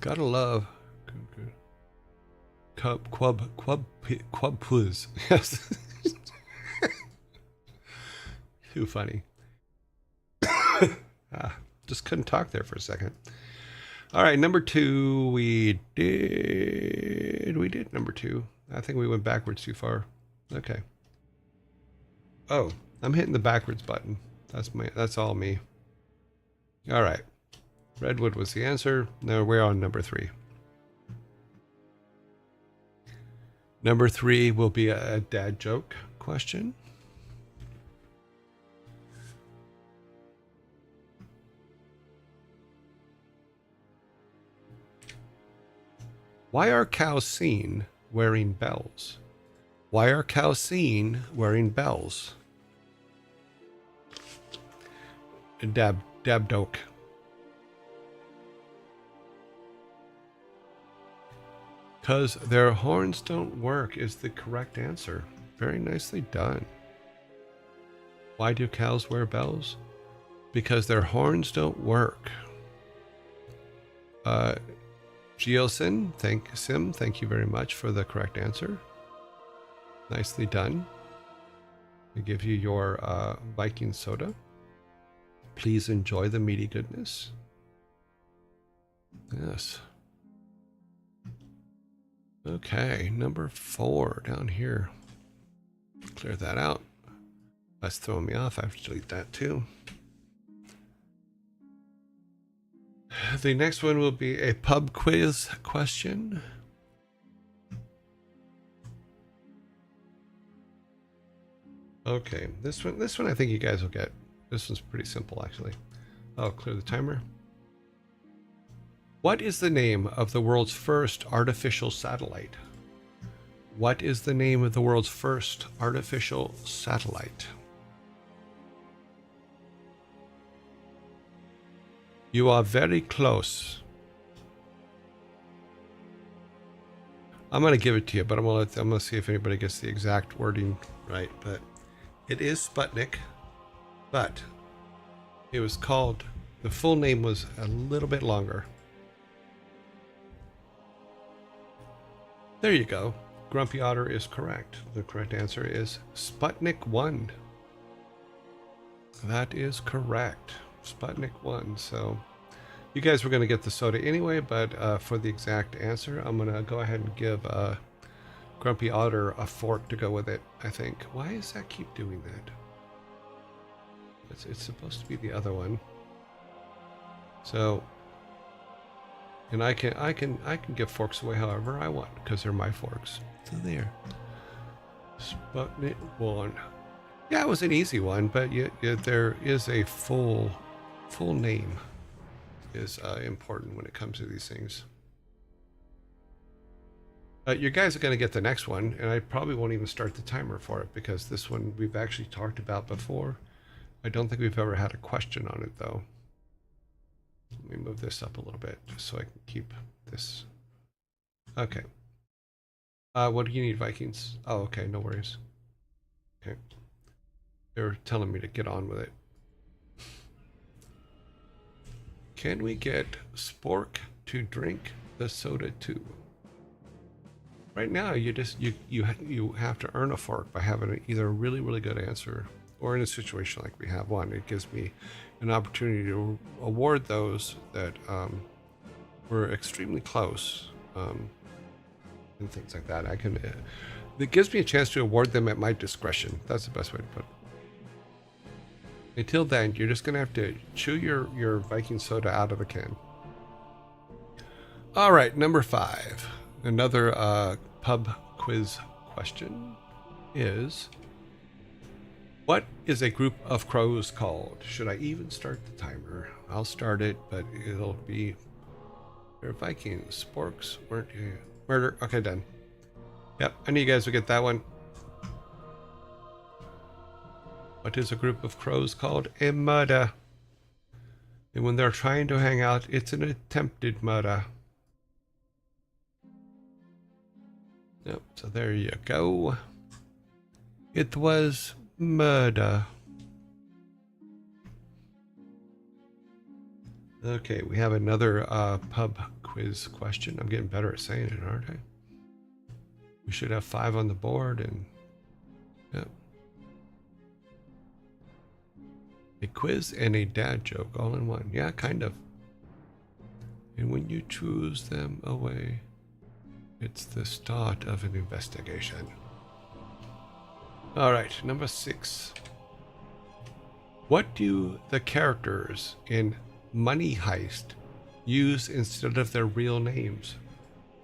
gotta love Quub quiz. Yes. Too funny. Just couldn't talk there for a second. All right, number 2, we did number 2. I think we went backwards too far. Okay. Oh, I'm hitting the backwards button. That's all me. All right. Redwood was the answer. Now we're on number 3. Number 3 will be a dad joke question. Why are cows seen wearing bells? Why are cows seen wearing bells? Dabdoke. Because their horns don't work is the correct answer. Very nicely done. Why do cows wear bells? Because their horns don't work. Geosin, thank you very much for the correct answer. Nicely done. I give you your Viking soda. Please enjoy the meaty goodness. Yes. Okay, number 4 down here. Clear that out. That's throwing me off. I have to delete that too. The next one will be a pub quiz question. Okay, this one I think you guys will get. This one's pretty simple actually. I'll clear the timer. What is the name of the world's first artificial satellite? What is the name of the world's first artificial satellite? You are very close. I'm going to give it to you, but I'm going to see if anybody gets the exact wording right. But it is Sputnik, but it was called, the full name was a little bit longer. There you go. Grumpy Otter is correct. The correct answer is Sputnik 1. That is correct. Sputnik 1. So you guys were going to get the soda anyway, but for the exact answer, I'm going to go ahead and give Grumpy Otter a fork to go with it, I think. Why does that keep doing that? It's supposed to be the other one. So, and I can give forks away however I want because they're my forks. So there. Sputnik 1. Yeah, it was an easy one, but there is a full name is important when it comes to these things. You guys are going to get the next one, and I probably won't even start the timer for it because this one we've actually talked about before. I don't think we've ever had a question on it, though. Let me move this up a little bit just so I can keep this. Okay. What do you need, Vikings? Oh, okay, no worries. Okay. They're telling me to get on with it. Can we get Spork to drink the soda too? Right now, you have to earn a fork by having either a really good answer, or in a situation like we have one, it gives me an opportunity to award those that were extremely close. and things like that. I can. It gives me a chance to award them at my discretion. That's the best way to put it. Until then, you're just gonna have to chew your Viking soda out of the can. All right, number 5. Another pub quiz question is, what is a group of crows called? Should I even start the timer? I'll start it, but it'll be... They're Vikings. Sporks weren't you? Murder. Okay, done. Yep, I knew you guys would get that one. What is a group of crows called? A murder. And when they're trying to hang out, it's an attempted murder. Yep, so there you go. It was murder. Okay, we have another pub quiz question. I'm getting better at saying it, aren't I? We should have 5 on the board and... Yep. A quiz and a dad joke all in one. Yeah, kind of. And when you choose them away, it's the start of an investigation. All right, number 6. What do the characters in Money Heist use instead of their real names?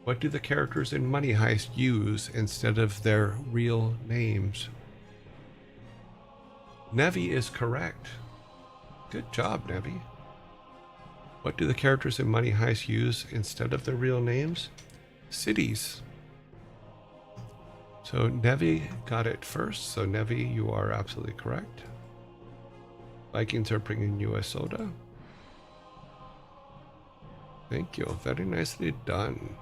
What do the characters in Money Heist use instead of their real names? Nevi is correct. Good job, Nevi. What do the characters in Money Heist use instead of their real names? Cities. So Nevi got it first. So Nevi, you are absolutely correct. Vikings are bringing you a soda. Thank you. Very nicely done.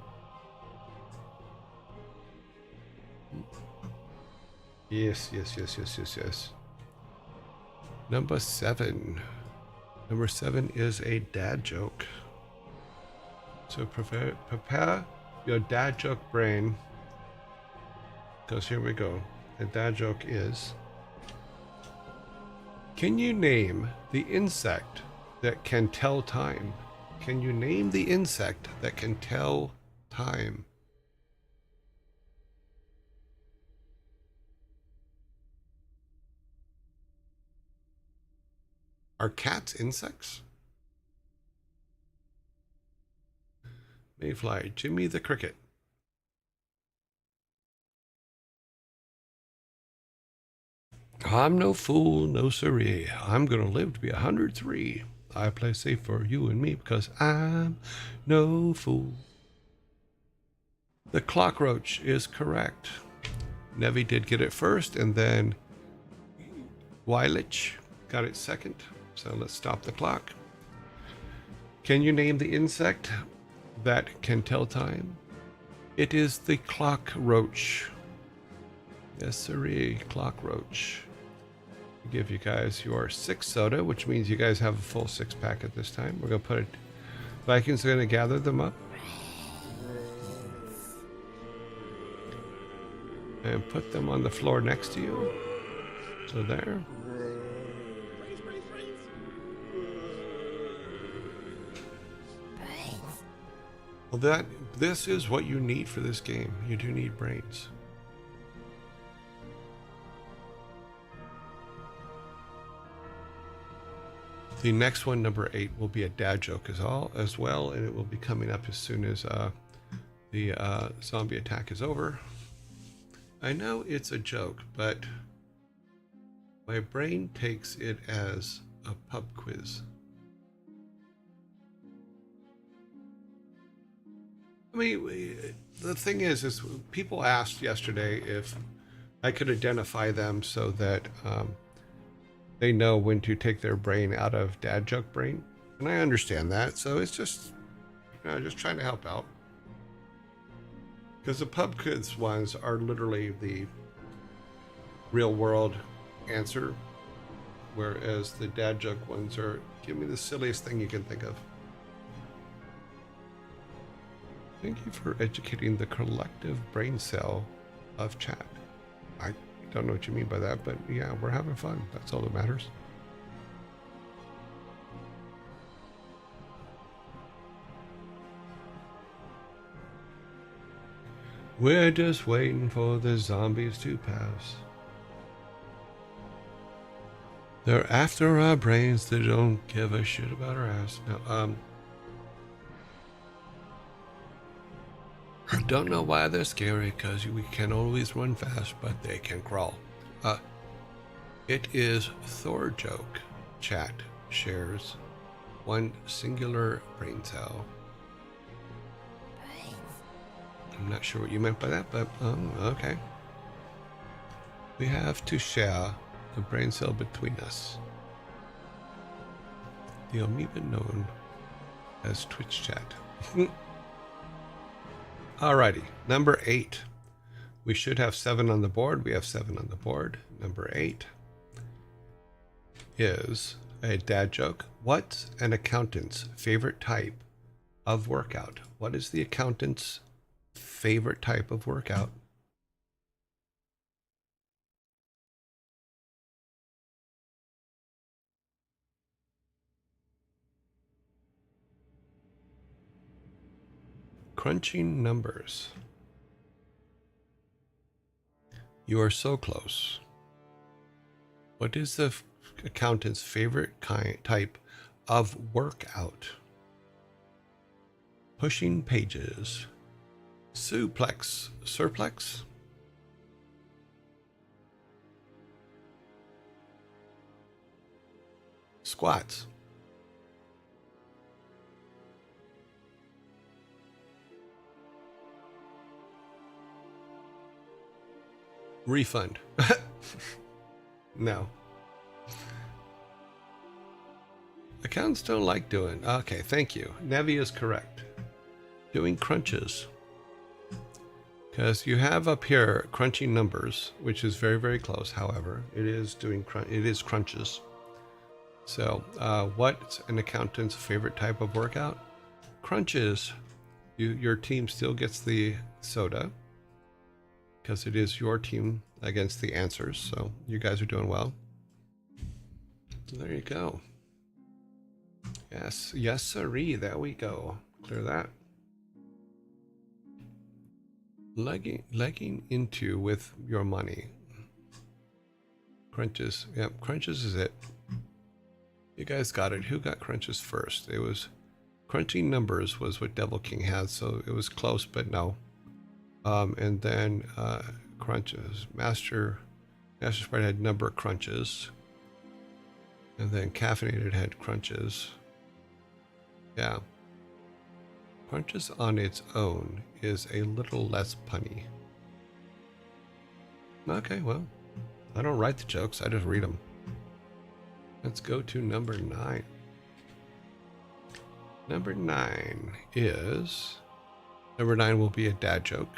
Yes. Number 7. Number 7 is a dad joke. So prepare your dad joke brain. Because here we go. The dad joke is... Can you name the insect that can tell time? Can you name the insect that can tell time? Are cats insects? Mayfly, Jimmy the Cricket. I'm no fool, no siree. I'm gonna live to be 103. I play safe for you and me because I'm no fool. The cockroach is correct. Nevi did get it first, and then Weilich got it second. So let's stop the clock. Can you name the insect that can tell time? It is the cockroach. Yes, sirree, cockroach. I'll give you guys your 6 soda, which means you guys have a full 6-pack at this time. We're gonna put it. Vikings are gonna gather them up and put them on the floor next to you. So there. Well, this is what you need for this game. You do need brains. The next one, number 8, will be a dad joke as well, and it will be coming up as soon as the zombie attack is over. I know it's a joke, but my brain takes it as a pub quiz. I mean, the thing is people asked yesterday if I could identify them so that they know when to take their brain out of dad joke brain, and I understand that. So it's just, just trying to help out. Because the pub quiz ones are literally the real world answer, whereas the dad joke ones are, give me the silliest thing you can think of. Thank you for educating the collective brain cell of chat. I don't know what you mean by that, but yeah, we're having fun. That's all that matters. We're just waiting for the zombies to pass. They're after our brains. They don't give a shit about our ass. No, I don't know why they're scary, because we can always run fast, but they can crawl. It is Thor joke. Chat shares one singular brain cell. I'm not sure what you meant by that, but okay. We have to share the brain cell between us. The amoeba known as Twitch chat. Alrighty, number 8. We should have 7 on the board. We have 7 on the board. Number 8 is a dad joke. What's an accountant's favorite type of workout? What is the accountant's favorite type of workout? Crunching numbers. You are so close. What is the accountant's favorite type of workout? Pushing pages. Suplex. Surplex? Squats. Refund. No. Accountants don't like doing. Okay, thank you. Nevi is correct. Doing crunches. Because you have up here crunching numbers, which is very, very close. However, it is doing crunches. So, what's an accountant's favorite type of workout? Crunches. Your team still gets the soda, because it is your team against the answers. So you guys are doing well. So there you go. Yes, yes, sirree. There we go. Clear that. Legging into with your money. Crunches. Yep, crunches is it. You guys got it. Who got crunches first? It was crunching numbers was what Devil King had, so it was close, but no. And then crunches. Master Sprite had number crunches. And then Caffeinated had crunches. Yeah. Crunches on its own is a little less punny. Okay, well, I don't write the jokes, I just read them. Let's go to number 9. Number 9 will be a dad joke.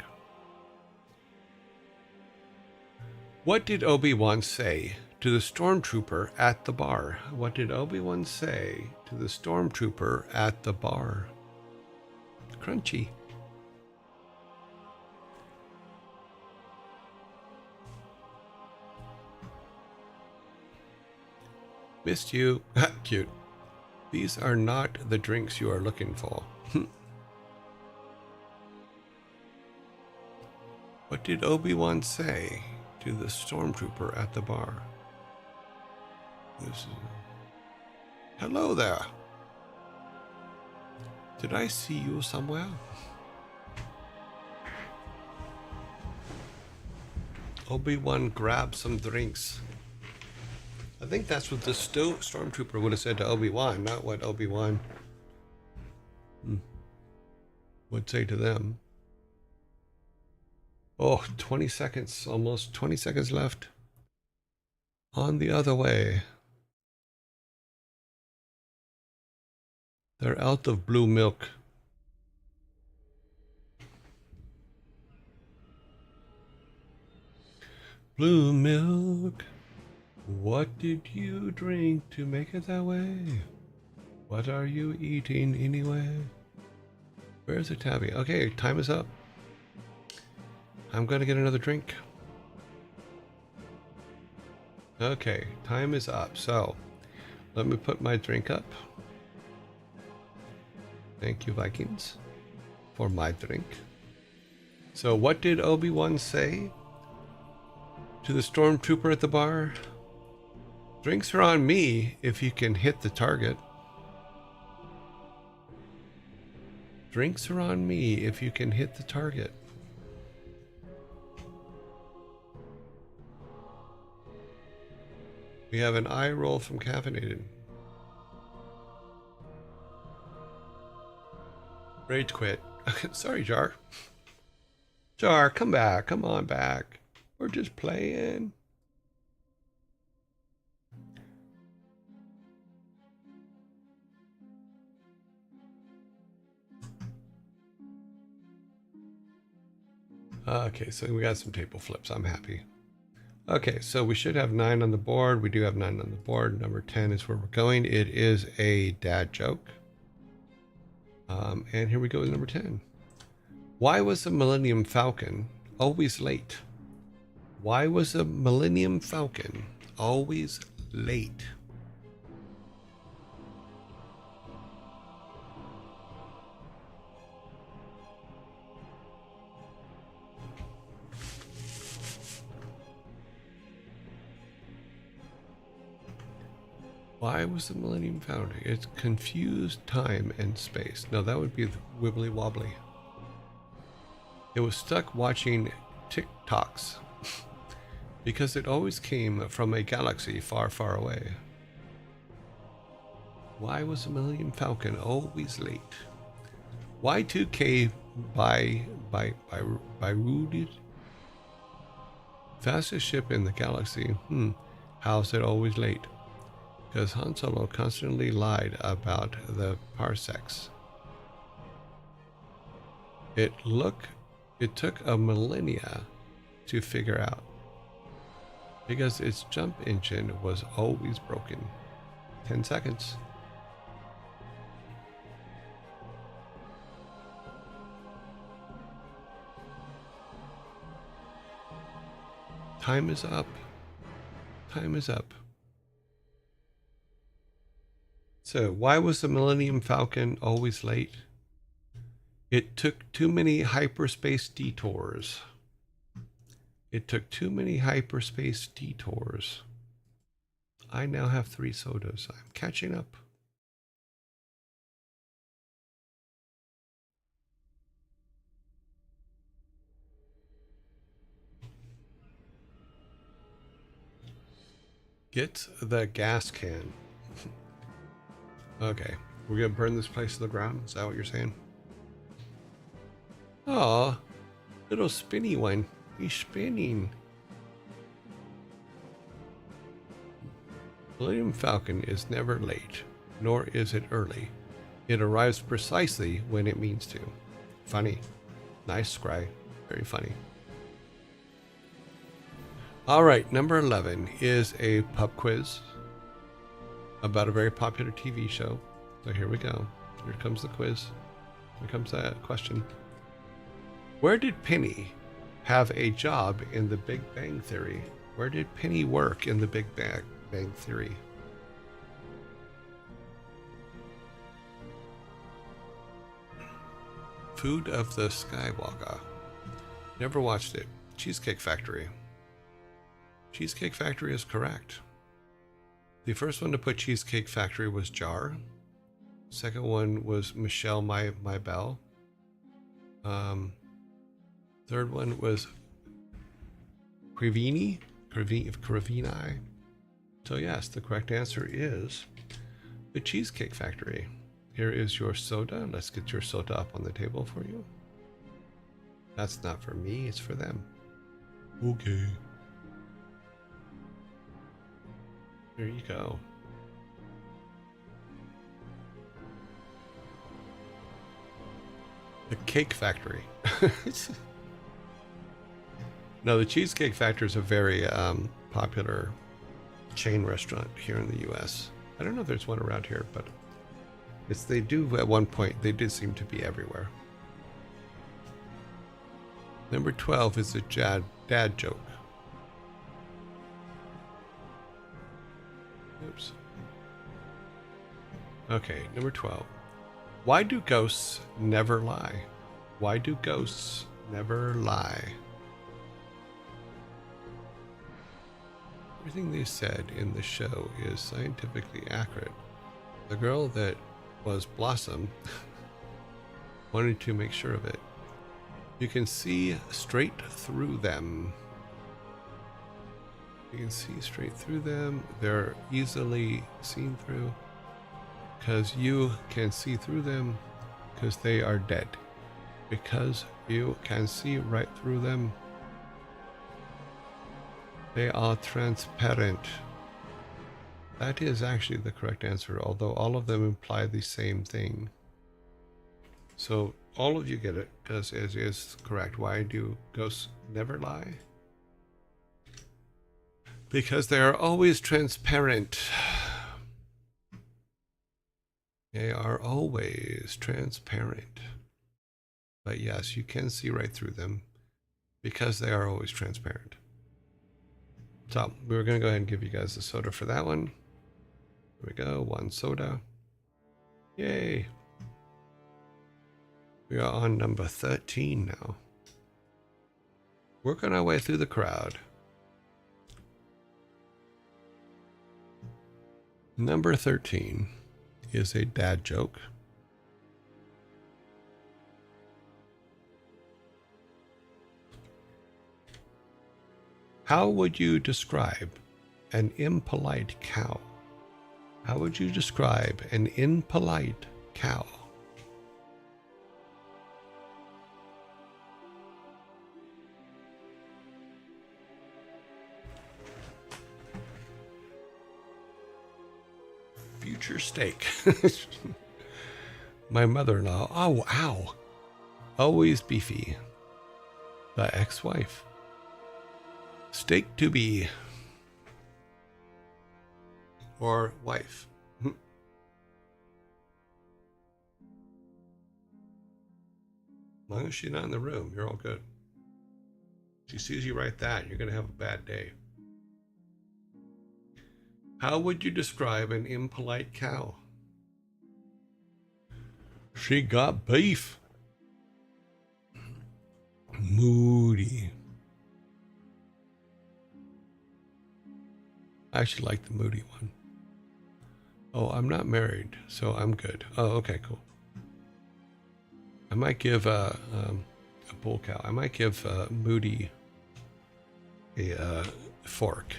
What did Obi-Wan say to the stormtrooper at the bar? What did Obi-Wan say to the stormtrooper at the bar? Crunchy. Missed you. Cute. These are not the drinks you are looking for. What did Obi-Wan say to the stormtrooper at the bar? Hello there. Did I see you somewhere? Obi-Wan grabbed some drinks. I think that's what the stormtrooper would have said to Obi-Wan, not what Obi-Wan would say to them. Oh, 20 seconds, almost 20 seconds left. On the other way. They're out of blue milk. Blue milk. What did you drink to make it that way? What are you eating anyway? Where's the tabby? Okay, time is up. I'm gonna get another drink. Okay, time is up. So, let me put my drink up. Thank you, Vikings, for my drink. So what did Obi-Wan say to the stormtrooper at the bar? Drinks are on me if you can hit the target. Drinks are on me if you can hit the target. We have an eye roll from Caffeinated. Rage quit. Sorry, Jar. Jar, come back. Come on back. We're just playing. Okay, so we got some table flips. I'm happy. Okay, so we should have 9 on the board. We do have 9 on the board. Number 10 is where we're going. It is a dad joke. And here we go with number 10. Why was the Millennium Falcon always late? Why was the Millennium Falcon always late? Why was the Millennium Falcon? It's confused time and space. No, that would be the Wibbly Wobbly. It was stuck watching TikToks because it always came from a galaxy far, far away. Why was the Millennium Falcon always late? Y2K by Rudy. Fastest ship in the galaxy. How's it always late? Because Han Solo constantly lied about the parsecs. It took a millennia to figure out. Because its jump engine was always broken. 10 seconds. Time is up. Time is up. So, why was the Millennium Falcon always late? It took too many hyperspace detours. It took too many hyperspace detours. I now have 3 sodas. I'm catching up. Get the gas can. Okay, we're gonna burn this place to the ground? Is that what you're saying? Aw, little spinny one. He's spinning. Millennium Falcon is never late, nor is it early. It arrives precisely when it means to. Funny. Nice, Scry. Very funny. Alright, number 11 is a pub quiz about a very popular TV show. So here we go. Here comes the quiz. Here comes a question. Where did Penny have a job in the Big Bang Theory? Where did Penny work in the Big Bang Theory? Food of the Skywalker. Never watched it. Cheesecake Factory. Cheesecake Factory is correct. The first one to put Cheesecake Factory was Jar. Second one was Michelle My Belle. Third one was Crevini. So yes, the correct answer is the Cheesecake Factory. Here is your soda. Let's get your soda up on the table for you. That's not for me, it's for them. Okay. There you go. The Cake Factory. No, the Cheesecake Factory is a very popular chain restaurant here in the U.S. I don't know if there's one around here, but they do at one point. They did seem to be everywhere. Number 12 is a dad joke. Oops. Okay, number 12. Why do ghosts never lie? Why do ghosts never lie. Everything they said in the show is scientifically accurate. The girl that was Blossom wanted to make sure of it. You can see straight through them. You can see straight through them. They're easily seen through because you can see through them because they are dead. Because you can see right through them. They are transparent. That is actually the correct answer, although all of them imply the same thing. So all of you get it because it is correct. Why do ghosts never lie? Because they are always transparent. They are always transparent. But yes, you can see right through them because they are always transparent. So we're going to go ahead and give you guys a soda for that one. Here we go, 1 soda. Yay. We are on number 13 now. Working our way through the crowd. Number 13 is a dad joke. How would you describe an impolite cow? How would you describe an impolite cow? Future steak. My mother-in-law. Oh, ow. Always beefy. The ex-wife. Steak to be. Or wife. As long as she's not in the room, you're all good. She sees you write that, you're going to have a bad day. How would you describe an impolite cow? She got beef. Moody. I actually like the moody one. Oh, I'm not married, so I'm good. Oh, okay, cool. I might give a bull cow. I might give Moody a fork.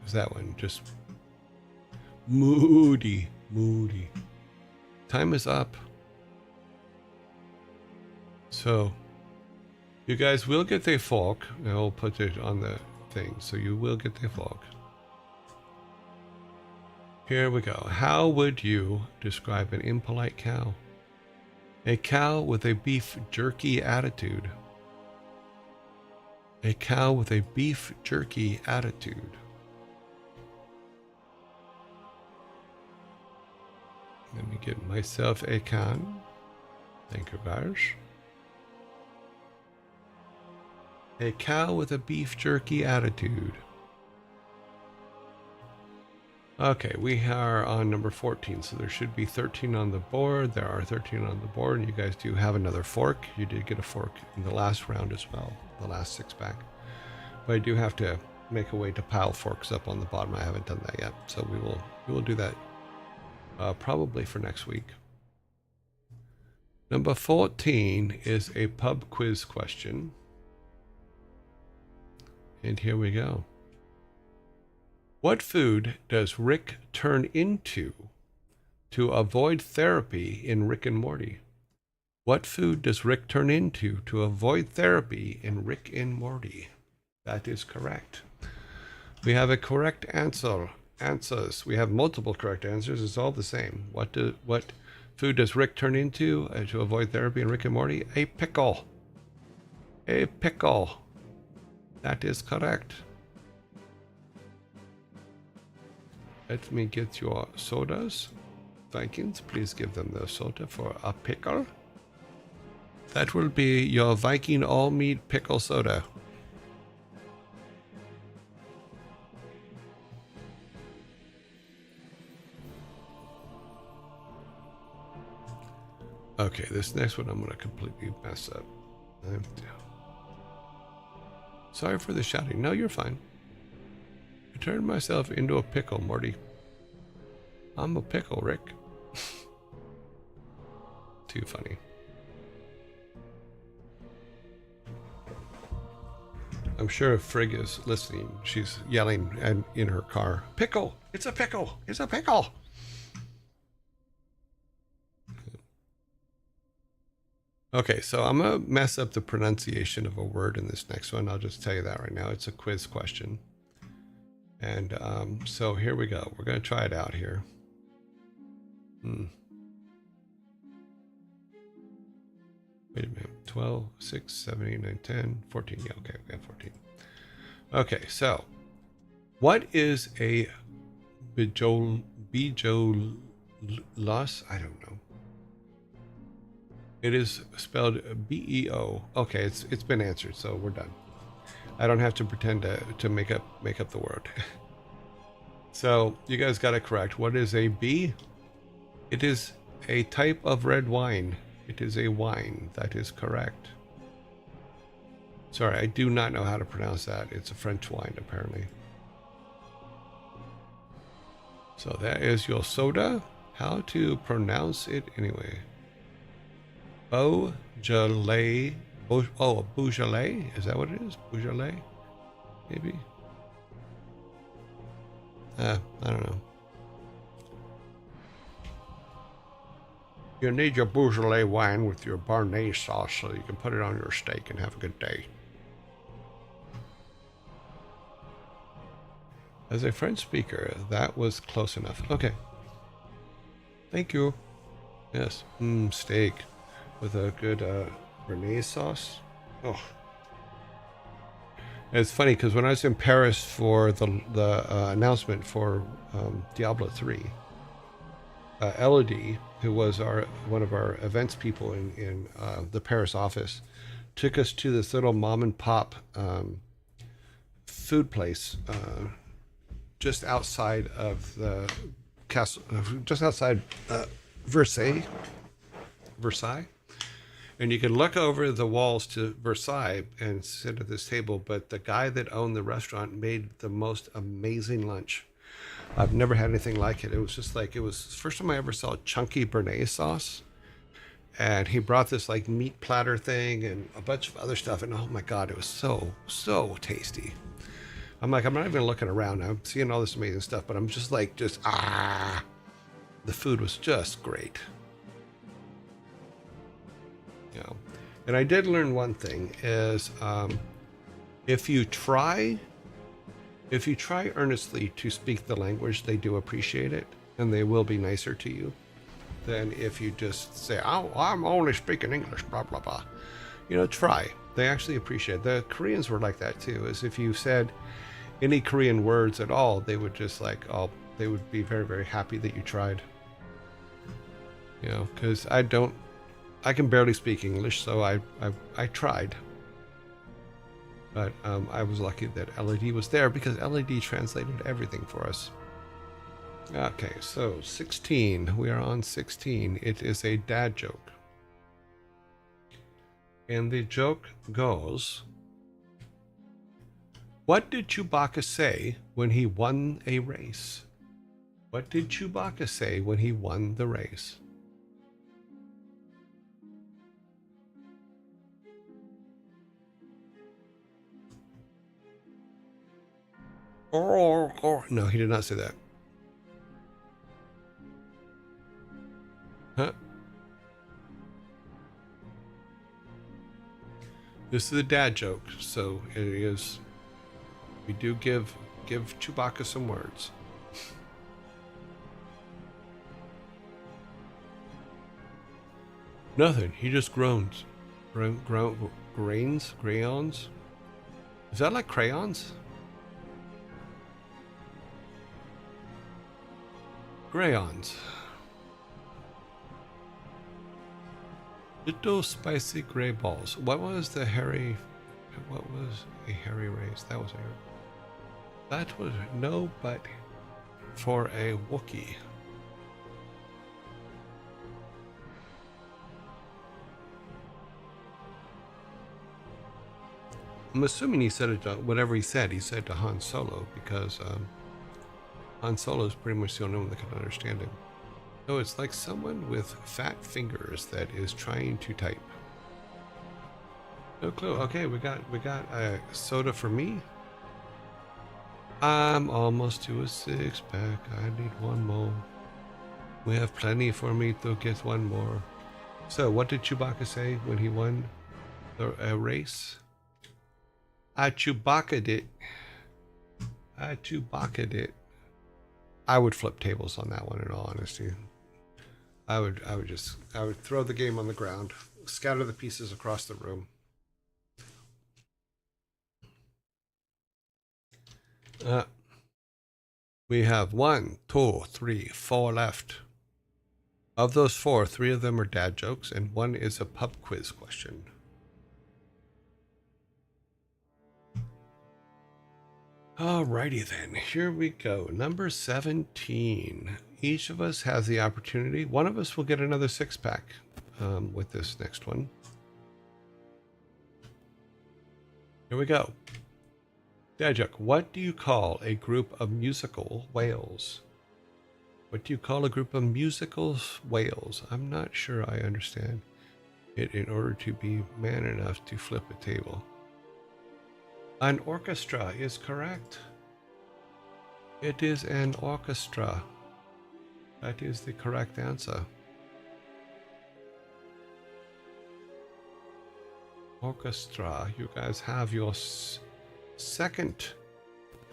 Is that one just Moody? Moody. Time is up. So you guys will get the fork. I'll put it on the thing. So you will get the fork. Here we go. How would you describe an impolite cow? A cow with a beef jerky attitude. A cow with a beef jerky attitude. Let me get myself a can. Thank you, guys. A cow with a beef jerky attitude. Okay, we are on number 14, so there should be 13 on the board. There are 13 on the board, and you guys do have another fork. You did get a fork in the last round as well, the last 6-pack. But I do have to make a way to pile forks up on the bottom. I haven't done that yet, so we will do that probably for next week. Number 14 is a pub quiz question. And here we go. What food does Rick turn into to avoid therapy in Rick and Morty? What food does Rick turn into to avoid therapy in Rick and Morty? That is correct. We have a correct answers. We have multiple correct answers. It's all the same. What food does Rick turn into to avoid therapy in Rick and Morty? A pickle. A pickle. That is correct. Let me get your sodas. Vikings, please give them the soda for a pickle. That will be your Viking all-meat pickle soda. Okay, this next one I'm going to completely mess up. Sorry for the shouting. No, you're fine. I turned myself into a pickle, Morty. I'm a pickle, Rick. Too funny. I'm sure if Frigg is listening, she's yelling in her car, "Pickle! It's a pickle! It's a pickle!" Okay, so I'm going to mess up the pronunciation of a word in this next one. I'll just tell you that right now. It's a quiz question. And so here we go. We're going to try it out here. Wait a minute. 12, 6, 7, 8, 9, 10, 14. Yeah, okay, we got 14. Okay, so what is a bijolos? I don't know. It is spelled B-E-O. Okay, it's been answered, so we're done. I don't have to pretend to make up the word. So you guys got it correct. What is a B? It is a type of red wine. It is a wine. That is correct. Sorry, I do not know how to pronounce that. It's a French wine, apparently. So that is your soda. How to pronounce it anyway? Beaujolais. Oh, Beaujolais? Is that what it is? Beaujolais? Maybe? I don't know. You need your Beaujolais wine with your Béarnaise sauce so you can put it on your steak and have a good day. As a French speaker, that was close enough. Okay. Thank you. Yes. Steak with a good Béarnaise sauce. Oh. It's funny because when I was in Paris for the announcement for Diablo 3, Elodie, who was one of our events people in the Paris office, took us to this little mom and pop food place just outside of the castle, just outside Versailles, and you can look over the walls to Versailles and sit at this table. But the guy that owned the restaurant made the most amazing lunch. I've never had anything like it. It was just like, it was the first time I ever saw chunky Béarnaise sauce. And he brought this like meat platter thing and a bunch of other stuff. And oh my God, it was so, so tasty. I'm like, I'm not even looking around. I'm seeing all this amazing stuff, but I'm just like, the food was just great. You know, and I did learn one thing is if you try earnestly to speak the language, they do appreciate it and they will be nicer to you than if you just say, "Oh, I'm only speaking English, blah, blah, blah." You know, try. They actually appreciate it. The Koreans were like that too, is if you said any Korean words at all, they would just like, they would be very, very happy that you tried. You know, because I can barely speak English, so I tried. But I was lucky that LED was there because LED translated everything for us. Okay, so 16. We are on 16. It is a dad joke. And the joke goes, what did Chewbacca say when he won a race? What did Chewbacca say when he won the race? No, he did not say that. Huh? This is a dad joke, so it is. We do give Chewbacca some words. Nothing. He just groans. Grains? Crayons? Is that like crayons? Crayons. Little spicy gray balls. What was a hairy race? That was no, but for a Wookiee. I'm assuming he said it to whatever he said to Han Solo because Han Solo is pretty much the only one that can understand him. So it's like someone with fat fingers that is trying to type. No clue. Okay, we got a soda for me. I'm almost to a 6-pack. I need one more. We have plenty for me to get one more. So, what did Chewbacca say when he won a race? I Chewbacca'd it. I Chewbacca'd it. I would flip tables on that one, in all honesty. I would throw the game on the ground, scatter the pieces across the room. We have 1, 2, 3, 4 left. Of those 4, 3 of them are dad jokes, and 1 is a pub quiz question. Alrighty then, here we go. Number 17. Each of us has the opportunity. One of us will get another 6-pack with this next one. Here we go. Dad joke. What do you call a group of musical whales? What do you call a group of musical whales? I'm not sure I understand it in order to be man enough to flip a table. An orchestra is correct. It is an orchestra. That is the correct answer. Orchestra. You guys have your second,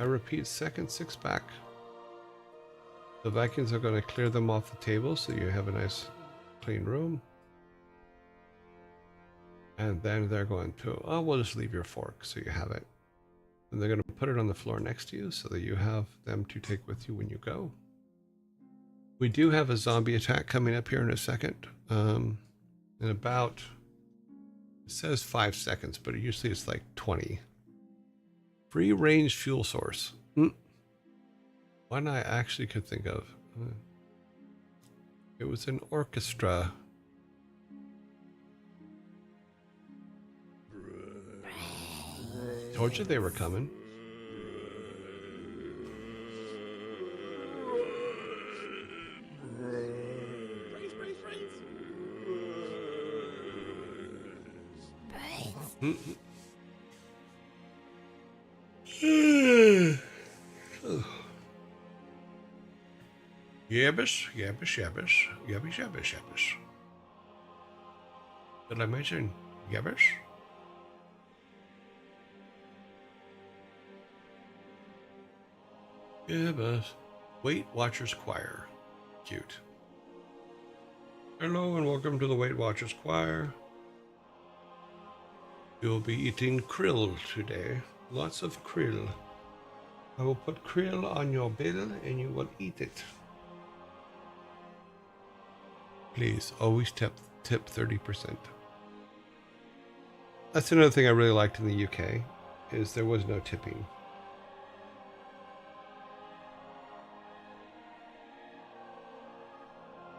I repeat, second 6-pack. The Vikings are going to clear them off the table so you have a nice clean room. And then they're going to, oh, we'll just leave your fork so you have it. And they're going to put it on the floor next to you so that you have them to take with you when you go. We do have a zombie attack coming up here in a second. In about, it says 5 seconds, but usually it's like 20. Free range fuel source. One I actually could think of. It was an orchestra. Told you they were coming. Yabbish, yabbish, yabbish, yabbish, yabbish, yabbish. Did I mention yabbish? Yabbish. Weight Watchers Choir. Cute. Hello and welcome to the Weight Watchers Choir. You'll be eating krill today. Lots of krill. I will put krill on your bill and you will eat it. Please, always tip 30%. That's another thing I really liked in the UK, is there was no tipping.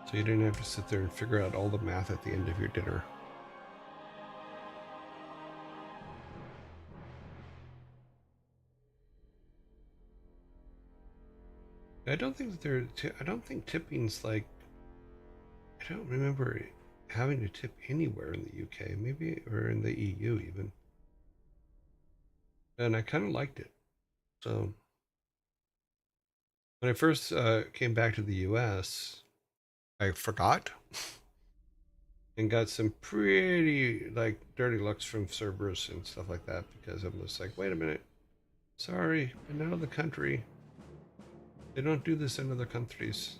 So you didn't have to sit there and figure out all the math at the end of your dinner. I don't think that I don't think tipping's like, I don't remember having to tip anywhere in the UK, maybe, or in the EU even. And I kind of liked it. So when I first came back to the US, I forgot and got some pretty like dirty looks from servers and stuff like that because I'm just like, wait a minute, sorry, I'm out of the country. They don't do this in other countries.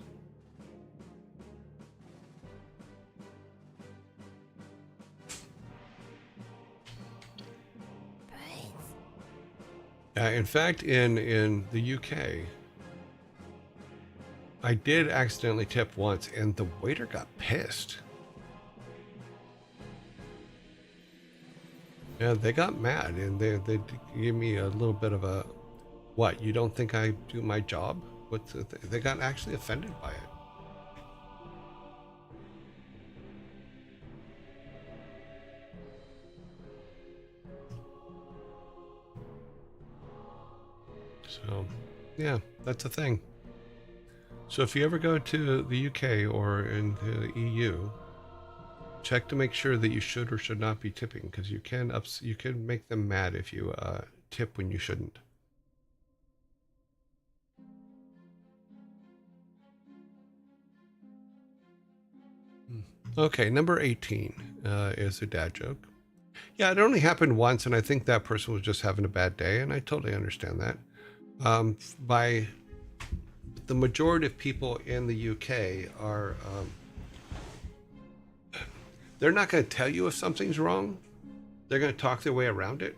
In fact, in the UK, I did accidentally tip once, and the waiter got pissed. Yeah, they got mad, and they gave me a little bit of a, what, you don't think I do my job? They got actually offended by it. So, yeah, that's a thing. So if you ever go to the UK or in the EU, check to make sure that you should or should not be tipping, because you can make them mad if you tip when you shouldn't. Okay, number 18 is a dad joke. Yeah, it only happened once, and I think that person was just having a bad day, and I totally understand that. By the majority of people in the UK are, they're not going to tell you if something's wrong. They're going to talk their way around it.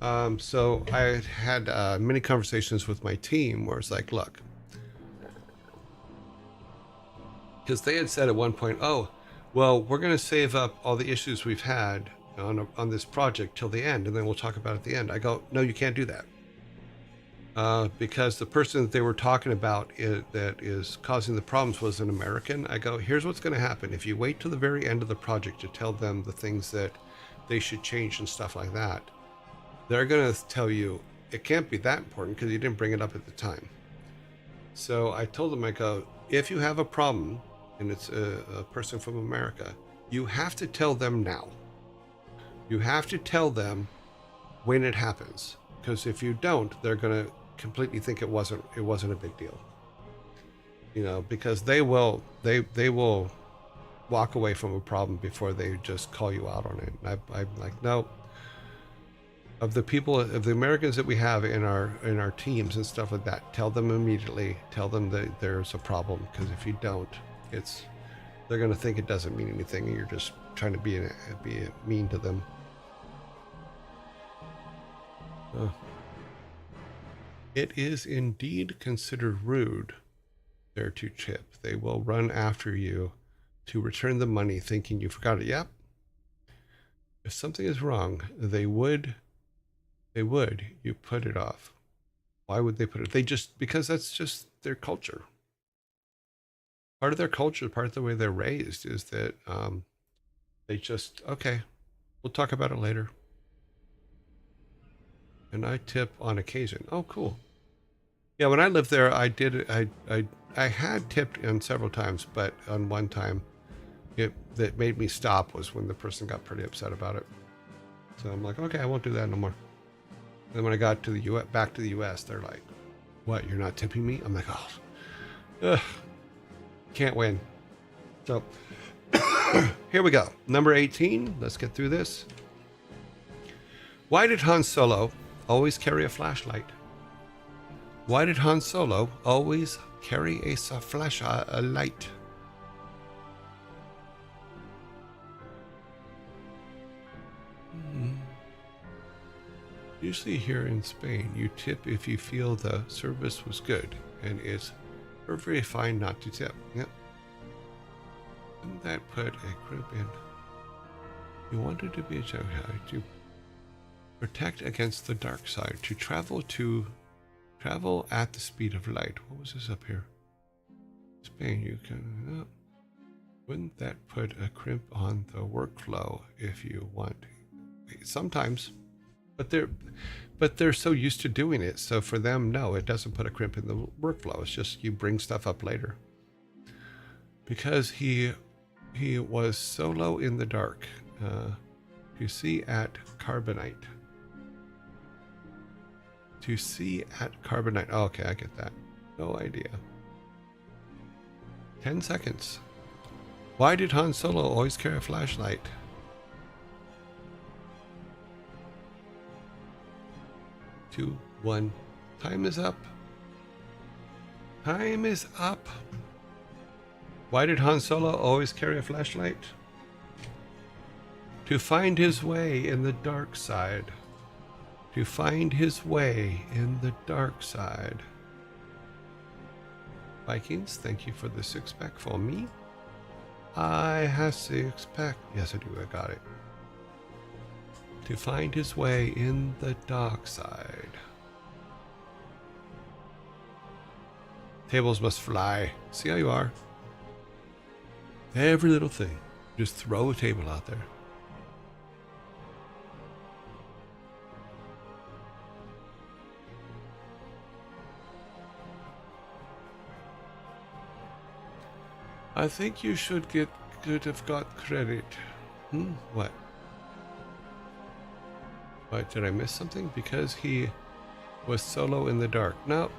So I had many conversations with my team where it's like, look, because they had said at one point, oh, well, we're going to save up all the issues we've had on this project till the end, and then we'll talk about it at the end. I go, no, you can't do that. Because the person that they were talking about that is causing the problems was an American. I go, here's what's going to happen. If you wait till the very end of the project to tell them the things that they should change and stuff like that, they're going to tell you it can't be that important because you didn't bring it up at the time. So I told them, I go, if you have a problem and it's a person from America, you have to tell them now. You have to tell them when it happens, because if you don't, they're going to completely think it wasn't a big deal. You know, because they will walk away from a problem before they just call you out on it. And I'm like, no. Of the Americans that we have in our teams and stuff like that, tell them immediately. Tell them that there's a problem, because if you don't, they're going to think it doesn't mean anything, and you're just trying to be mean to them. It is indeed considered rude there to tip. They will run after you to return the money thinking you forgot it. Yep. If something is wrong, they would, you put it off. Why would they put it? Because that's just their culture. Part of their culture, part of the way they're raised is that they just, okay, we'll talk about it later. And I tip on occasion. Oh, cool. Yeah, when I lived there, I had tipped in several times, but on one time, that made me stop was when the person got pretty upset about it. So I'm like, okay, I won't do that no more. And then when I got to back to the US, they're like, what, you're not tipping me? I'm like, oh, can't win. So here we go. Number 18. Let's get through this. Why did Han Solo always carry a flashlight? Why did Han Solo always carry a flashlight? Usually here in Spain, you tip if you feel the service was good, and it's perfectly fine not to tip. Yep. Didn't that put a crimp in? You wanted to be a Jedi to protect against the dark side, to travel at the speed of light. What was this up here? Spain, you can. Wouldn't that put a crimp on the workflow if you want? Sometimes, but they're so used to doing it. So for them, no, it doesn't put a crimp in the workflow. It's just you bring stuff up later. Because he was solo in the dark. To see at carbonite. To see at carbonite. Oh, okay, I get that. No idea. 10 seconds. Why did Han Solo always carry a flashlight? 2, 1. Time is up. Time is up. Why did Han Solo always carry a flashlight? To find his way in the dark side. To find his way in the dark side. Vikings, thank you for the 6-pack for me. I have 6-pack. Yes, I do. I got it. To find his way in the dark side. Tables must fly. See how you are? Every little thing. Just throw a table out there. I think you could have got credit. What? What, did I miss something? Because he was solo in the dark. No.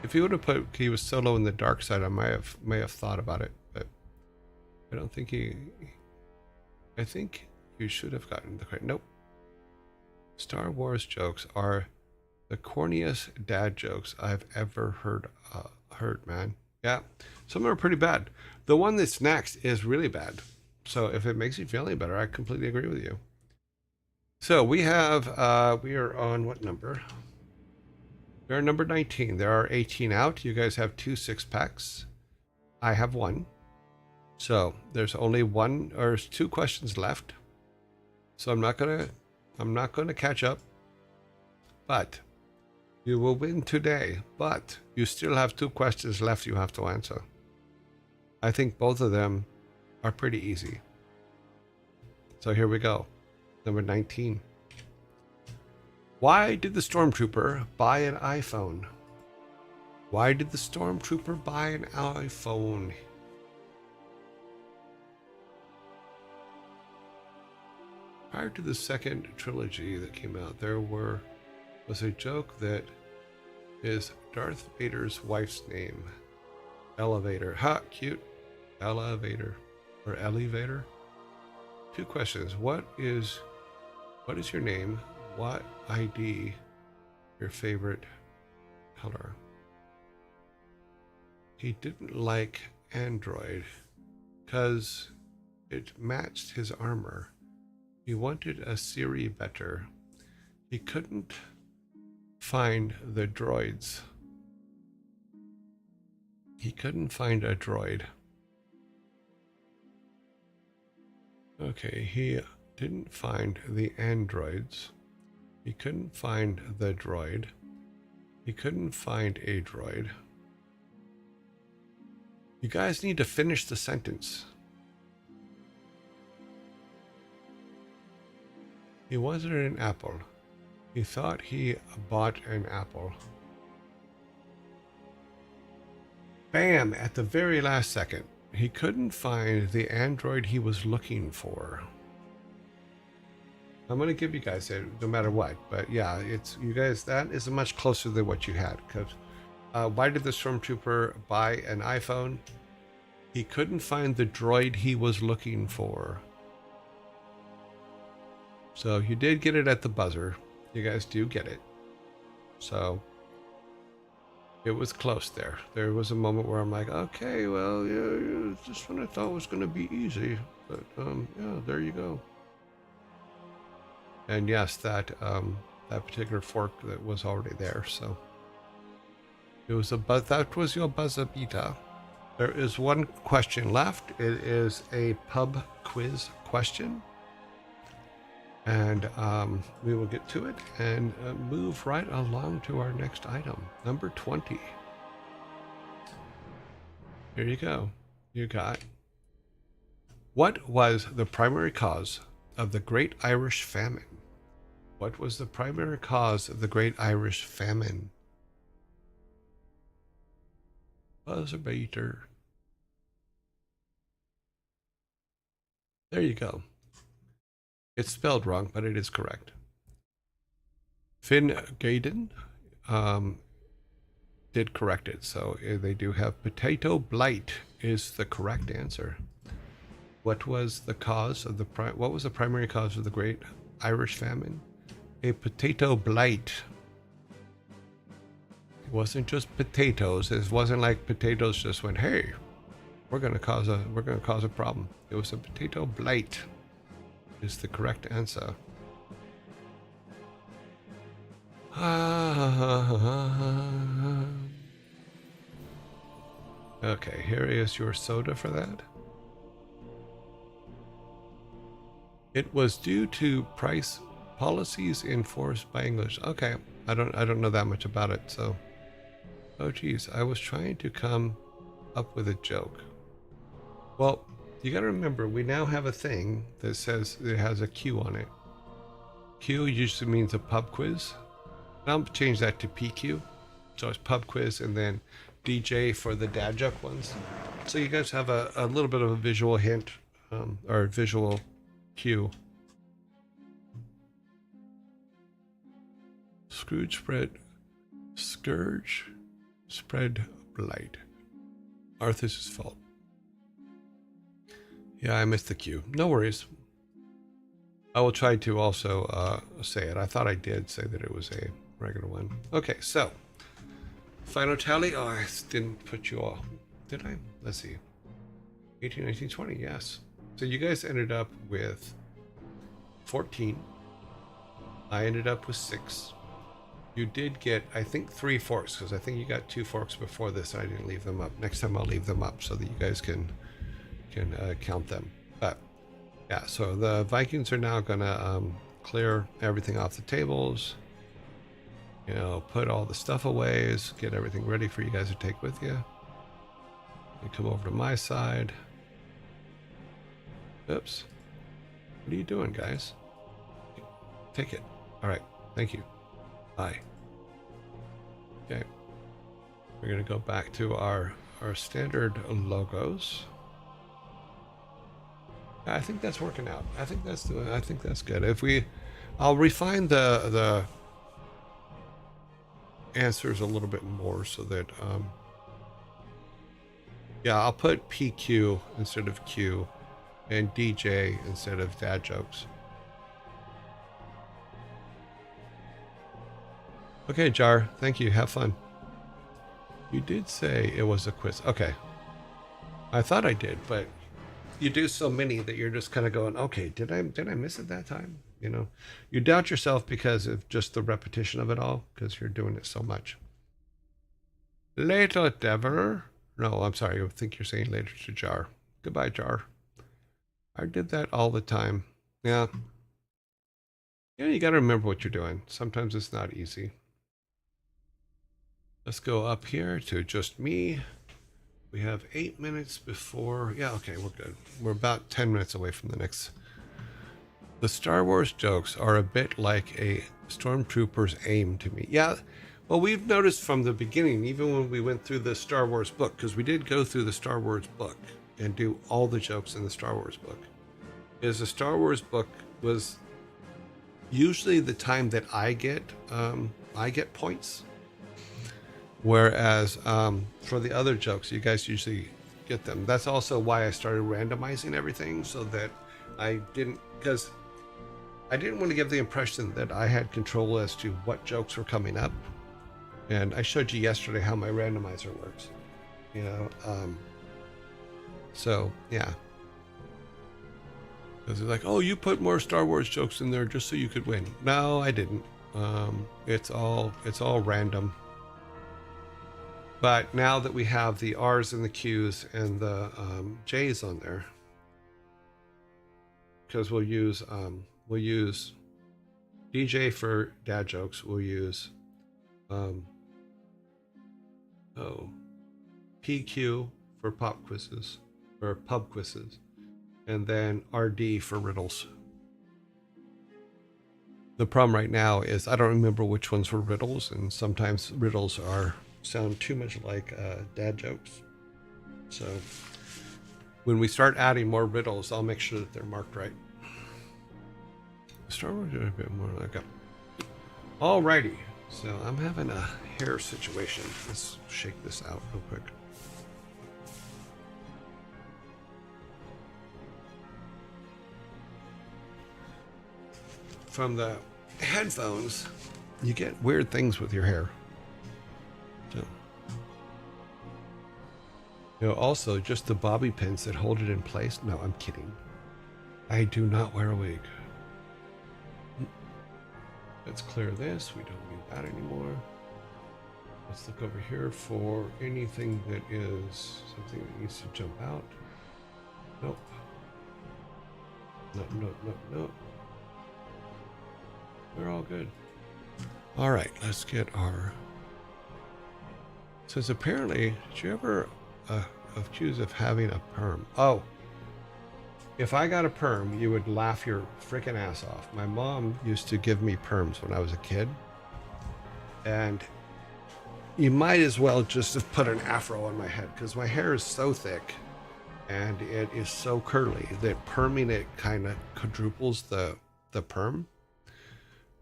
If he would have put he was solo in the dark side, I may have thought about it, but I don't think I think you should have gotten the credit. Nope. Star Wars jokes are the corniest dad jokes I've ever heard, man. Yeah, some are pretty bad. The one that's next is really bad. So if it makes you feel any better, I completely agree with you. So we have, we are on what number? We're number 19. There are 18 out. You guys have 2 6-packs. I have 1. So there's only 2 questions left. So I'm not gonna catch up. But you will win today. But you still have 2 questions left you have to answer. I think both of them are pretty easy. So here we go. Number 19. Why did the stormtrooper buy an iPhone? Why did the stormtrooper buy an iPhone? Prior to the second trilogy that came out, there was a joke that is Darth Vader's wife's name. Elevator. Ha, cute. Elevator. Or elevator. 2 questions. What is your name? What ID your favorite color? He didn't like Android because it matched his armor. He wanted a Siri better. He couldn't find the droids. He couldn't find a droid. Okay, he didn't find the androids. He couldn't find the droid. He couldn't find a droid. You guys need to finish the sentence. He wanted an apple. He thought he bought an apple. Bam! At the very last second. He couldn't find the android he was looking for. I'm going to give you guys it no matter what. But yeah, it's you guys, that is much closer than what you had. Because why did the stormtrooper buy an iPhone? He couldn't find the droid he was looking for. So you did get it at the buzzer. You guys do get it. So it was close there. There was a moment where I'm like, okay, well, yeah, this one I thought was going to be easy. But yeah, there you go. And yes, that particular fork that was already there. So it was that was your buzzer beater. There is 1 question left. It is a pub quiz question. And we will get to it and move right along to our next item, number 20. Here you go. You got. What was the primary cause of the Great Irish Famine? What was the primary cause of the Great Irish Famine? Buzzer beater. There you go. It's spelled wrong, but it is correct. Finn Gaden did correct it, so they do have potato blight is the correct answer. What was the cause of what was the primary cause of the Great Irish Famine? A potato blight. It wasn't just potatoes. It wasn't like potatoes just went, hey, we're gonna cause a problem. It was a potato blight. Is the correct answer. Okay, here is your soda for that. It was due to price policies enforced by English. Okay, I don't know that much about it, so. Oh geez, I was trying to come up with a joke. Well, you got to remember, we now have a thing that says it has a Q on it. Q usually means a pub quiz. I'll change that to PQ. So it's pub quiz and then DJ for the dad joke ones. So you guys have a little bit of a visual hint, or visual cue. Scourge spread blight. Arthur's fault. Yeah, I missed the cue. No worries. I will try to also say it. I thought I did say that it was a regular one. Okay, so final tally. Oh, I didn't put you all. Did I? Let's see. 18, 19, 20. Yes. So you guys ended up with 14. I ended up with 6. You did get, I think, 3 forks, because I think you got 2 forks before this. I didn't leave them up. Next time I'll leave them up so that you guys can count them. But yeah, so the Vikings are now gonna clear everything off the tables. You know, put all the stuff away, get everything ready for you guys to take with you. And come over to my side. Oops. What are you doing, guys? Take it. All right. Thank you. Bye. Okay. We're gonna go back to our standard logos. I think that's working out. I think that's good. I'll refine the answers a little bit more so that yeah, I'll put PQ instead of Q and DJ instead of dad jokes. Okay, Jar, thank you. Have fun. You did say it was a quiz. Okay. I thought I did, but you do so many that you're just kind of going, okay, did I miss it that time? You know, you doubt yourself because of just the repetition of it all, because you're doing it so much. Later, Dever. No, I'm sorry. I think you're saying later to Jar. Goodbye, Jar. I did that all the time. Yeah. Yeah, you got to remember what you're doing. Sometimes it's not easy. Let's go up here to just me. We have 8 minutes before. Yeah, okay, we're good. We're about 10 minutes away from the next. The Star Wars jokes are a bit like a stormtrooper's aim to me. Yeah, well, we've noticed from the beginning, even when we went through the Star Wars book, because we did go through the Star Wars book and do all the jokes in the Star Wars book, is the Star Wars book was usually the time that I get points. Whereas for the other jokes, you guys usually get them. That's also why I started randomizing everything, so that I didn't want to give the impression that I had control as to what jokes were coming up. And I showed you yesterday how my randomizer works. You know, so yeah. Because it's like, oh, you put more Star Wars jokes in there just so you could win. No, I didn't. It's all random. But now that we have the R's and the Q's and the J's on there, because we'll use DJ for dad jokes. We'll use PQ for pop quizzes or pub quizzes, and then RD for riddles. The problem right now is I don't remember which ones were riddles, and sometimes riddles sound too much like dad jokes. So when we start adding more riddles, I'll make sure that they're marked right. Star Wars is a bit more like a. Alrighty, so I'm having a hair situation. Let's shake this out real quick. From the headphones, you get weird things with your hair. So, you know, also just the bobby pins that hold it in place. No, I'm kidding. I do not wear a wig. Let's clear this. We don't need that anymore. Let's look over here for anything that is something that needs to jump out. Nope. Nope. We're all good. All right, let's get our. Says apparently, did you ever accuse of having a perm? Oh, if I got a perm, you would laugh your freaking ass off. My mom used to give me perms when I was a kid, and You might as well just have put an afro on my head because my hair is so thick and it is so curly that perming it kind of quadruples the perm.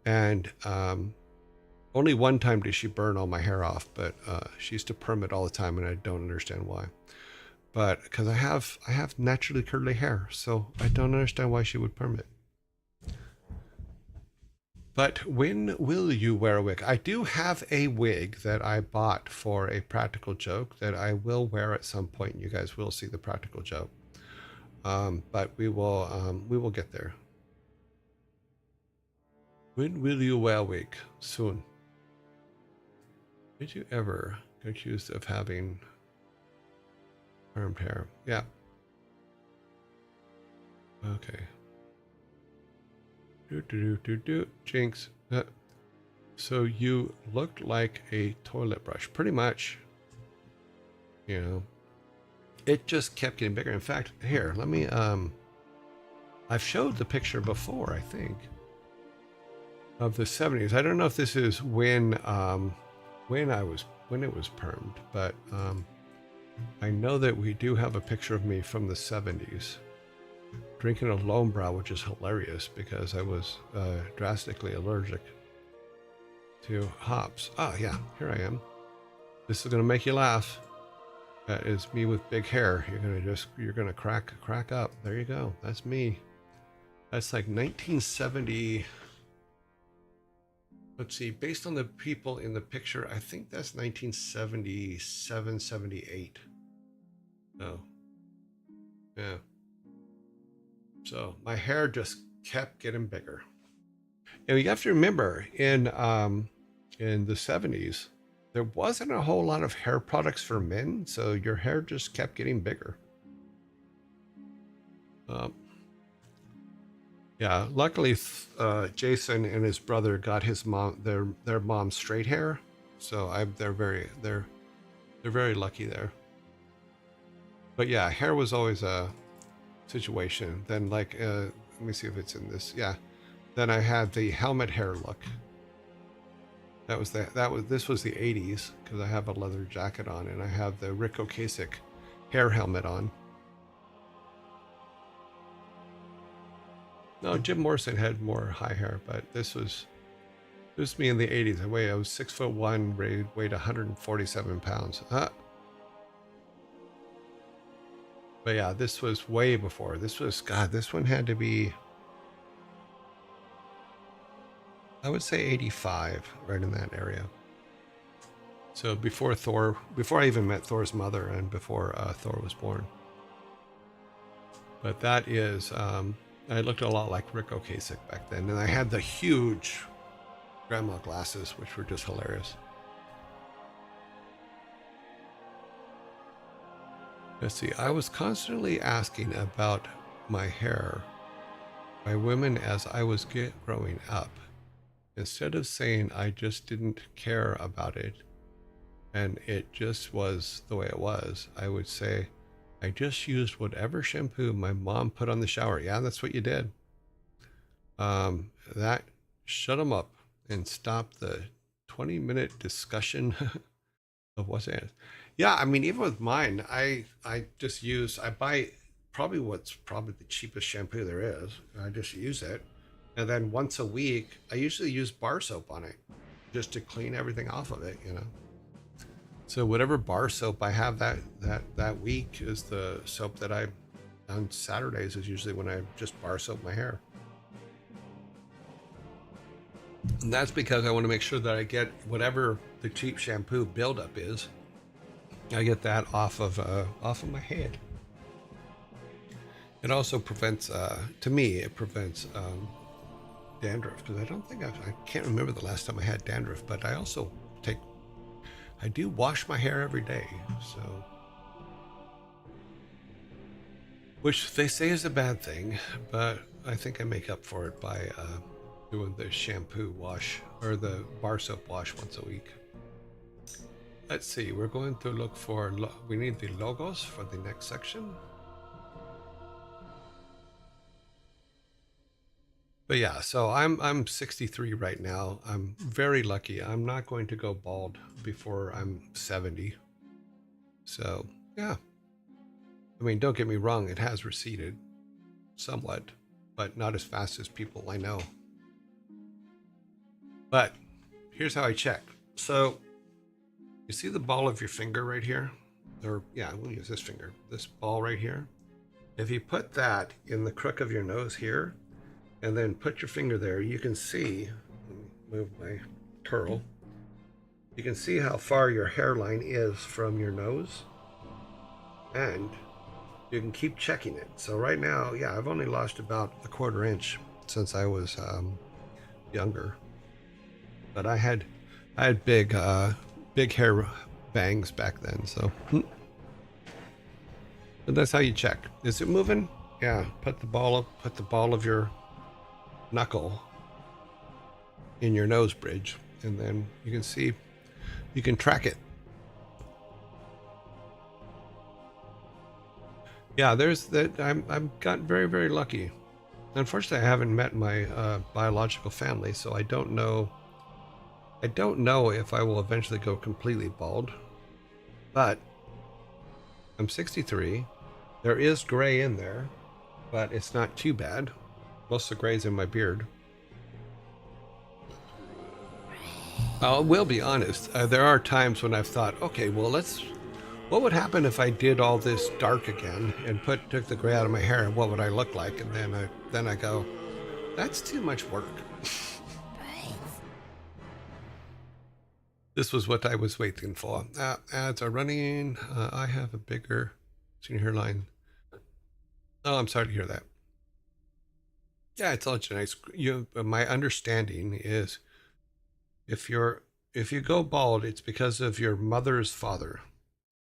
And only one time did she burn all my hair off, but she used to perm it all the time, and I don't understand why. But because I have naturally curly hair, so I don't understand why she would perm it. But when will you wear a wig? I do have a wig that I bought for a practical joke that I will wear at some point. You guys will see the practical joke. But we will get there. When will you wear a wig? Soon. Did you ever get accused of having permed hair? Yeah. Okay. Jinx. So you looked like a toilet brush, pretty much. You know, it just kept getting bigger. In fact, here, let me. I've showed the picture before, I think, of the 70s. I don't know if this is when it was permed, but I know that we do have a picture of me from the 70s. Drinking a Lone Brow, which is hilarious because I was drastically allergic to hops. Ah, yeah, here I am. This is gonna make you laugh. That is me with big hair. You're gonna crack up. There you go. That's me. That's like 1970. Let's see. Based on the people in the picture, I think that's 1977, 78. Oh, yeah. So my hair just kept getting bigger. And you have to remember, in the 70s, there wasn't a whole lot of hair products for men, so your hair just kept getting bigger. Yeah, luckily Jason and his brother got his mom their mom's straight hair, so they're very lucky there. But yeah, hair was always a situation. Then like let me see if it's in this. Yeah, then I had the helmet hair look. This was the 80s because I have a leather jacket on and I have the Rick Ocasek hair helmet on. No, Jim Morrison had more high hair, but this was me in the 80s. I was 6'1", weighed 147 pounds. But yeah, this was way before. This one had to be, I would say 85, right in that area. So before I even met Thor's mother and before Thor was born. But that is, I looked a lot like Rick Ocasek back then. And I had the huge grandma glasses, which were just hilarious. Let's see, I was constantly asking about my hair by women as I was growing up. Instead of saying I just didn't care about it and it just was the way it was, I would say, I just used whatever shampoo my mom put on the shower. Yeah, that's what you did. That shut them up and stopped the 20-minute discussion of what's in it. Yeah, I mean, even with mine, I buy probably the cheapest shampoo there is. I just use it. And then once a week, I usually use bar soap on it just to clean everything off of it, you know. So whatever bar soap I have that week is the soap that on Saturdays is usually when I just bar soap my hair. And that's because I want to make sure that I get whatever the cheap shampoo buildup is. I get that off of my head. It also prevents, to me, it prevents dandruff, because I can't remember the last time I had dandruff, but I do wash my hair every day, so, which they say is a bad thing, but I think I make up for it by doing the shampoo wash or the bar soap wash once a week. Let's see, we're going to look for, we need the logos for the next section. But yeah, so I'm 63 right now. I'm very lucky. I'm not going to go bald before I'm 70. So yeah, I mean, don't get me wrong, it has receded somewhat, but not as fast as people I know. But here's how I check. So you see the ball of your finger right here? Or yeah, we'll use this finger, this ball right here. If you put that in the crook of your nose here, and then put your finger there, you can see, move my curl, you can see how far your hairline is from your nose, and you can keep checking it. So right now, yeah, I've only lost about a quarter inch since I was younger, but I had big hair bangs back then. So but that's how you check. Is it moving? Yeah. Put the ball of your knuckle in your nose bridge, and then you can see, you can track it. Yeah, there's that. I'm got very, very lucky. Unfortunately, I haven't met my biological family, so I don't know if I will eventually go completely bald. But I'm 63. There is gray in there, but it's not too bad. Most of the gray's in my beard. I will be honest. There are times when I've thought, okay, well, what would happen if I did all this dark again and took the gray out of my hair, and what would I look like? And then I go, that's too much work. This was what I was waiting for. Ads are running. I have a bigger senior hairline. Oh, I'm sorry to hear that. Yeah, it's all genetics. My understanding is, if you go bald, it's because of your mother's father.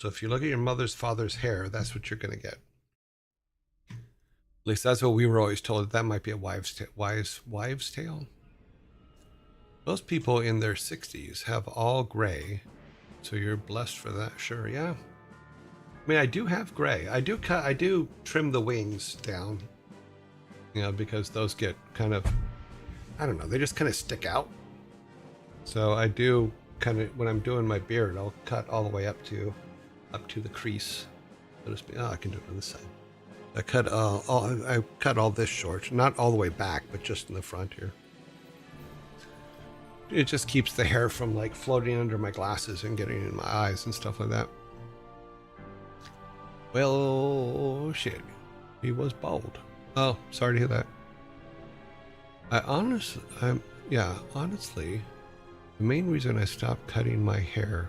So if you look at your mother's father's hair, that's what you're going to get. At least that's what we were always told. That might be a wives' tale. Most people in their 60s have all gray, so you're blessed for that. Sure, yeah. I mean, I do have gray. I do trim the wings down, because those get kind of, I don't know, they just kind of stick out. So I do kind of, when I'm doing my beard, I'll cut all the way up to the crease, so to speak. Oh, I can do it on this side. I cut all this short, not all the way back, but just in the front here. It just keeps the hair from like floating under my glasses and getting in my eyes and stuff like that. Well, shit, he was bald. Oh, sorry to hear that. Honestly, the main reason I stopped cutting my hair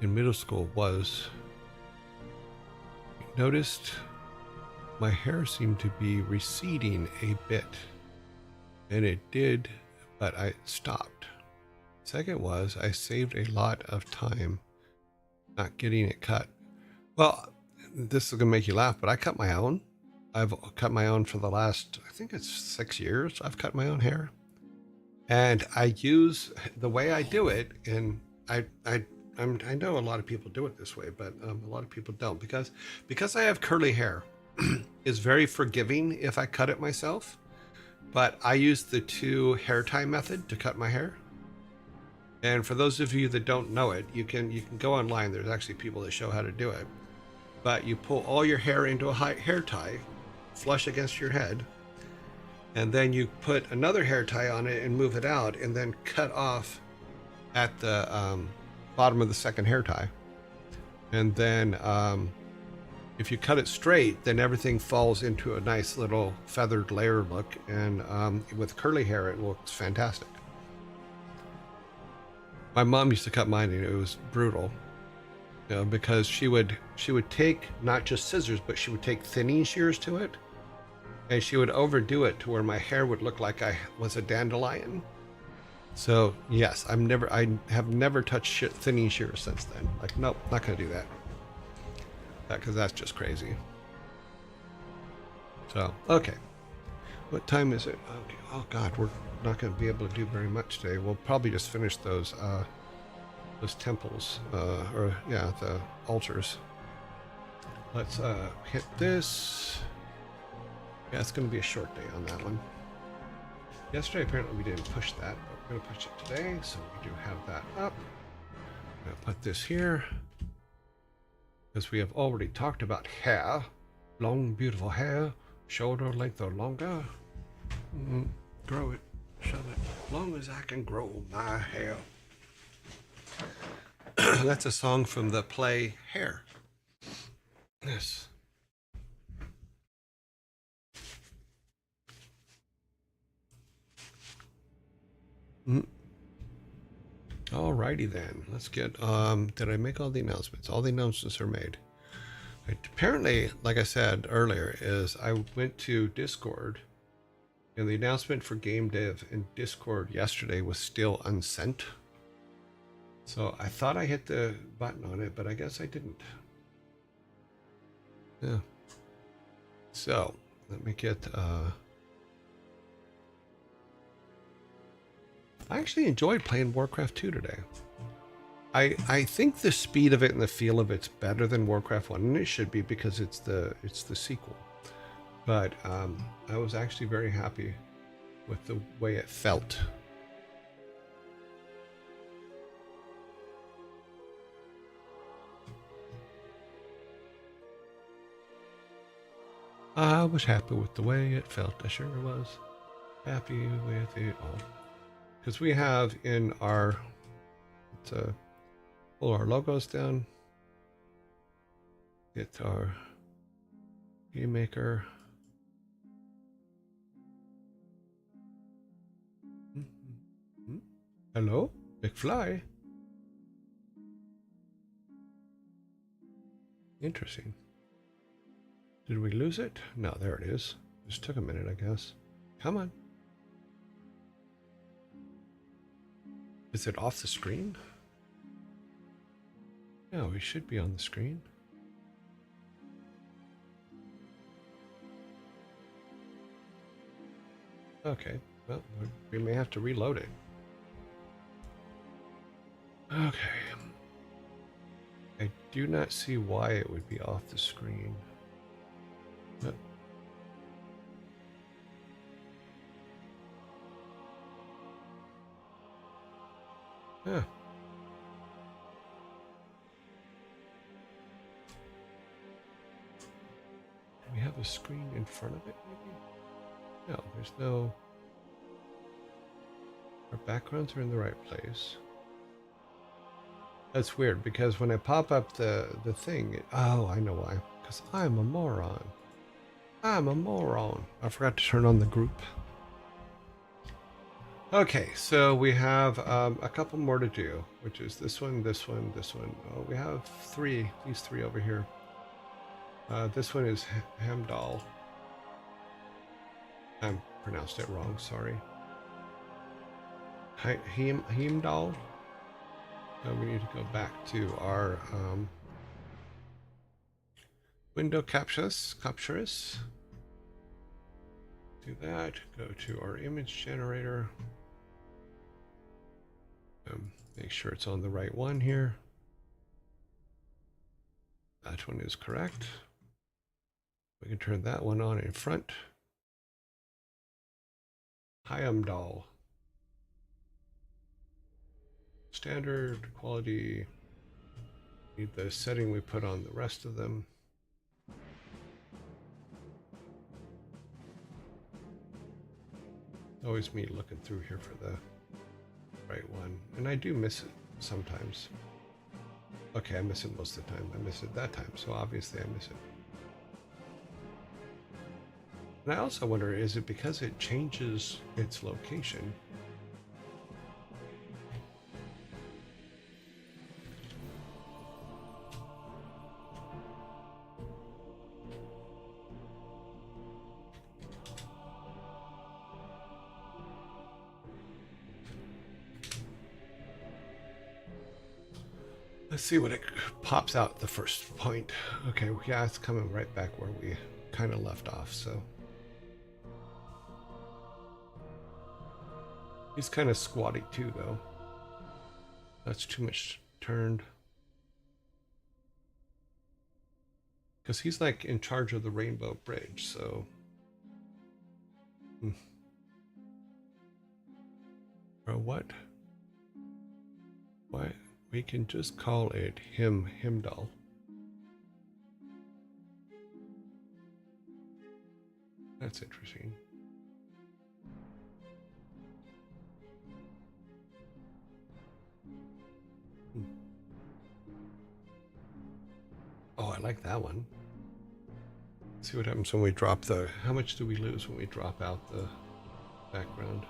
in middle school was, I noticed my hair seemed to be receding a bit, and it did, but I stopped. Second was, I saved a lot of time not getting it cut. Well, this is gonna make you laugh, but I cut my own. I've cut my own for the last, I think it's 6 years. I've cut my own hair, and I use the way I do it. And I know a lot of people do it this way, but a lot of people don't, because I have curly hair. Is very forgiving if I cut it myself, but I use the 2 hair tie method to cut my hair. And for those of you that don't know it, you can go online. There's actually people that show how to do it. But you pull all your hair into a hair tie, flush against your head, and then you put another hair tie on it and move it out, and then cut off at the bottom of the second hair tie. And then if you cut it straight, then everything falls into a nice little feathered layer look, and with curly hair, it looks fantastic. My mom used to cut mine, and it was brutal, because she would take not just scissors, but she would take thinning shears to it, and she would overdo it to where my hair would look like I was a dandelion. So yes, I have never touched thinning shears since then. Like, nope, not gonna do that. Because that's just crazy. So, okay. What time is it? Okay. Oh God, we're not going to be able to do very much today. We'll probably just finish those temples, the altars. Let's hit this. Yeah, it's going to be a short day on that one. Yesterday, apparently, we didn't push that, but we're going to push it today, so we do have that up. I'm going to put this here, because we have already talked about hair. Long, beautiful hair, shoulder length or longer. Grow it, shove it, long as I can grow my hair. That's a song from the play Hair. Yes. Alrighty then, let's get, did I make all the announcements? All the announcements are made. Apparently, like I said earlier, is I went to Discord and the announcement for Game Dev in Discord yesterday was still unsent. So I thought I hit the button on it, but I guess I didn't. Yeah. So let me get, I actually enjoyed playing Warcraft 2 today. I think the speed of it and the feel of it's better than Warcraft 1, and it should be because it's the sequel. But I was actually very happy with the way it felt. I was happy with the way it felt. I sure was happy with it all. Because we have in our, pull our logos down, get our game maker. Hello, McFly. Interesting. Did we lose it? No, there it is. Just took a minute, I guess. Come on. Is it off the screen? No, we should be on the screen. Okay, well, we may have to reload it. Okay. I do not see why it would be off the screen. But yeah. Do we have a screen in front of it, maybe? No, there's no... Our backgrounds are in the right place. That's weird, because when I pop up the thing... Oh, I know why. Because I'm a moron. I'm a moron. I forgot to turn on the group. Okay, so we have a couple more to do, which is this one, this one, this one. Oh, we have these three over here. This one is Hemdall. I pronounced it wrong, sorry. Heimdall. We need to go back to our window captures. Do that. Go to our image generator. Make sure it's on the right one here. That one is correct. We can turn that one on in front. Heimdall. Standard quality. Need the setting we put on the rest of them. Always me looking through here for the right one. And I do miss it sometimes. Okay, I miss it most of the time. I miss it that time, so obviously I miss it. And I also wonder, is it because it changes its location? Let's see what it pops out the first point. Okay, yeah, it's coming right back where we kind of left off, so. He's kind of squatty too, though. That's too much turned. Because he's like in charge of the Rainbow Bridge, so. Or what? Why? We can just call it Himdall. That's interesting. Oh, I like that one. Let's see what happens when we drop the... How much do we lose when we drop out the background?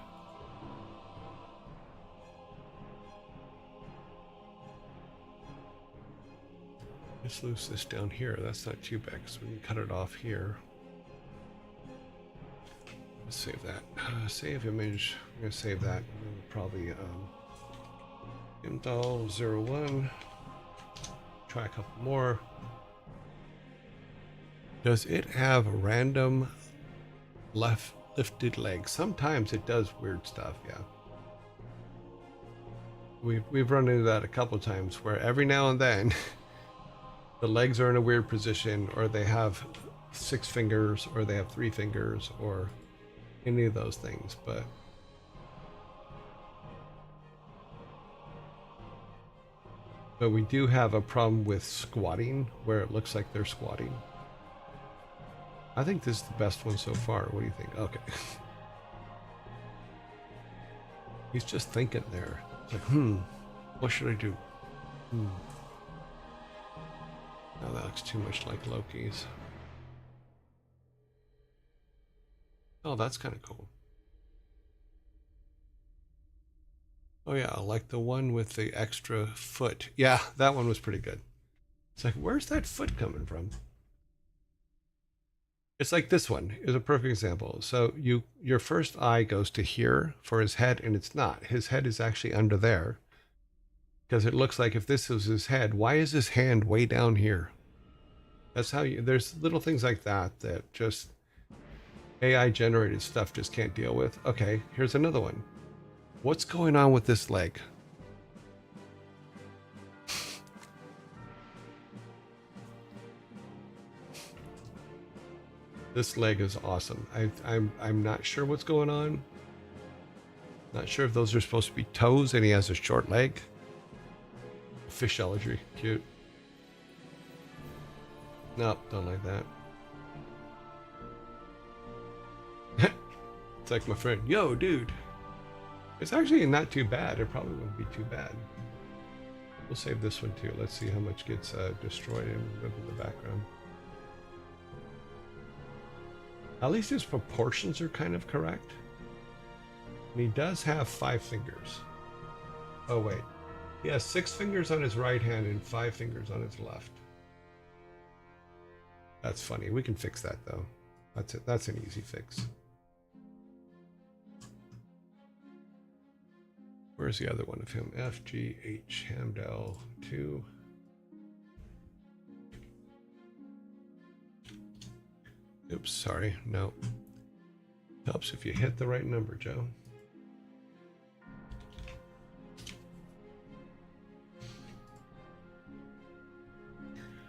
Let's lose this down here. That's not too bad, so we can cut it off here. Let's save that. Save image. I'm going to save that. We'll probably Imdal 01. Try a couple more. Does it have random lifted legs? Sometimes it does weird stuff, yeah. We've run into that a couple times where every now and then the legs are in a weird position, or they have 6 fingers, or they have 3 fingers, or any of those things, but we do have a problem with squatting where it looks like they're squatting. I think this is the best one so far. What do you think? Okay. He's just thinking there. It's like, what should I do? No, that looks too much like Loki's. Oh, that's kind of cool. Oh yeah, like the one with the extra foot. Yeah, that one was pretty good. It's like, where's that foot coming from? It's like this one is a perfect example. So your first eye goes to here for his head, and it's not. His head is actually under there. Because it looks like if this is his head, why is his hand way down here? That's how there's little things like that that just AI generated stuff just can't deal with. Okay, here's another one. What's going on with this leg? This leg is awesome. I'm not sure what's going on. Not sure if those are supposed to be toes and he has a short leg. Fish allergy. Cute. Nope, don't like that. It's like my friend. Yo, dude. It's actually not too bad. It probably wouldn't be too bad. We'll save this one too. Let's see how much gets destroyed in the background. At least his proportions are kind of correct. And he does have 5 fingers. Oh wait. He has 6 fingers on his right hand and 5 fingers on his left. That's funny. We can fix that though. That's it. That's an easy fix. Where's the other one of him? FGH Hamdell 2. Oops, sorry. No. Helps if you hit the right number, Joe.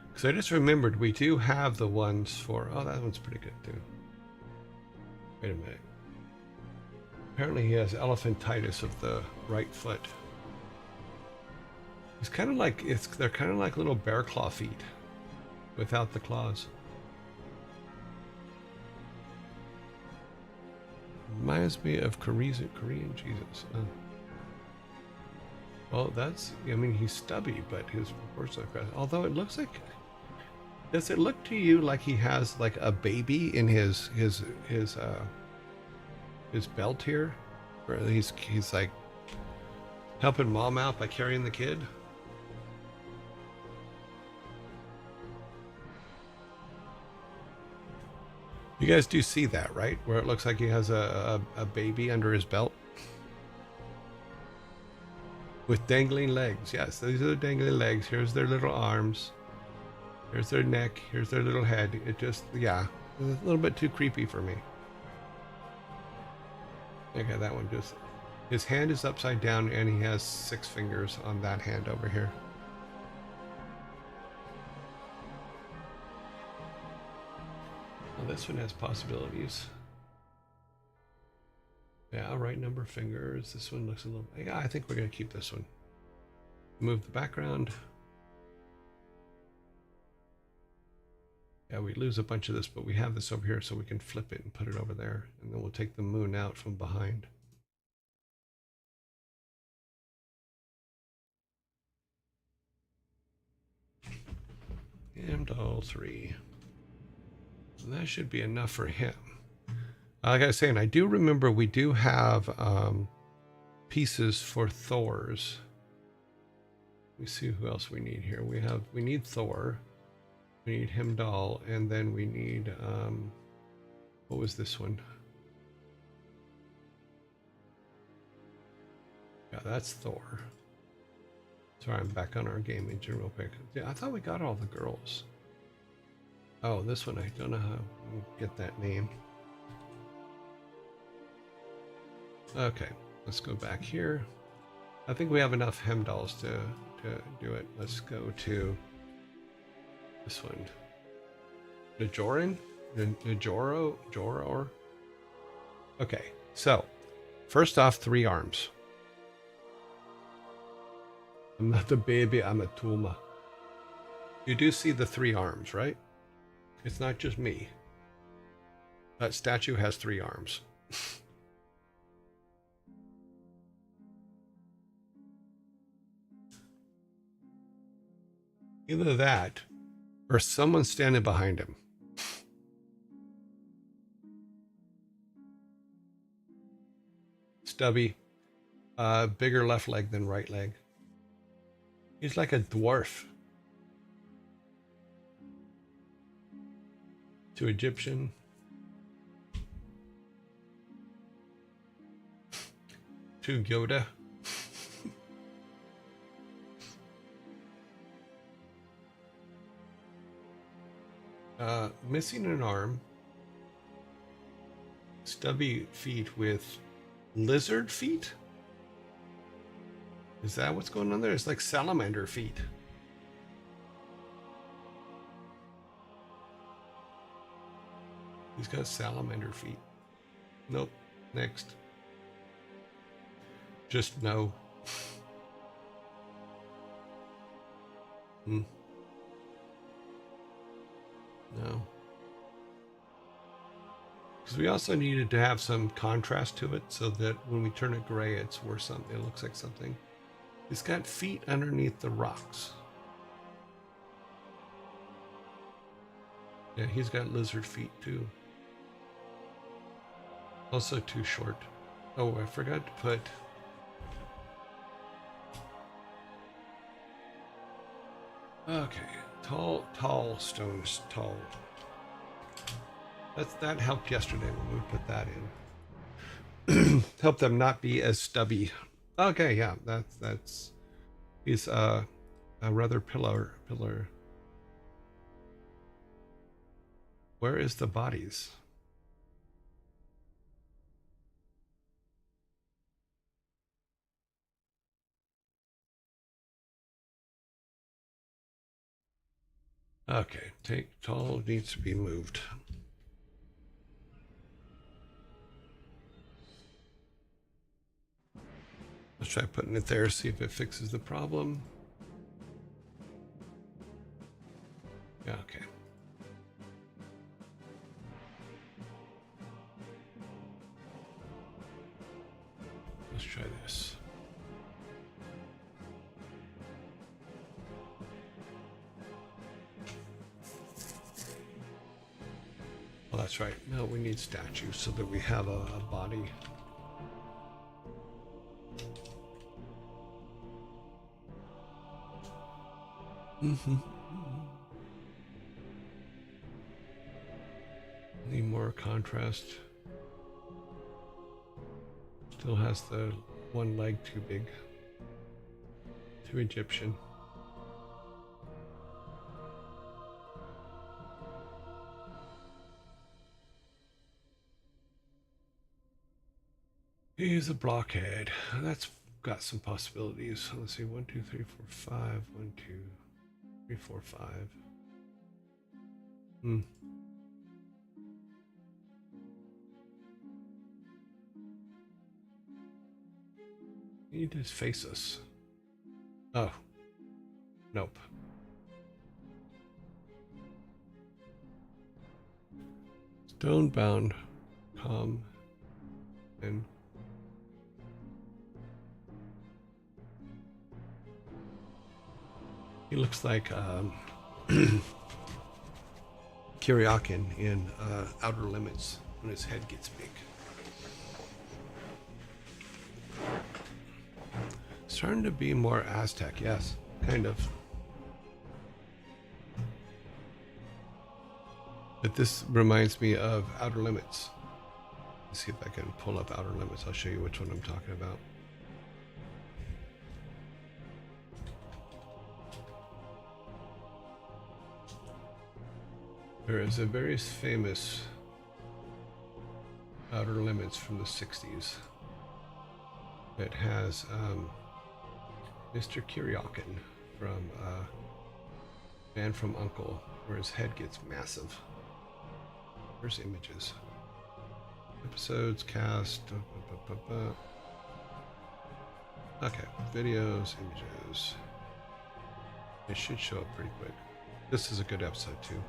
Because I just remembered we do have the ones for... Oh, that one's pretty good too. Wait a minute. Apparently he has elephantitis of the right foot. It's kind of like... They're kind of like little bear claw feet without the claws. Reminds me of Korean Jesus. Well, that's... I mean, he's stubby, but his proportions are aggressive. Although it looks like... Does it look to you like he has like a baby in his belt here? Or he's like helping mom out by carrying the kid? You guys do see that, right? Where it looks like he has a baby under his belt? With dangling legs. Yes, these are the dangling legs. Here's their little arms. Here's their neck. Here's their little head. It just, yeah, it's a little bit too creepy for me. Okay, that one just... His hand is upside down and he has 6 fingers on that hand over here. Well, this one has possibilities. Yeah, right number of fingers. This one looks a little... Yeah, I think we're going to keep this one. Move the background. Yeah, we lose a bunch of this, but we have this over here so we can flip it and put it over there. And then we'll take the moon out from behind. And all 3. And that should be enough for him. Like I was saying, I do remember we do have pieces for Thor's. Let me see who else we need here. We need Thor. We need Heimdall, and then we need what was this one? Yeah, that's Thor. Sorry, I'm back on our game engine real quick. Yeah, I thought we got all the girls. Oh, this one, I don't know how to get that name. Okay, let's go back here. I think we have enough Heimdalls to do it. Let's go to this one. Najorin? Joror? Okay, so first off, 3 arms. I'm not a baby, I'm a Tuma. You do see the 3 arms, right? It's not just me. That statue has 3 arms. Either that, or someone standing behind him. Stubby. Bigger left leg than right leg. He's like a dwarf. To Egyptian. To Yoda. Missing an arm. Stubby feet with lizard feet? Is that what's going on there? It's like salamander feet. He's got salamander feet. Nope. Next. Just no. No. Because we also needed to have some contrast to it so that when we turn it gray, it's worth something. It looks like something. He's got feet underneath the rocks. Yeah, he's got lizard feet too. Also too short. Oh, I forgot to put... Okay, tall stones, tall. That helped yesterday when we put that in. Help them not be as stubby. Okay, yeah, that's he's a rather pillar. Where is the bodies? Okay, tall needs to be moved. Let's try putting it there, see if it fixes the problem. Yeah, okay. Let's try this. Oh, that's right. No, we need statues so that we have a body. Need more contrast. Still has the one leg too big. Too Egyptian. He's a blockhead. That's got some possibilities. Let's see, 1, 2, 3, 4, 5. 1, 2, 3, 4, 5. He just face us. Oh. Nope. Stonebound. Calm. And he looks like Kiryakin in Outer Limits when his head gets big. Starting to be more Aztec, yes, kind of. But this reminds me of Outer Limits. Let's see if I can pull up Outer Limits. I'll show you which one I'm talking about. There is a very famous Outer Limits from the 60s that has Mr. Kiryakin from Man from U.N.C.L.E., where his head gets massive. There's images. Episodes, cast. Okay, videos, images. It should show up pretty quick. This is a good episode too.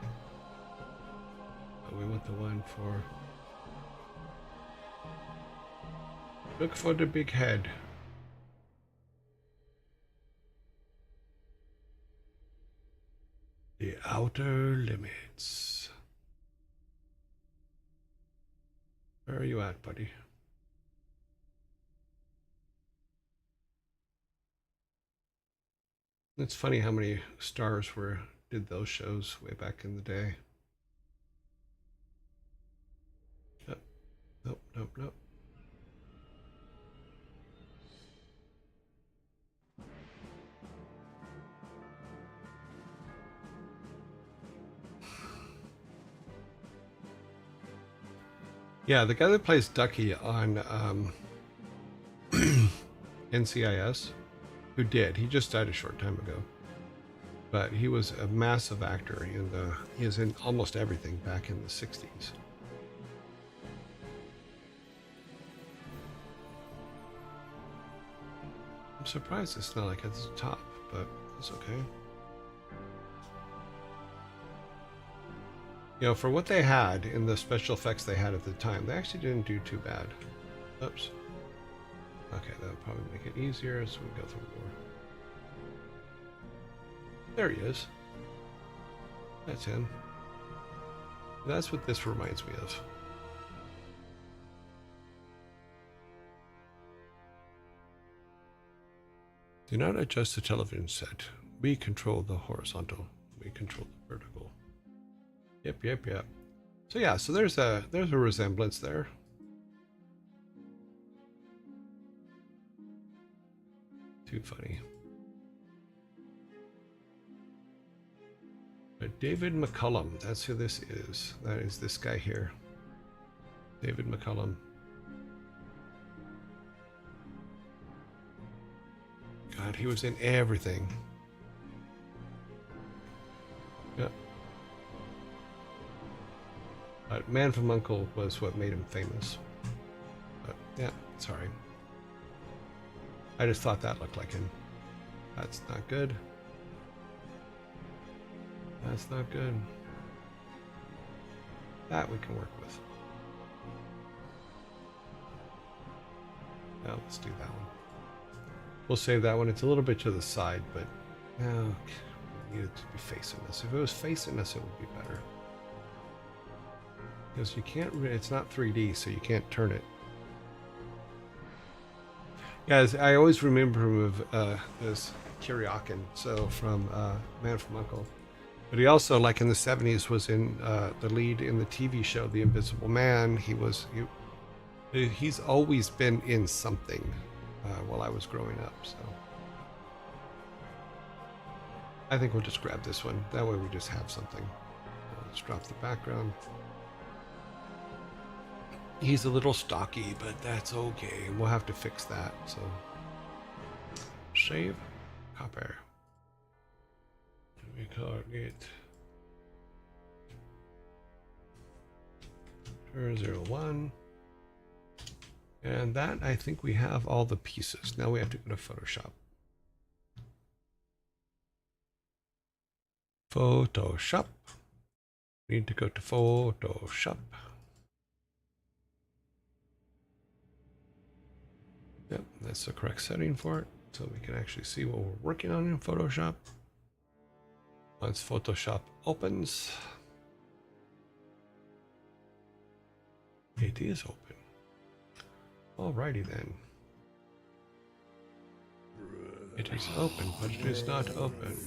But we want the one for... Look for the big head. The Outer Limits. Where are you at, buddy? It's funny how many stars did those shows way back in the day. Yep. Nope, nope, nope. Yeah, the guy that plays Ducky on NCIS, who did, he just died a short time ago. But he was a massive actor he is in almost everything back in the 60s. I'm surprised it's not like at the top, but it's okay. You know, for what they had in the special effects they had at the time, they actually didn't do too bad. Oops. Okay, that'll probably make it easier as we go through more. There he is. That's him. That's what this reminds me of. Do not adjust the television set. We control the horizontal. We control the vertical. Yep. So yeah, so there's a resemblance there. Too funny. But David McCullum, that's who this is. That is this guy here. David McCullum. God, he was in everything. Yep. But Man from U.N.C.L.E. was what made him famous. But yeah, sorry. I just thought that looked like him. That's not good. That's not good. That we can work with. Now let's do that one. We'll save that one. It's a little bit to the side, but now we need it to be facing us. If it was facing us, it would be better. Because you can't, it's not 3D, so you can't turn it. Guys, I always remember him as Kiryakin, so from Man from U.N.C.L.E. But he also, like in the 70s, was in the lead in the TV show The Invisible Man. He's always been in something while I was growing up, so I think we'll just grab this one. That way we just have something. Let's drop the background. He's a little stocky, but that's okay. We'll have to fix that. So save, copy. We call it 001. And that, I think we have all the pieces. Now we have to go to Photoshop. Photoshop. We need to go to Photoshop. Yep, that's the correct setting for it. So we can actually see what we're working on in Photoshop. Once Photoshop opens, it is open. Alrighty then. It is open, but it is not open.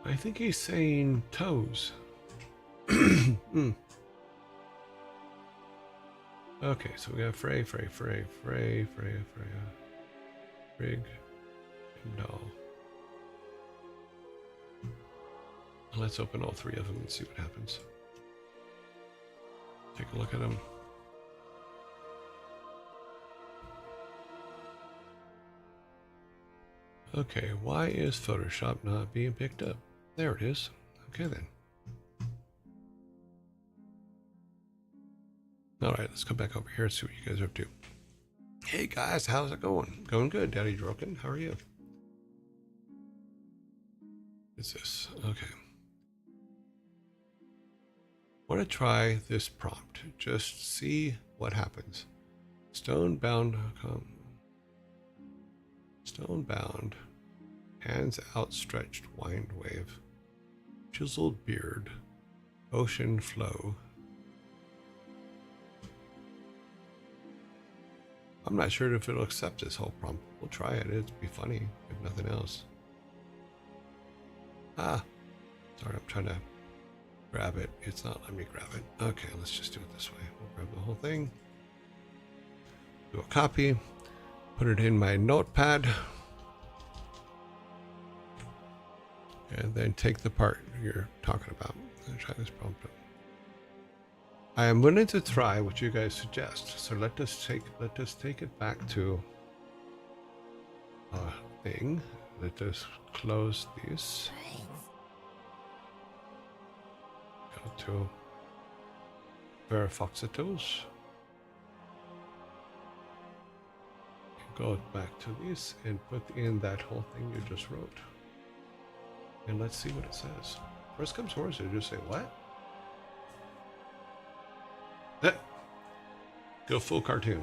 I think he's saying toes. Okay, so we got Frey, Freya, Rig, and Doll. Let's open all three of them and see what happens. Take a look at them. Okay, why is Photoshop not being picked up? There it is. Okay then. Alright, let's come back over here and see what you guys are up to. Hey guys, how's it going? Going good, Daddy Droken. How are you? What's this? Okay. I want to try this prompt. Just see what happens. Stonebound, hands outstretched, wind wave, chiseled beard, ocean flow. I'm not sure if it'll accept this whole prompt. We'll try it. It'd be funny if nothing else. Sorry, I'm trying to grab it. It's not letting me grab it. Okay, let's just do it this way. We'll grab the whole thing. Do a copy. Put it in my notepad. And then take the part you're talking about. And try this prompt. I am willing to try what you guys suggest. So let us take it back to thing. Let us close this. Go to Verifoxitos. Go back to this and put in that whole thing you just wrote. And let's see what it says. First comes first, you just say what? Go full cartoon.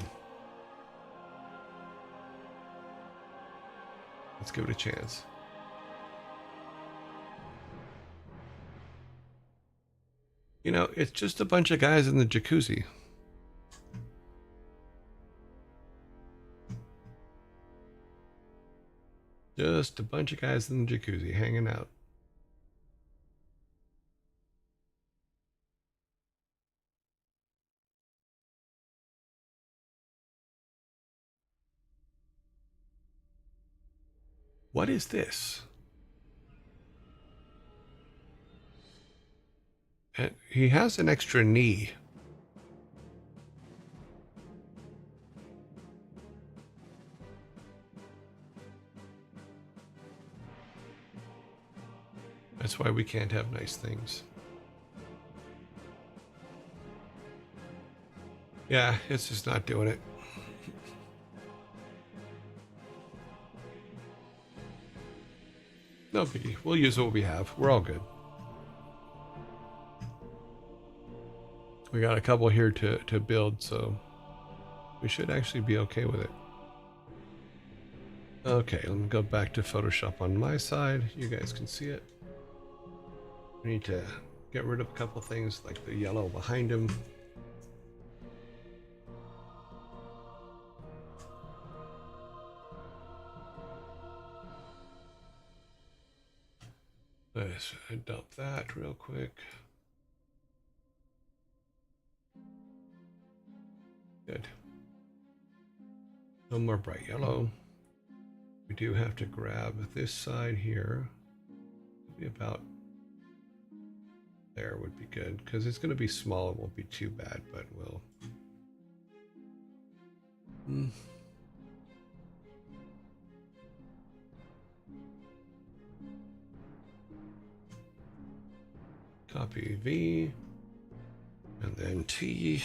Let's give it a chance. You know, it's just a bunch of guys in the jacuzzi. Just a bunch of guys in the jacuzzi hanging out. What is this? And he has an extra knee. That's why we can't have nice things. Yeah, it's just not doing it. No biggie. We'll use what we have. We're all good. We got a couple here to build, so we should actually be okay with it. Okay, let me go back to Photoshop on my side. You guys can see it. We need to get rid of a couple things like the yellow behind him. Let's dump that real quick. Good. No more bright yellow. We do have to grab this side here. Maybe about there would be good, because it's going to be small. It won't be too bad, but we'll... Copy V, and then T,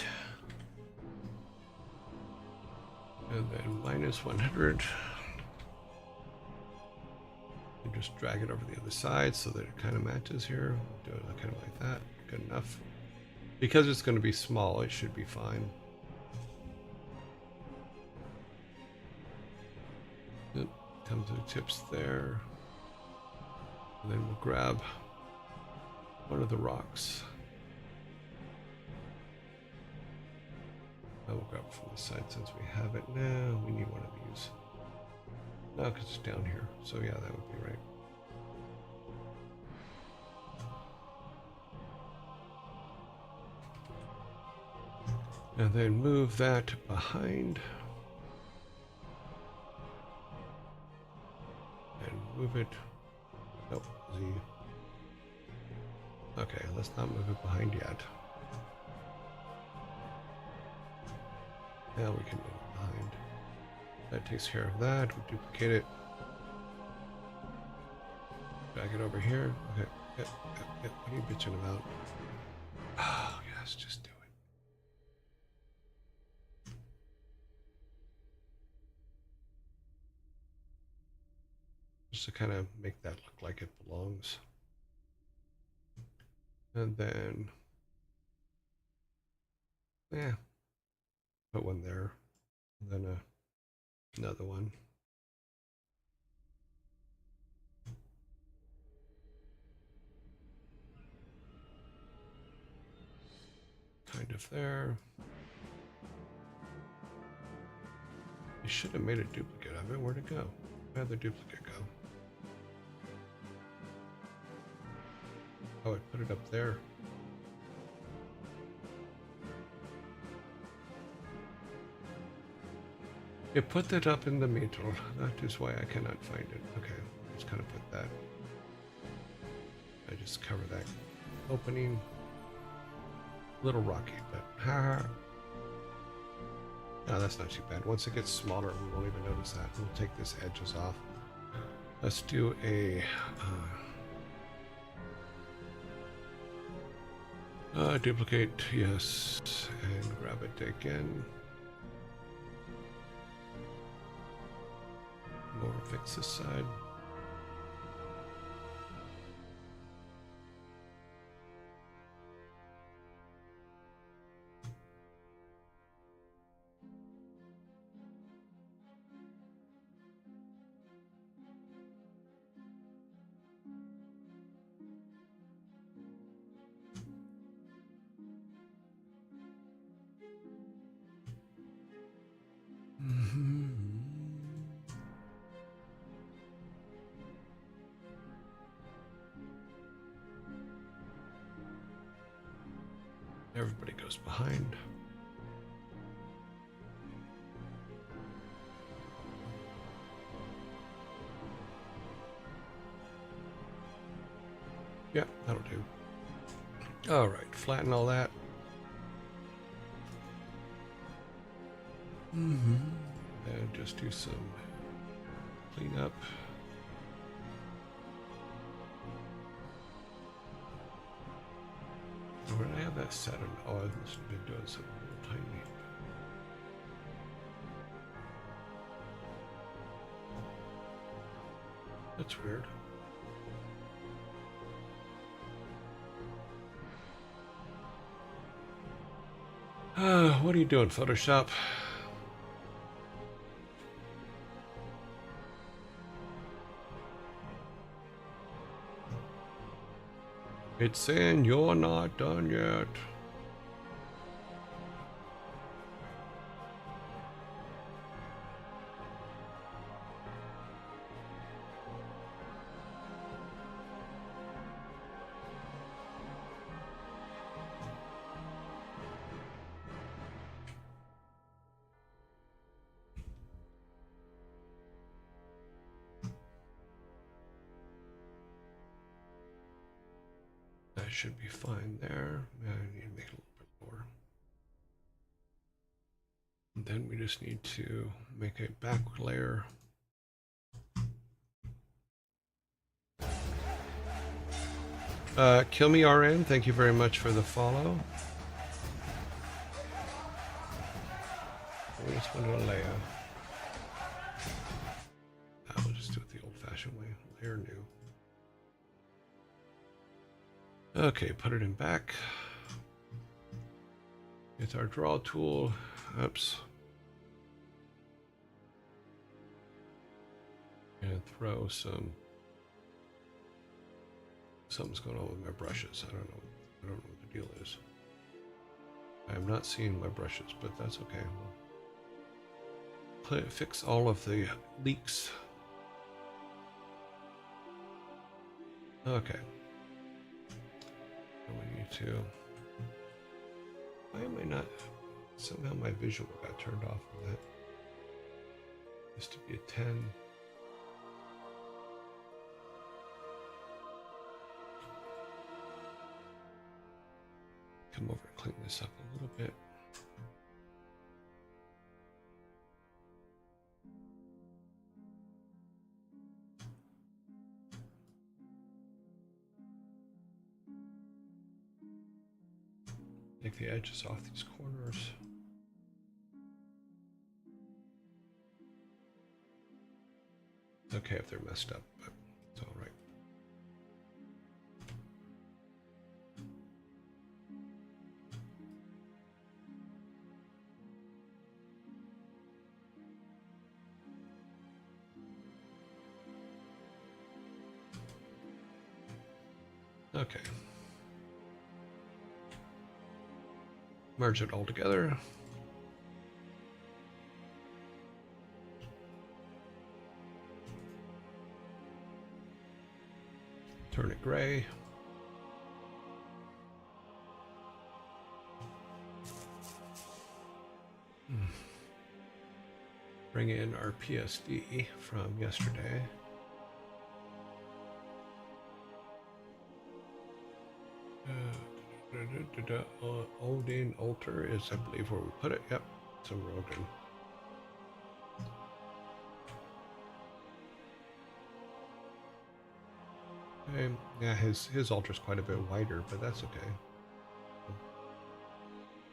and then minus 100. And just drag it over the other side so that it kind of matches here. Do it kind of like that. Good enough. Because it's going to be small, it should be fine. Yep, come to the tips there. And then we'll grab one of the rocks. I will grab it from the side since we have it now. We need one of these. No, because it's down here. So yeah, that would be right. And then move that behind. And move it. Oh, Z. Okay, let's not move it behind yet. Now we can move it behind. That takes care of that. We'll duplicate it. Drag it over here. Okay. Yep. What are you bitching about? Oh, yes, just do it. Just to kind of make that look like it belongs. And then, yeah, put one there, and then another one. Kind of there. You should have made a duplicate of it. Where'd it go? Where'd the duplicate go? Oh, I put it up there. It put that up in the middle. That is why I cannot find it. Okay, just kind of put that. I just cover that opening. A little rocky, but no, that's not too bad. Once it gets smaller, we won't even notice that. We'll take this edges off. Let's do a duplicate, yes, and grab it again. More fix this side. Everybody goes behind. Yeah, that'll do. All right, flatten all that. And just do some cleanup. Where did I have that set? Oh, I must have been doing something a little tiny. That's weird. What are you doing, Photoshop? It's saying you're not done yet. That should be fine there. I need to make it a little bit lower. And then we just need to make a back layer. Kill Me RN, thank you very much for the follow. We just went to Leia. We'll just do it the old-fashioned way. Layer new. Okay, put it in back. It's our draw tool. Oops. And throw some. Something's going on with my brushes. I don't know what the deal is. I am not seeing my brushes, but that's okay. We'll fix all of the leaks. Okay. We need to. Why am I not? Somehow my visual got turned off on that. Used to be a 10. Come over and clean this up a little bit. Take the edges off these corners. It's okay if they're messed up, but it's all right. Okay. Merge it all together. Turn it gray. Bring in our PSD from yesterday. Odin altar is, I believe, where we put it. Yep, so Odin. Okay. Yeah, his altar is quite a bit wider, but that's okay.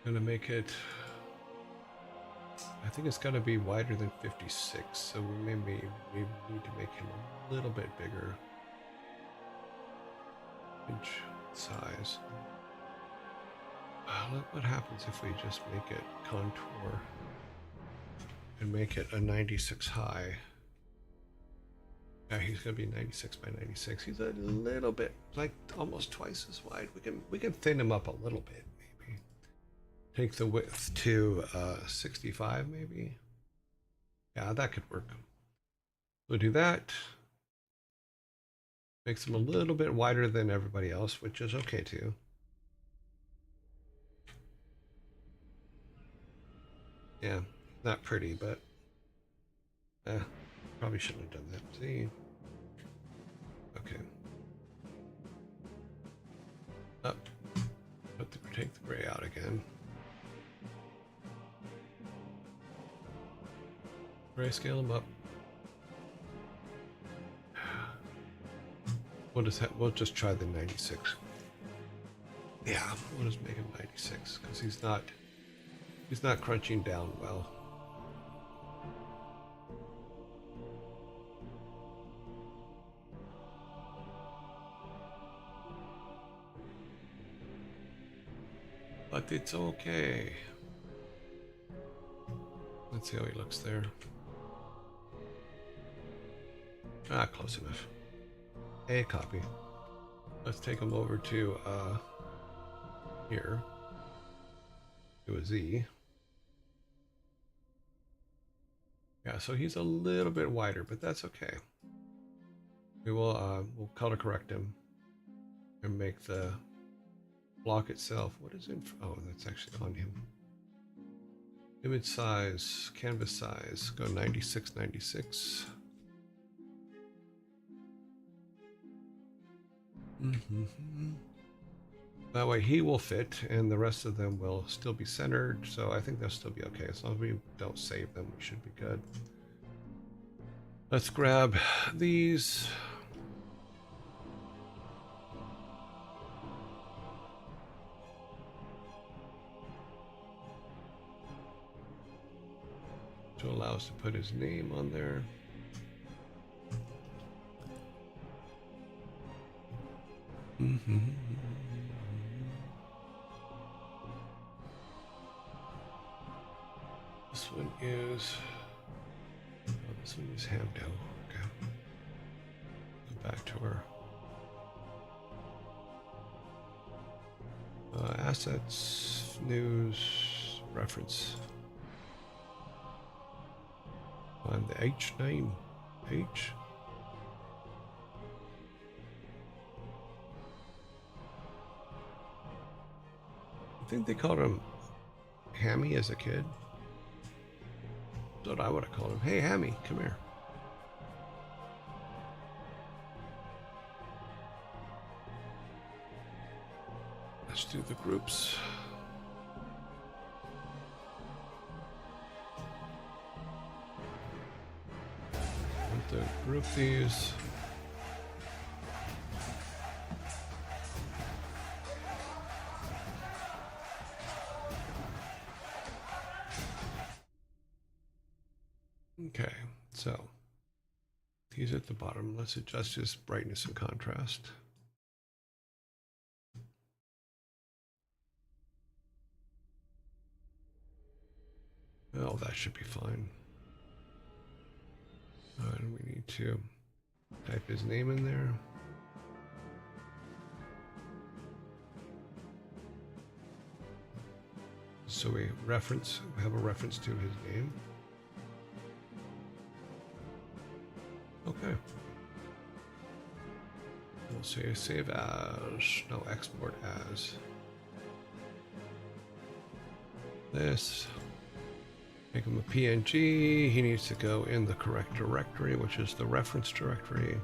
Gonna make it. I think it's gonna be wider than 56, so we maybe we need to make him a little bit bigger. Inch size. Look what happens if we just make it contour and make it a 96 high. Yeah, he's gonna be 96 by 96. He's a little bit, like almost twice as wide. We can thin him up a little bit, maybe. Take the width to 65, maybe. Yeah, that could work. We'll do that. Makes him a little bit wider than everybody else, which is okay too. Yeah, not pretty, but probably shouldn't have done that. See? Okay. Up. Take the gray out again. Grayscale them up. What is that? We'll just try the 96. Yeah, we'll just make him 96 because he's not crunching down well. But it's okay. Let's see how he looks there. Ah, close enough. A copy. Let's take him over to here. To a Z. Yeah, so he's a little bit wider, but that's okay. We will we'll color correct him and make the block itself. What is it? Oh, that's actually on him. Image size, canvas size, go 96, 96. That way he will fit and the rest of them will still be centered, so I think they'll still be okay. As long as we don't save them, we should be good. Let's grab these. to allow us to put his name on there. This one is. Oh, this one is Hamdo. Okay. Go back to her. Assets, news, reference. Find the H name. H. I think they called him Hammy as a kid. That's what I would have called him. Hey, Hammy, come here. Let's do the groups. Want to group these. Okay, so he's at the bottom. Let's adjust his brightness and contrast. Oh, that should be fine. And we need to type his name in there. So we have a reference to his name. Okay. We'll say save as, no, export as. This. Make him a PNG. He needs to go in the correct directory, which is the reference directory,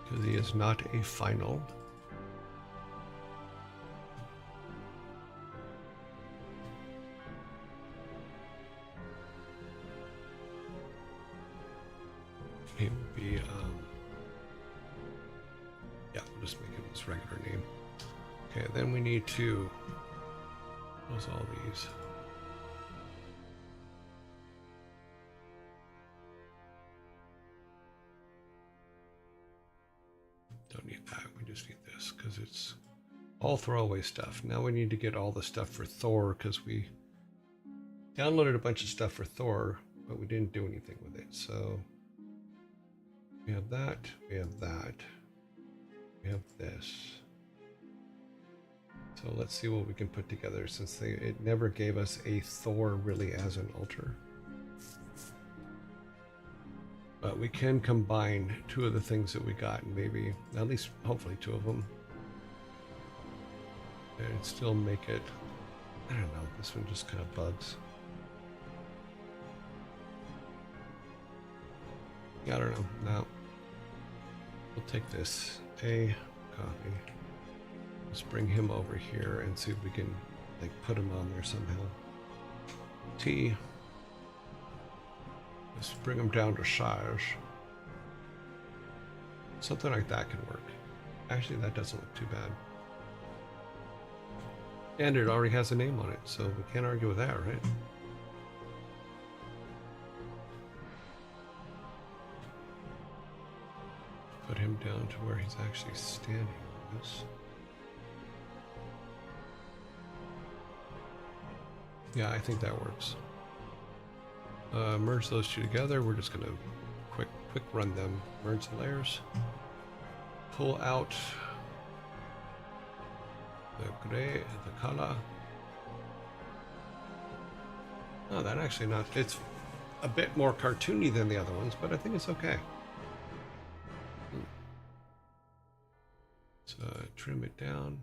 because he is not a final. He will be, yeah, we'll just make him his regular name. Okay, then we need to close all these. Don't need that, we just need this, because it's all throwaway stuff. Now we need to get all the stuff for Thor, because we downloaded a bunch of stuff for Thor, but we didn't do anything with it, so... We have that, we have that, we have this. So let's see what we can put together, since it never gave us a Thor really as an altar. But we can combine two of the things that we got, and maybe, at least hopefully two of them. And still make it, I don't know, this one just kind of bugs. I don't know. Now, we'll take this A copy. Let's bring him over here and see if we can like put him on there somehow. T. Let's bring him down to size. Something like that can work. Actually, that doesn't look too bad. And it already has a name on it, so we can't argue with that, right? Put him down to where he's actually standing on this. Yeah, I think that works. Merge those two together. We're just gonna quick run them. Merge the layers. Pull out the gray, the color. Oh, that actually not. It's a bit more cartoony than the other ones, but I think it's okay. Let's trim it down.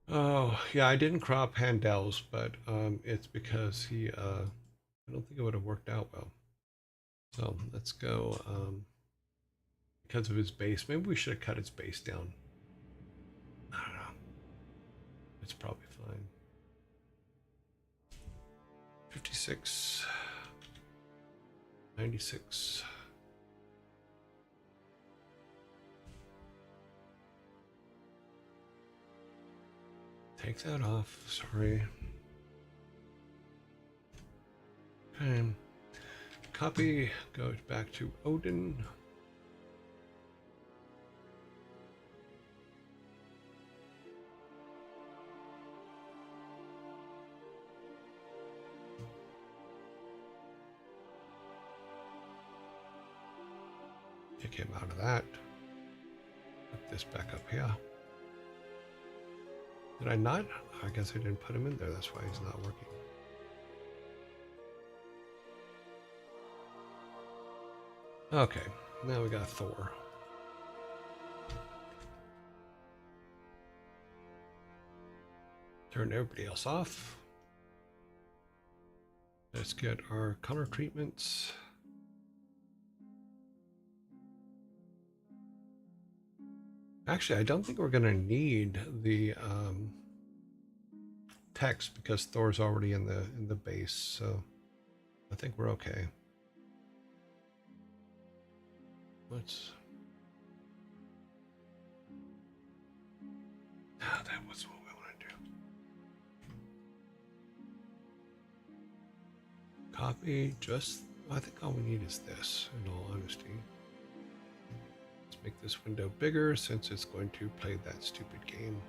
Oh, yeah, I didn't crop Handel's, but it's because he, I don't think it would have worked out well. So let's go, because of his base. Maybe we should have cut his base down. I don't know. It's probably fine. 56, 96. Take that off. Sorry. Okay. Copy goes back to Odin. Kick him out of that. Put this back up here. Did I not? I guess I didn't put him in there. That's why he's not working. Okay, now we got Thor. Turn everybody else off. Let's get our color treatments. Actually, I don't think we're going to need the text because Thor's already in the base, so I think we're okay. That was what we want to do. Copy I think all we need is this, in all honesty. Let's make this window bigger since it's going to play that stupid game.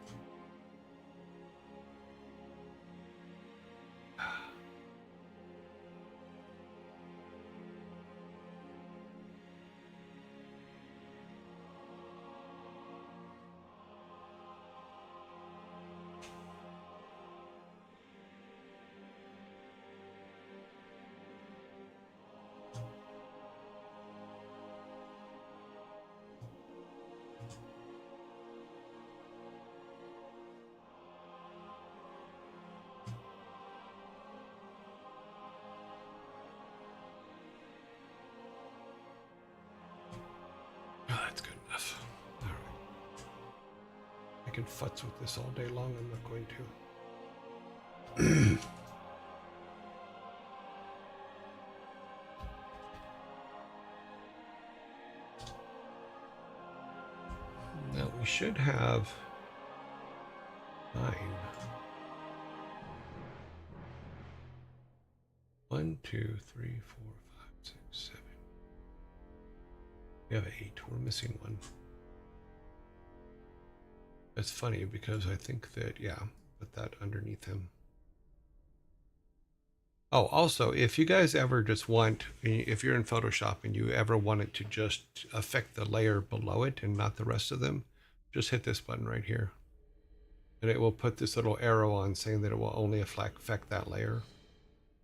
That's good enough. All right. I can futz with this all day long. I'm not going to. Now we should have 9. 1, 2, 3, 4, 5, 6, 7. We have 8. We're missing 1. That's funny because I think that, yeah, put that underneath him. Oh, also, if you guys ever just want, if you're in Photoshop and you ever want it to just affect the layer below it and not the rest of them, just hit this button right here. And it will put this little arrow on saying that it will only affect that layer.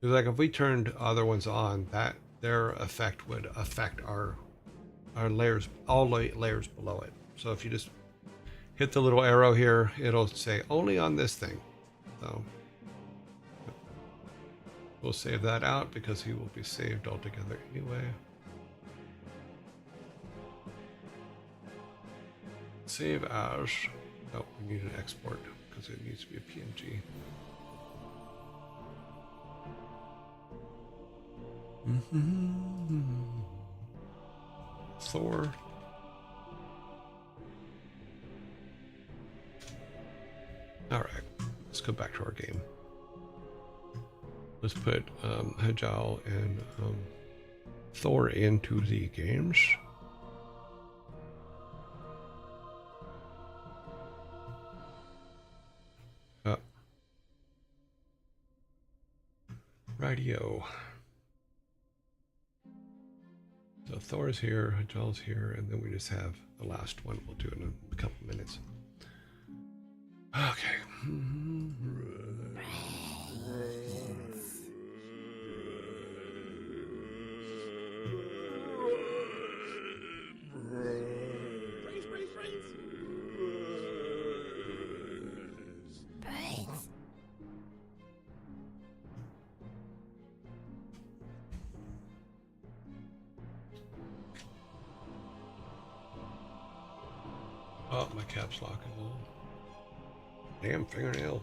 Because like if we turned other ones on, that their effect would affect our layers, all layers below it. So if you just hit the little arrow here, it'll say only on this thing. So we'll save that out because he will be saved altogether anyway. Save as. Oh, we need an export because it needs to be a PNG. Thor. All right, let's go back to our game. Let's put Hajal and Thor into the games. Radio. So Thor's here, Hajal's here, and then we just have the last one we'll do in a couple minutes. Okay. Oh, my caps lock is on. Damn fingernail.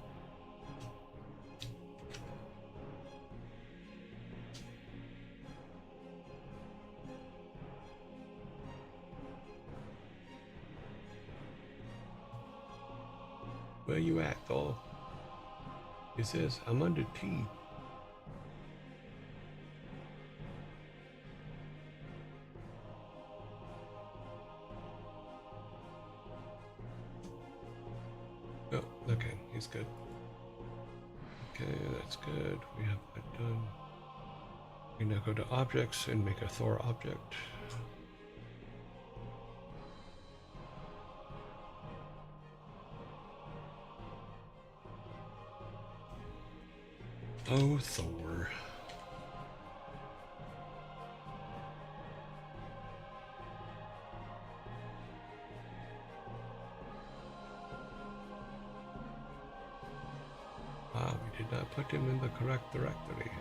Where you at, though? He says, I'm under tea. Oh, okay, he's good. Okay, that's good. We have that done. We now go to objects and make a Thor object. Oh, Thor. Wow, we did not put him in the correct directory.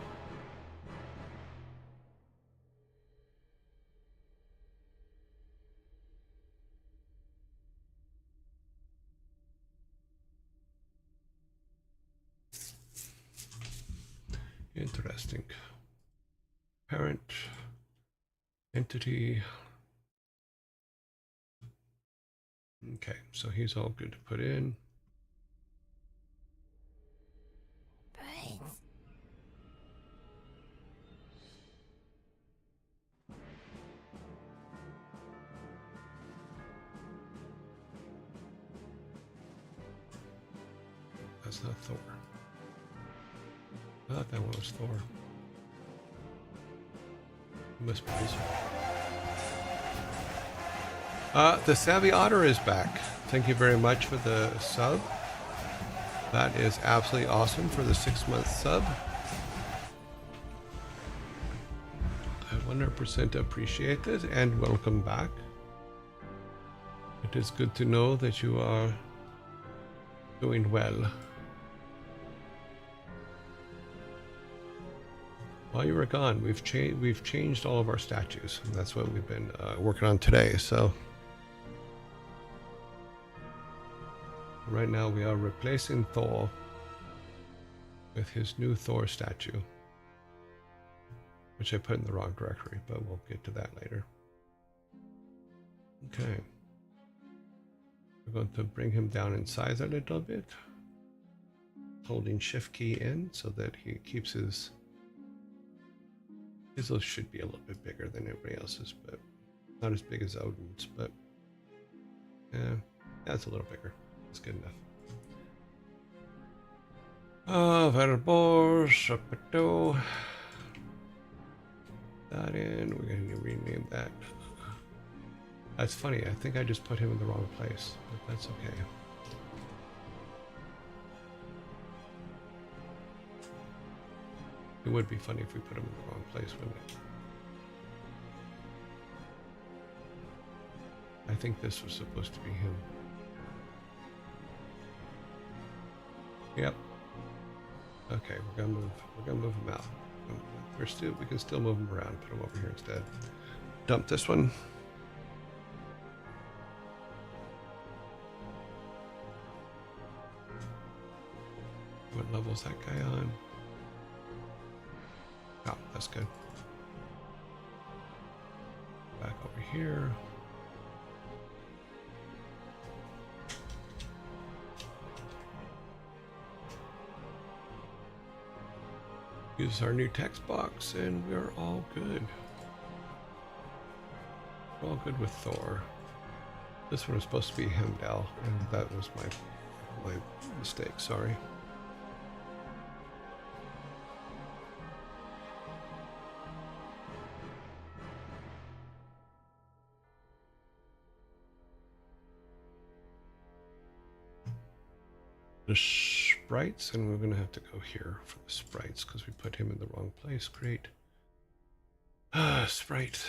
Interesting. Parent, entity. Okay, so he's all good to put in. That's not Thor. I thought that one was Thor. It must be this one. The Savvy Otter is back. Thank you very much for the sub. That is absolutely awesome for the 6-month sub. I 100% appreciate this and welcome back. It is good to know that you are doing well. While you were gone, we've changed all of our statues. And that's what we've been working on today. So right now we are replacing Thor with his new Thor statue, which I put in the wrong directory, but we'll get to that later. Okay. We're going to bring him down in size a little bit, holding shift key in so that he keeps his should be a little bit bigger than everybody else's, but not as big as Odin's, but yeah, that's a little bigger. That's good enough. Verbos, that in, we're going to rename that. That's funny, I think I just put him in the wrong place, but that's okay. It would be funny if we put him in the wrong place, wouldn't it? I think this was supposed to be him. Yep. Okay, we're gonna move him out. We can still move him around, put him over here instead. Dump this one. What level is that guy on? Oh, that's good. Back over here. Use our new text box and we're all good. We're all good with Thor. This one was supposed to be Hemdall, and that was my mistake, sorry. The sprites, and we're going to have to go here for the sprites because we put him in the wrong place. Great. Sprite.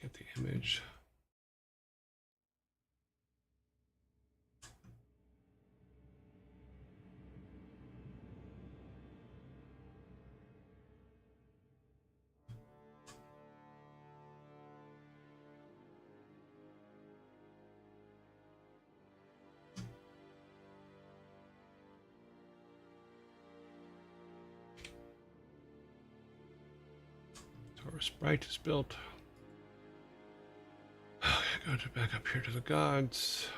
Get the image. Our sprite is built. Go to back up here to the gods.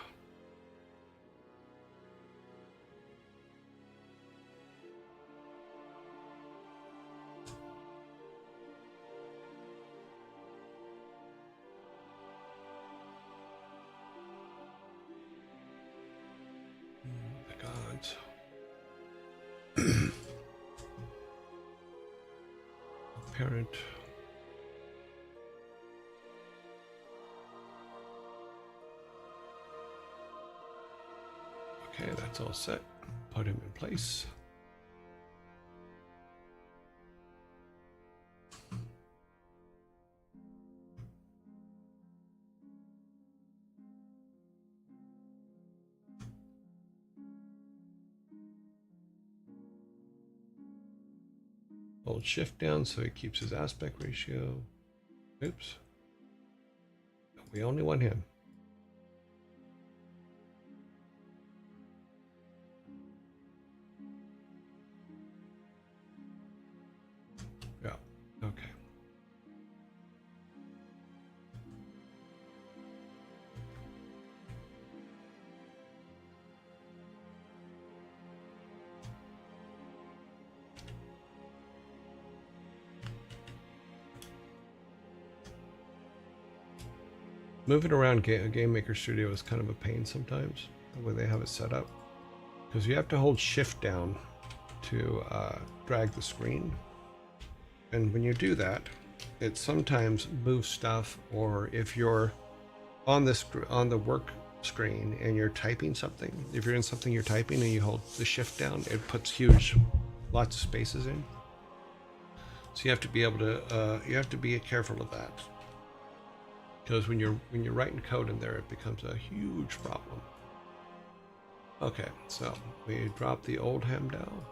Parent. Okay, that's all set. Put him in place. Hold shift down so he keeps his aspect ratio. Oops. We only want him. Yeah, okay. Moving around Game Maker Studio is kind of a pain sometimes, the way they have it set up. Because you have to hold shift down to drag the screen. And when you do that, it sometimes moves stuff, or if you're on the work screen and you're typing something, if you're in something you're typing and you hold the shift down, it puts lots of spaces in. So you have to be able to, you have to be careful of that. Because when you're writing code in there, it becomes a huge problem. Okay, so we drop the old hem down.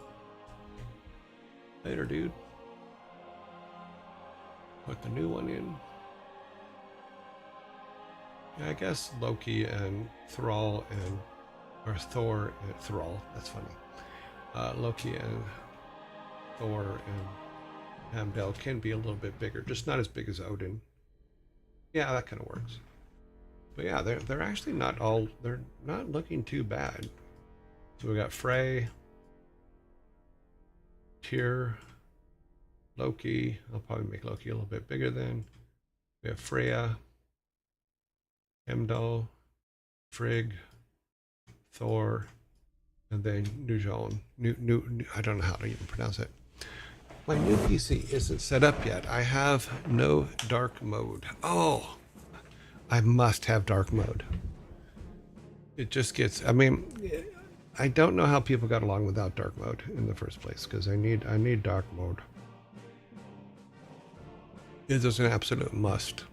Later, dude. Put the new one in. Yeah, I guess Loki and Thrall or Thor and Thrall, that's funny. Loki and Thor and Hamdell can be a little bit bigger, just not as big as Odin. Yeah, that kind of works. But yeah, they're actually they're not looking too bad. So we got Frey, Tyr, Loki. I'll probably make Loki a little bit bigger then. We have Freya, Heimdall, Frigg, Thor, and then Nujon. I don't know how to even pronounce it. My new PC isn't set up yet. I have no dark mode. Oh, I must have dark mode. It just gets, I mean, I don't know how people got along without dark mode in the first place, because I need dark mode. It is an absolute must.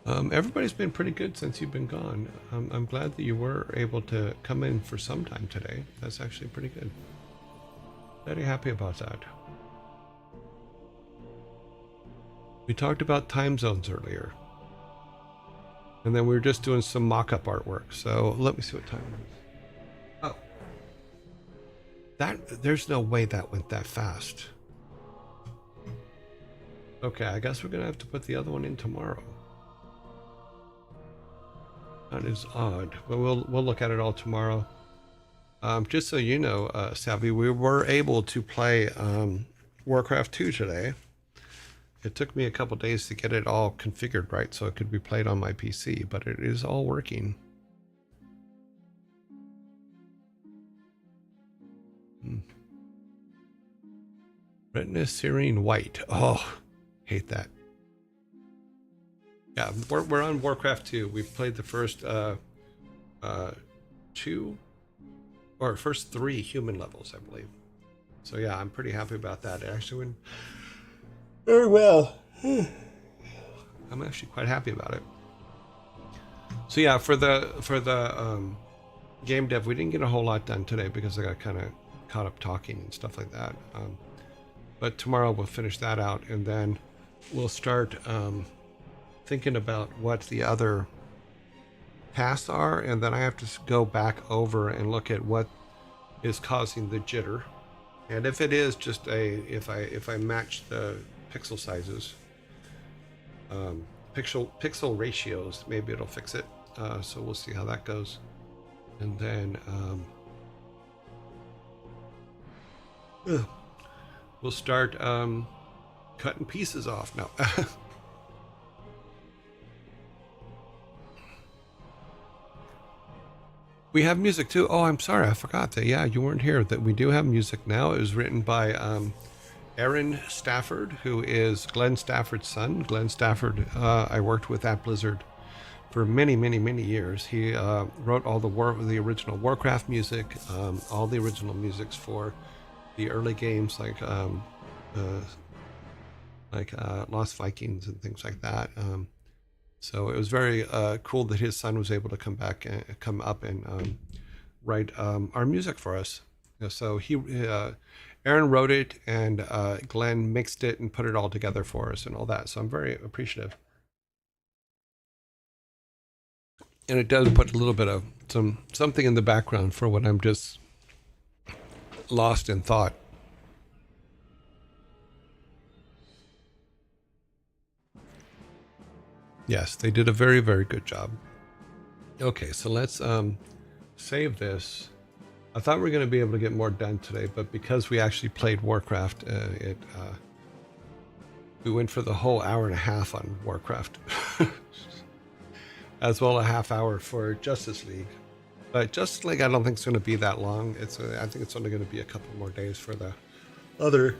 Everybody's been pretty good since you've been gone. I'm glad that you were able to come in for some time today. That's actually pretty good. Very happy about that. We talked about time zones earlier. And then we were just doing some mock-up artwork. So let me see what time it is. Oh. There's no way that went that fast. Okay, I guess we're going to have to put the other one in tomorrow. That is odd, but we'll look at it all tomorrow. Just so you know, Savvy, we were able to play WarCraft 2 today. It took me a couple days to get it all configured right so it could be played on my PC, but it is all working. Retina Serene White. Oh, hate that. Yeah, we're on WarCraft 2. We've played the first first 3 human levels, I believe. So yeah, I'm pretty happy about that. It actually went very well. I'm actually quite happy about it. So yeah, for the game dev, we didn't get a whole lot done today because I got kind of caught up talking and stuff like that. But tomorrow we'll finish that out, and then we'll start thinking about what the other tasks are, and then I have to go back over and look at what is causing the jitter, and if it is just if I match the pixel sizes, pixel ratios, maybe it'll fix it. So we'll see how that goes, and then we'll start cutting pieces off now. We have music too. Oh, I'm sorry, I forgot that. Yeah, you weren't here. That we do have music now. It was written by Aaron Stafford, who is Glenn Stafford's son. Glenn Stafford, I worked with at Blizzard for many, many, many years. He wrote all the original WarCraft music, all the original musics for the early games like Lost Vikings and things like that. So it was very cool that his son was able to come up and write our music for us. So Aaron wrote it, and Glenn mixed it and put it all together for us and all that. So I'm very appreciative. And it does put a little bit of something in the background for when I'm just lost in thought. Yes, they did a very, very good job. Okay, so let's save this. I thought we were going to be able to get more done today, but because we actually played WarCraft, we went for the whole hour and a half on WarCraft, as well a half hour for Justice League. But Justice League, I don't think it's going to be that long. I think it's only going to be a couple more days for the other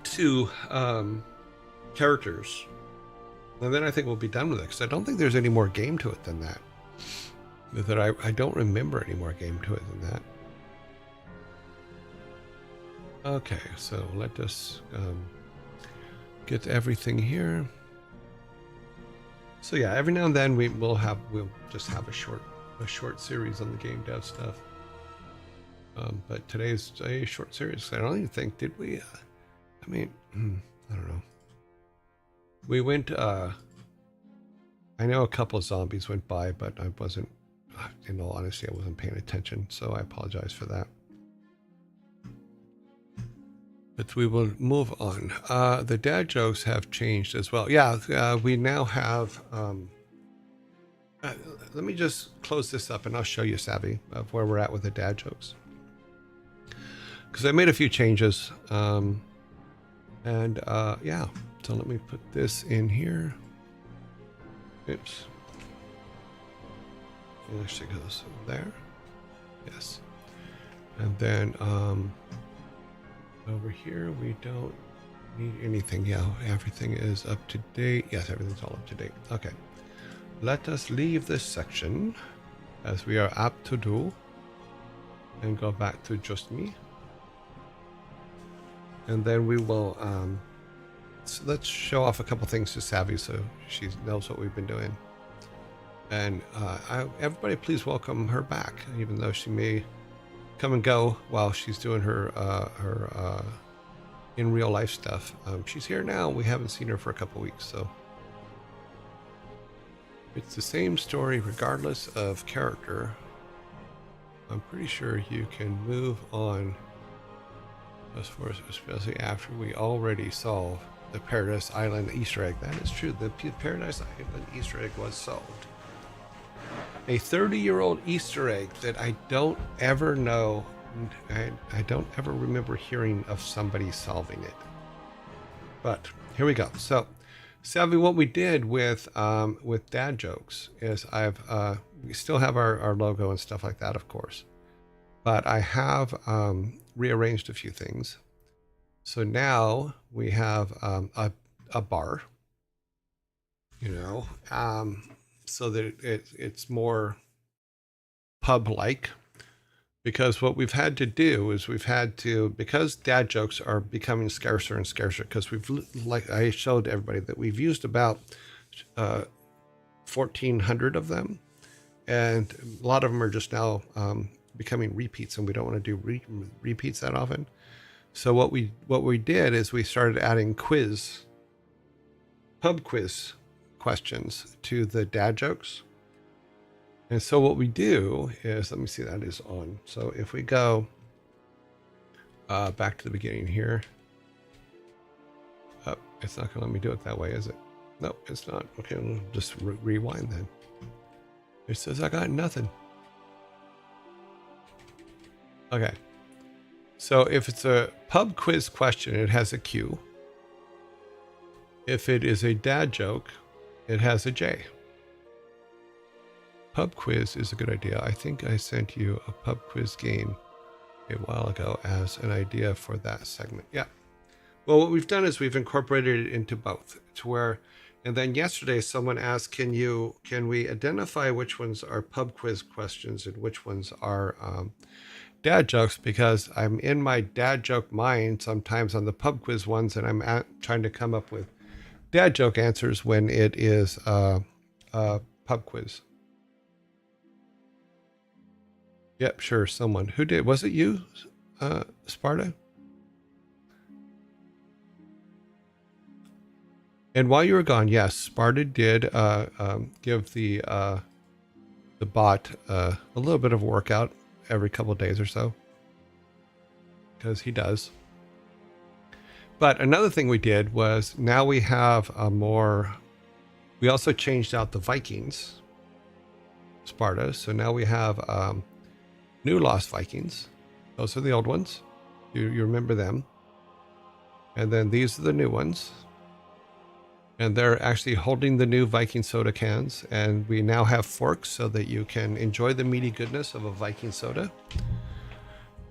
two characters. And then I think we'll be done with it, because I don't think there's any more game to it than that. I don't remember any more game to it than that. Okay, so let us get everything here. So yeah, every now and then we'll just have a short series on the game dev stuff. But today's a short series. I don't even think, did we? I mean, I don't know. We went, I know a couple of zombies went by, but I wasn't, in all honesty, I wasn't paying attention, so I apologize for that. But we will move on. The dad jokes have changed as well. Yeah, we now have, let me just close this up and I'll show you, Savvy, of where we're at with the dad jokes. Because I made a few changes, yeah. So let me put this in here. Oops. It actually goes there. Yes. And then over here we don't need anything. Yeah, everything is up to date. Yes, everything's all up to date. Okay. Let us leave this section, as we are apt to do, and go back to just me. And then we will so let's show off a couple things to Savvy so she knows what we've been doing. And everybody please welcome her back, even though she may come and go while she's doing her in real life stuff. She's here now. We haven't seen her for a couple weeks, so it's the same story regardless of character. I'm pretty sure you can move on, especially after we already solved the Paradise Island Easter egg. That is true. The Paradise Island Easter egg was solved. A 30-year-old Easter egg that I don't ever know. I don't ever remember hearing of somebody solving it. But here we go. So, Savvy, what we did with dad jokes is we still have our logo and stuff like that, of course. But I have rearranged a few things. So now we have a bar, so that it's more pub-like. Because what we've had to do is because dad jokes are becoming scarcer and scarcer, because like I showed everybody that we've used about 1,400 of them, and a lot of them are just now becoming repeats, and we don't want to do repeats that often. So what we did is we started adding pub quiz questions to the dad jokes. And so what we do is, let me see, that is on. So if we go back to the beginning here, it's not going to let me do it that way, is it? No, it's not. Okay, we'll just rewind then. It says I got nothing. Okay. So if it's a pub quiz question, it has a Q. If it is a dad joke, it has a J. Pub quiz is a good idea. I think I sent you a pub quiz game a while ago as an idea for that segment. Yeah. Well, what we've done is we've incorporated it into both to where, and then yesterday someone asked, can we identify which ones are pub quiz questions and which ones are dad jokes? Because I'm in my dad joke mind sometimes on the pub quiz ones, and I'm trying to come up with dad joke answers when it is pub quiz. Yep, sure. Someone who did. Was it you, Sparta? And while you were gone, yes, Sparta did give the bot a little bit of a workout every couple of days or so, because he does. But another thing we did was now we have a more. We also changed out the Vikings, Sparta. So now we have new Lost Vikings. Those are the old ones. You remember them. And then these are the new ones. And they're actually holding the new Viking soda cans. And we now have forks so that you can enjoy the meaty goodness of a Viking soda.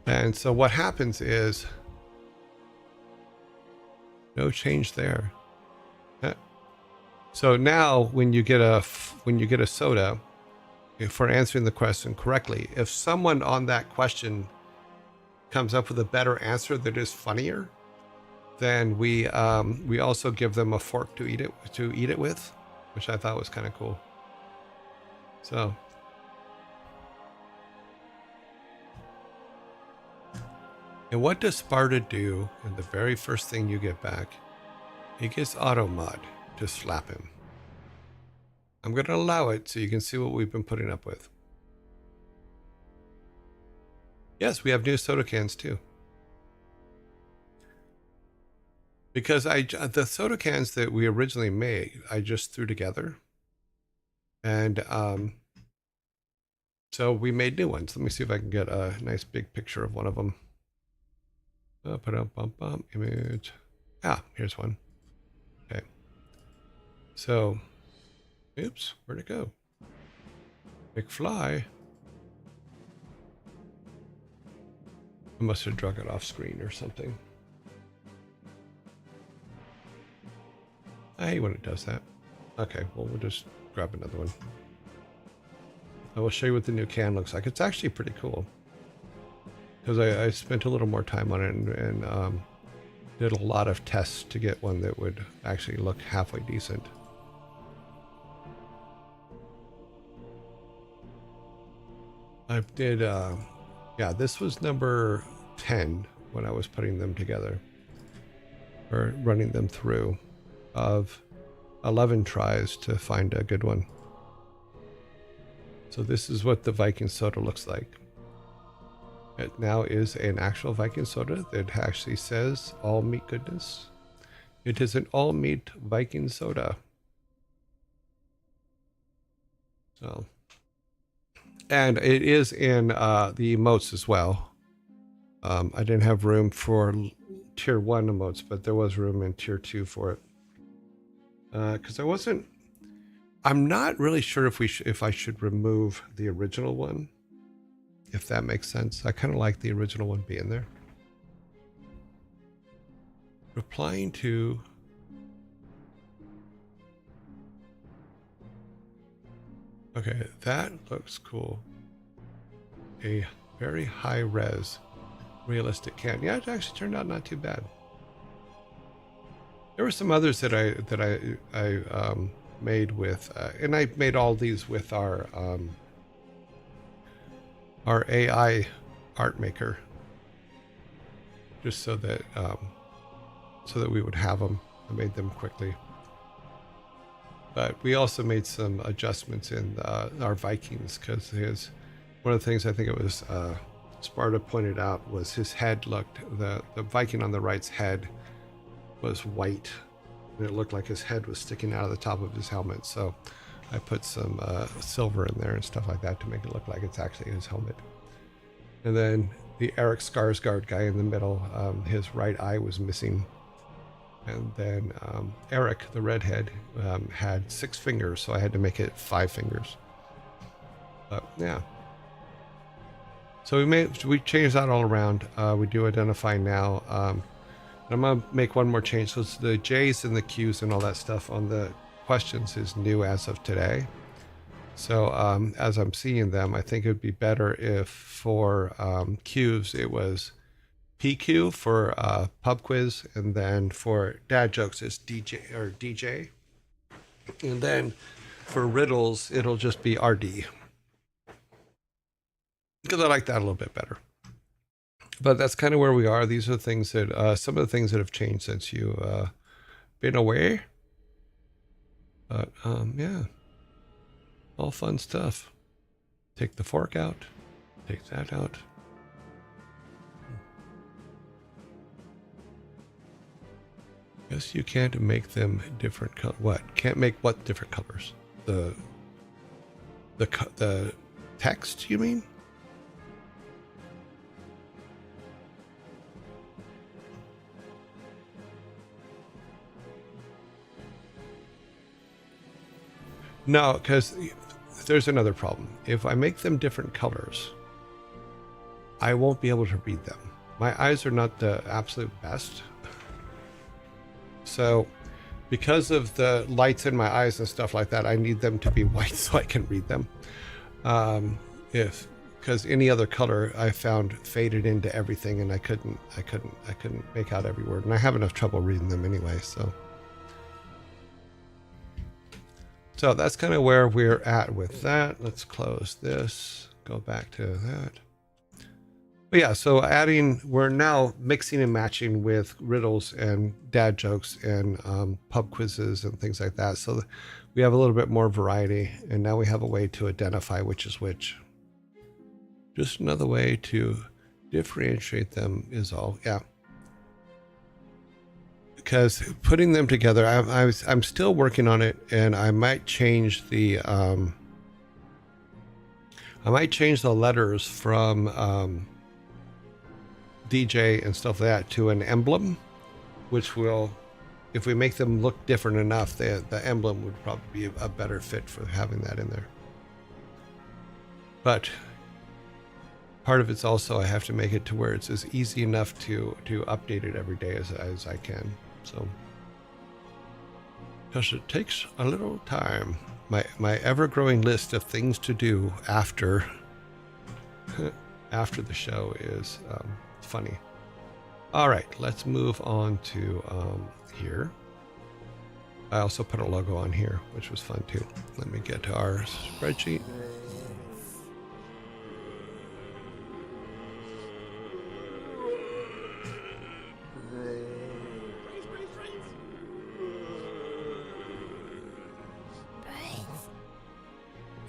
And so what happens is no change there. So now when you get a soda, for answering the question correctly, if someone on that question comes up with a better answer that is funnier, then we also give them a fork to eat it with, which I thought was kind of cool. So and what does Sparta do in the very first thing you get back? He gets Automod to slap him. I'm going to allow it so you can see what we've been putting up with. Yes, we have new soda cans too. Because the soda cans that we originally made, I just threw together. And so we made new ones. Let me see if I can get a nice big picture of one of them. Image. Ah, here's one. Okay. So, oops, where'd it go? McFly. I must have drug it off screen or something. I hate when it does that. Okay, well, we'll just grab another one. I will show you what the new can looks like. It's actually pretty cool. Because I spent a little more time on it and did a lot of tests to get one that would actually look halfway decent. I did, yeah, this was number 10 when I was putting them together. Or running them through of 11 tries to find a good one. So this is what the Viking soda looks like. It now is an actual Viking soda that actually says all meat goodness. It is an all meat Viking soda. So, and it is in the emotes as well. I didn't have room for tier 1 emotes, but there was room in tier 2 for it. Because I'm not really sure if I should remove the original one. If that makes sense. I kind of like the original one being there. Replying to... Okay, that looks cool. A very high res realistic can. Yeah, it actually turned out not too bad. There were some others that I made with, and I made all these with our AI art maker, just so that we would have them. I made them quickly, but we also made some adjustments in our Vikings because one of the things I think it was Sparta pointed out was his head looked the Viking on the right's head was white, and it looked like his head was sticking out of the top of his helmet. So I put some silver in there and stuff like that to make it look like it's actually his helmet. And then the Eric Skarsgård guy in the middle, his right eye was missing. And then Eric, the redhead, had 6 fingers, so I had to make it 5 fingers. But yeah. So we changed that all around. We do identify now. I'm gonna make one more change. So it's the J's and the Q's and all that stuff on the questions is new as of today. So as I'm seeing them, I think it would be better if for Q's it was PQ for pub quiz, and then for dad jokes it's DJ, and then for riddles it'll just be RD, because I like that a little bit better. But that's kind of where we are. These are the things that some of the things that have changed since you been away. But yeah, all fun stuff. Take the fork out. Take that out. Guess you can't make them different color. What? Can't make what different colors? The text, you mean? No, because there's another problem. If I make them different colors, I won't be able to read them. My eyes are not the absolute best. So because of the lights in my eyes and stuff like that, I need them to be white so I can read them. Because any other color I found faded into everything, and I couldn't make out every word, and I have enough trouble reading them anyway. So that's kind of where we're at with that. Let's close this, go back to that. But yeah, so we're now mixing and matching with riddles and dad jokes and pub quizzes and things like that. So we have a little bit more variety, and now we have a way to identify which is which. Just another way to differentiate them is all. Yeah. Because putting them together, I'm still working on it, and I might change the letters from DJ and stuff like that to an emblem, which will, if we make them look different enough, the emblem would probably be a better fit for having that in there. But part of it's also I have to make it to where it's as easy enough to update it every day as I can. So, because it takes a little time. My ever-growing list of things to do after the show is funny. All right, let's move on to here. I also put a logo on here, which was fun too. Let me get to our spreadsheet.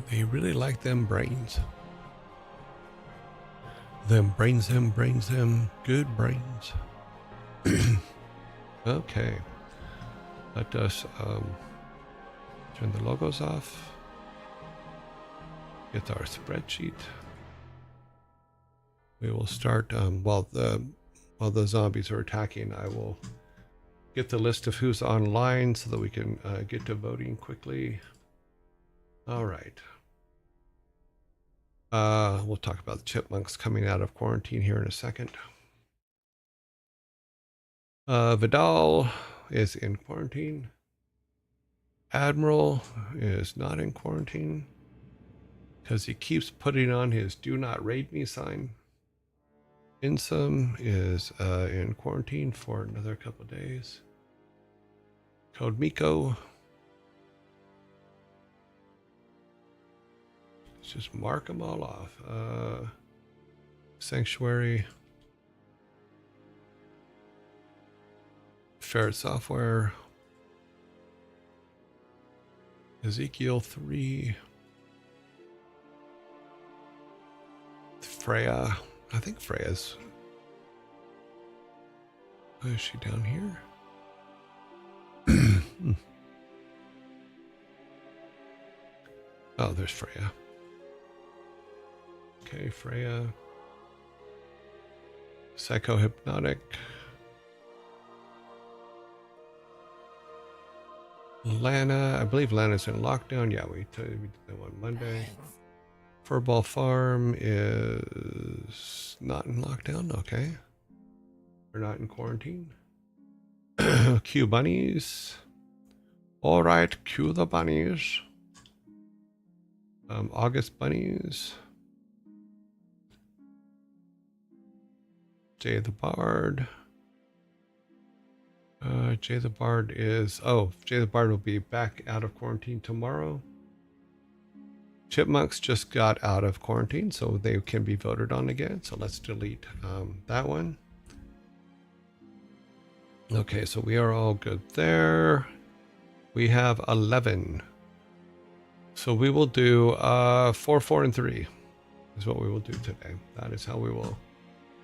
They really like them brains. Them brains, good brains. Okay. Let us turn the logos off. Get our spreadsheet. We will start while the zombies are attacking. I will get the list of who's online so that we can get to voting quickly. All right. We'll talk about the chipmunks coming out of quarantine here in a second. Vidal is in quarantine. Admiral is not in quarantine because he keeps putting on his "Do Not Raid Me" sign. Insum is in quarantine for another couple of days. Code Miko. Let's just mark them all off. Sanctuary. Ferret Software. Ezekiel 3. Freya. I think Freya's. Is she down here? Oh, there's Freya. Okay, Freya. Psychohypnotic. Lana. I believe Lana's in lockdown. Yeah, we did that one Monday. Furball Farm is not in lockdown. Okay. We're not in quarantine. Cue bunnies. All right, cue the bunnies. August bunnies. Jay the Bard. Jay the Bard is... Oh, Jay the Bard will be back out of quarantine tomorrow. Chipmunks just got out of quarantine, so they can be voted on again. So let's delete that one. Okay, so we are all good there. We have 11. So we will do 4, 4, and 3 is what we will do today. That is how we will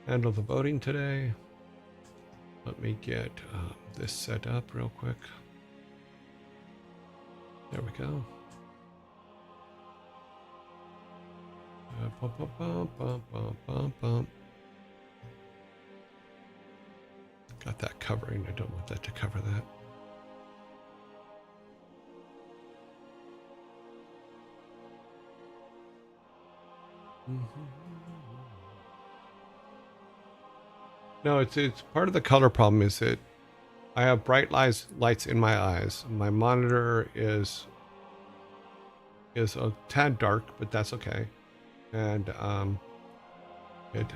handle the voting today. Let me get this set up real quick. There we go. Got that covering. I don't want that to cover that. No, it's part of the color problem is that I have bright lights in my eyes. My monitor is a tad dark, but that's okay. And it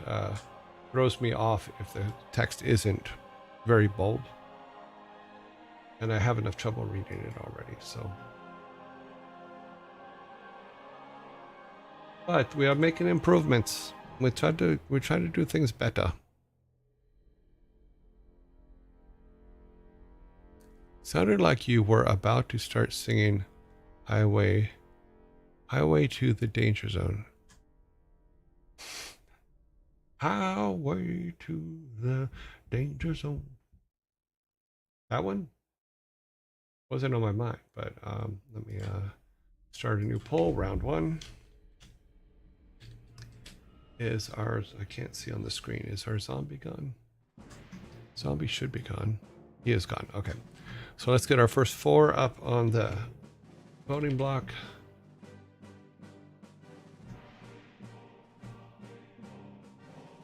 throws me off if the text isn't very bold. And I have enough trouble reading it already, so. But we are making improvements. We try to do things better. Sounded like you were about to start singing Highway to the Danger Zone. Highway to the Danger Zone. That one wasn't on my mind, but let me start a new poll. Round 1 is ours. I can't see on the screen. Is our zombie gone? Zombie should be gone. He is gone. Okay. So let's get our first 4 up on the voting block.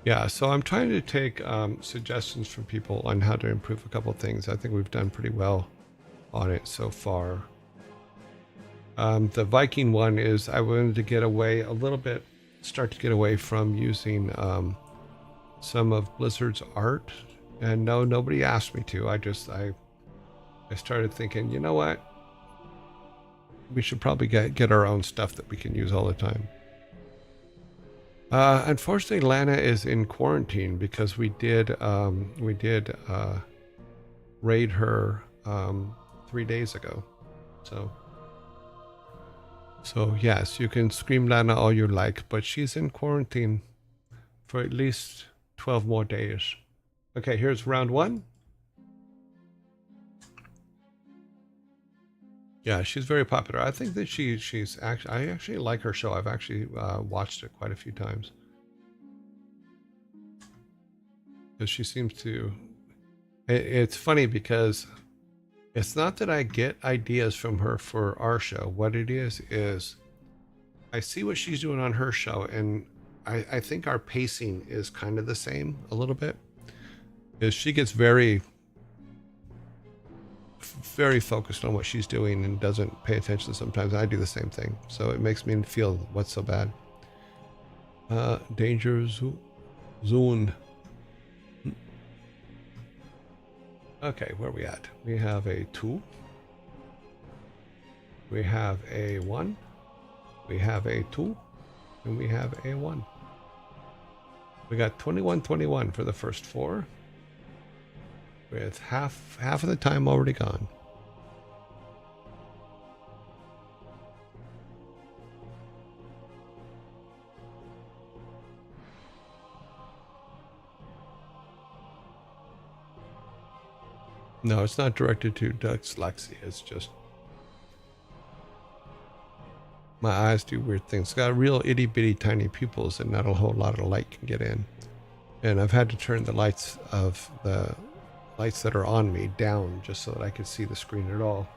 Yeah, so I'm trying to take suggestions from people on how to improve a couple of things. I think we've done pretty well on it so far. The Viking one is I wanted to get away a little bit, start to get away from using some of Blizzard's art. And no, nobody asked me to. I started thinking, you know what? We should probably get our own stuff that we can use all the time. Unfortunately, Lana is in quarantine because we did raid her 3 days ago. So yes, you can scream Lana all you like, but she's in quarantine for at least 12 more days. Okay, here's round 1. Yeah, she's very popular. I think that she's actually, I actually like her show. I've actually watched it quite a few times. Because she seems to, it's funny because it's not that I get ideas from her for our show. What it is I see what she's doing on her show, and I think our pacing is kind of the same a little bit. Is she gets very focused on what she's doing and doesn't pay attention sometimes. I do the same thing, so it makes me feel what's so bad. Danger zone. Okay, where are we at? We have a 2. We have a 1. We have a 2. And we have a 1. We got 21-21 for the first 4. With half of the time already gone. No, it's not directed to dyslexia. It's just my eyes do weird things. It's got real itty bitty tiny pupils and not a whole lot of light can get in. And I've had to turn the lights that are on me down just so that I can see the screen at all.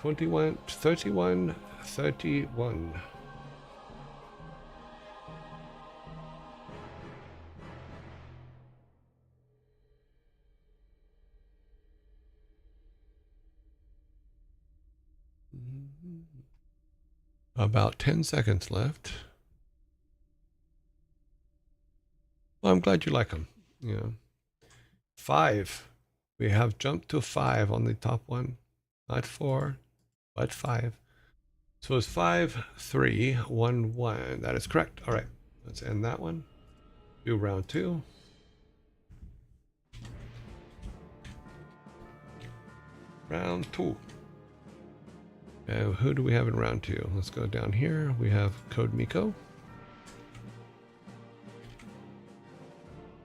21, 31, 31. About 10 seconds left. Well, I'm glad you like them. Yeah. 5. We have jumped to 5 on the top one. Not 4, but 5. So it's 5, 3, 1, 1. That is correct. All right. Let's end that one. Do round 2. Round 2. Who do we have in round 2? Let's go down here. We have Code Miko.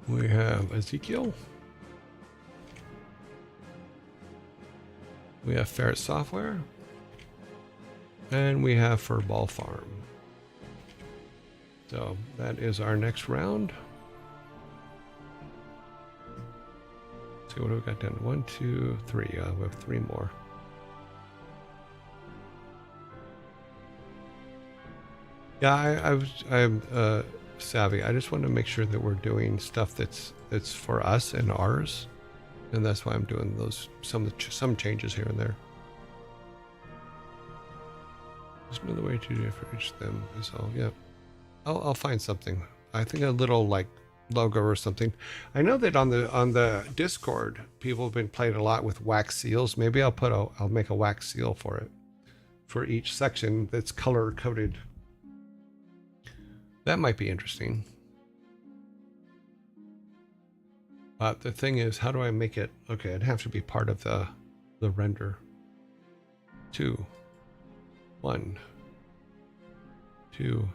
We have Ezekiel. We have Ferret Software. And we have Furball Farm. So that is our next round. Let's see, what do we got done? 1, 2, 3. We have 3 more. Yeah, I'm savvy. I just want to make sure that we're doing stuff that's for us and ours, and that's why I'm doing those some changes here and there. There's another way to differentiate them. Is all. Yeah, I'll find something. I think a little like logo or something. I know that on the Discord, people have been playing a lot with wax seals. Maybe I'll make a wax seal for it for each section that's color coded. That might be interesting. But the thing is, how do I make it? Okay, it'd have to be part of the render. 2, 1, 2,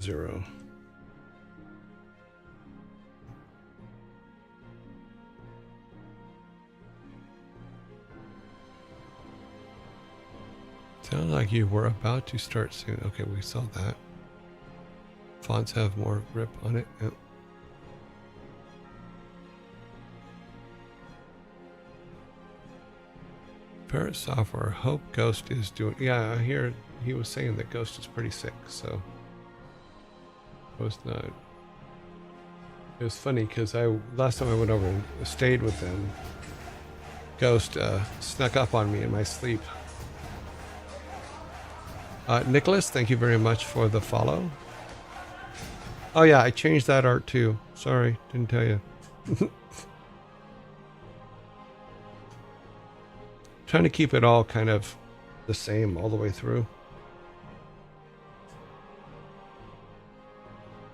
0. Sounds like you were about to start soon. Okay, we saw that. Fonts have more grip on it. Yep. Ferret Software. Hope Ghost is doing. Yeah, I hear he was saying that Ghost is pretty sick. So it was not. It was funny because last time I went over and stayed with them, Ghost snuck up on me in my sleep. Nicholas, thank you very much for the follow. Oh yeah, I changed that art too. Sorry, didn't tell you. Trying to keep it all kind of the same all the way through.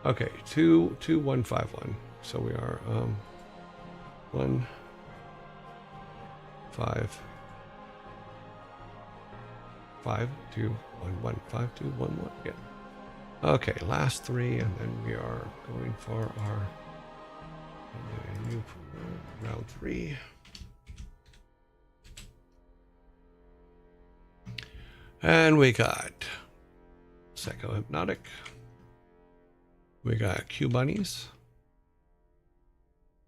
Okay, 2, 2, 1, 5, 1. So we are 1, 5, 5, 2, 1, 1, 5, 2, 1, 1. Yeah. Okay, last 3, and then we are going for our new round 3. And we got Psychohypnotic. We got Q Bunnies.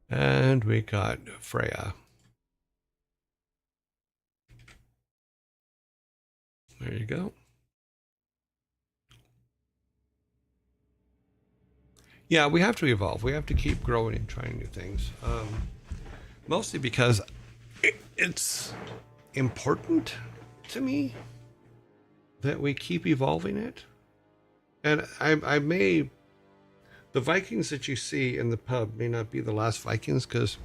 And we got Freya. There you go. Yeah, we have to evolve. We have to keep growing and trying new things. Mostly because it's important to me that we keep evolving it. And I may... The Vikings that you see in the pub may not be the last Vikings, because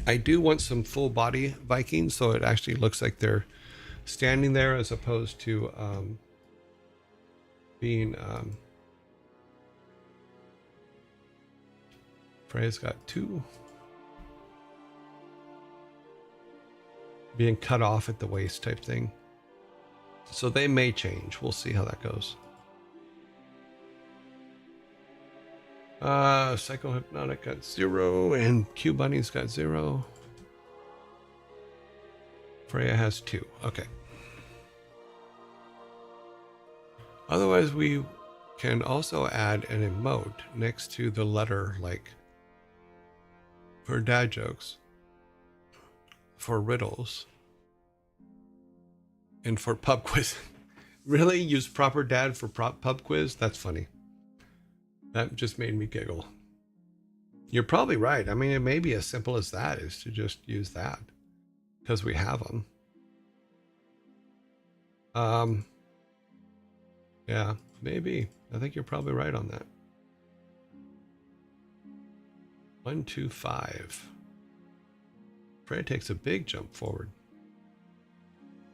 I do want some full body Vikings, so it actually looks like they're standing there as opposed to being... Freya's got 2. Being cut off at the waist type thing. So they may change. We'll see how that goes. Psychohypnotic got 0 and Q Bunny's got 0. Freya has 2. Okay. Otherwise, we can also add an emote next to the letter, like for dad jokes, for riddles. And for pub quiz. Really? Use proper dad for pub quiz? That's funny. That just made me giggle. You're probably right. I mean, it may be as simple as that, is to just use that. Because we have them. Yeah, maybe. I think you're probably right on that. 1, 2, 5. Freya takes a big jump forward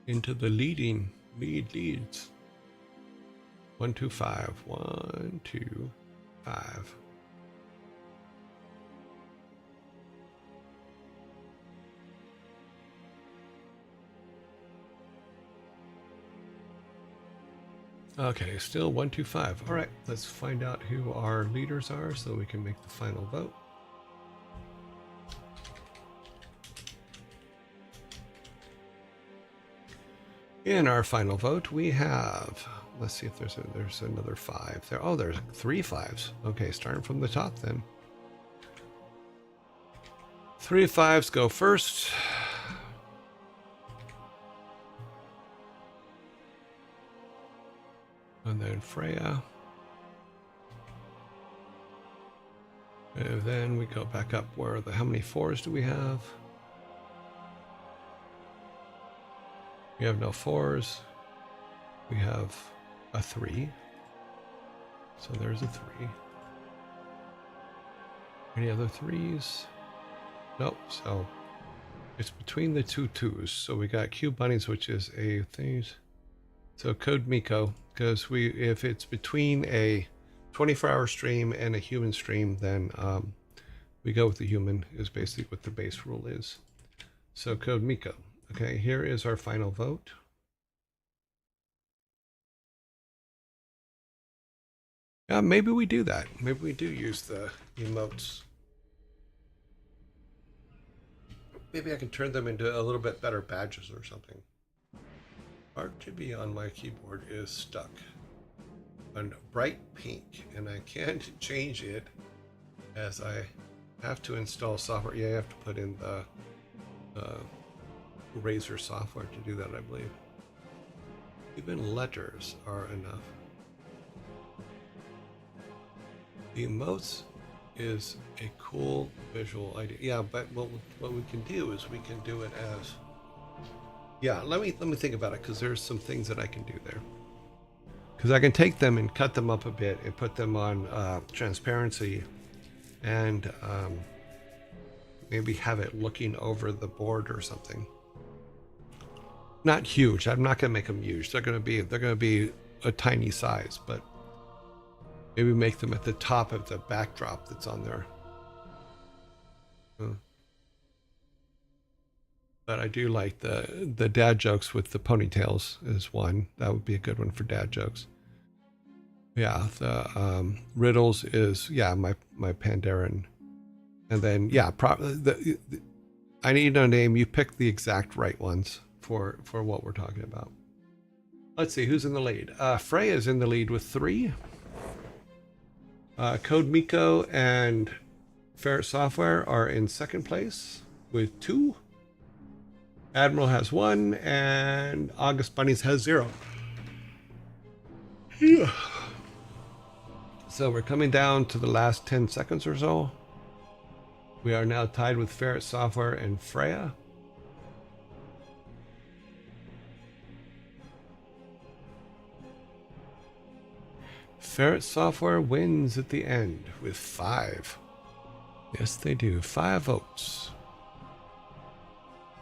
into the leads. 1, 2, 5. 1, 2, 5. Okay, still 1, 2, 5. All right, let's find out who our leaders are so we can make the final vote. In our final vote, we have, let's see if there's another 5 there. Oh, there's 3 5s. Okay, starting from the top then. 3 5s go first. And then Freya. And then we go back up where how many 4s do we have? We have no 4s. We have a 3. So there's a 3. Any other 3s? Nope. So it's between the two 2s. So we got Q Bunnies, which is a thing. So code Miko, because if it's between a 24-hour stream and a human stream, then we go with the human, is basically what the base rule is. So code Miko. Okay, here is our final vote. Yeah, maybe we do that. Maybe we do use the emotes. Maybe I can turn them into a little bit better badges or something. RGB on my keyboard is stuck on bright pink, and I can't change it as I have to install software. Yeah, I have to put in the Razer software to do that, I believe. Even letters are enough. The emotes is a cool visual idea. Yeah, but what we can do is we can do it as, yeah, let me think about it, because there's some things that I can do there. Because I can take them and cut them up a bit and put them on transparency, and maybe have it looking over the board or something. Not huge. I'm not going to make them huge. They're going to be a tiny size, but maybe make them at the top of the backdrop that's on there. But I do like the dad jokes with the ponytails is one. That would be a good one for dad jokes. Yeah, the riddles is, yeah, my Pandaren. And then, yeah, I need a name. You pick the exact right ones for what we're talking about. Let's see, who's in the lead? Freya is in the lead with 3. Code Miko and Ferret Software are in second place with 2. Admiral has 1, and August Bunnies has 0. Yeah. So we're coming down to the last 10 seconds or so. We are now tied with Ferret Software and Freya. Ferret Software wins at the end with 5. Yes, they do. 5 votes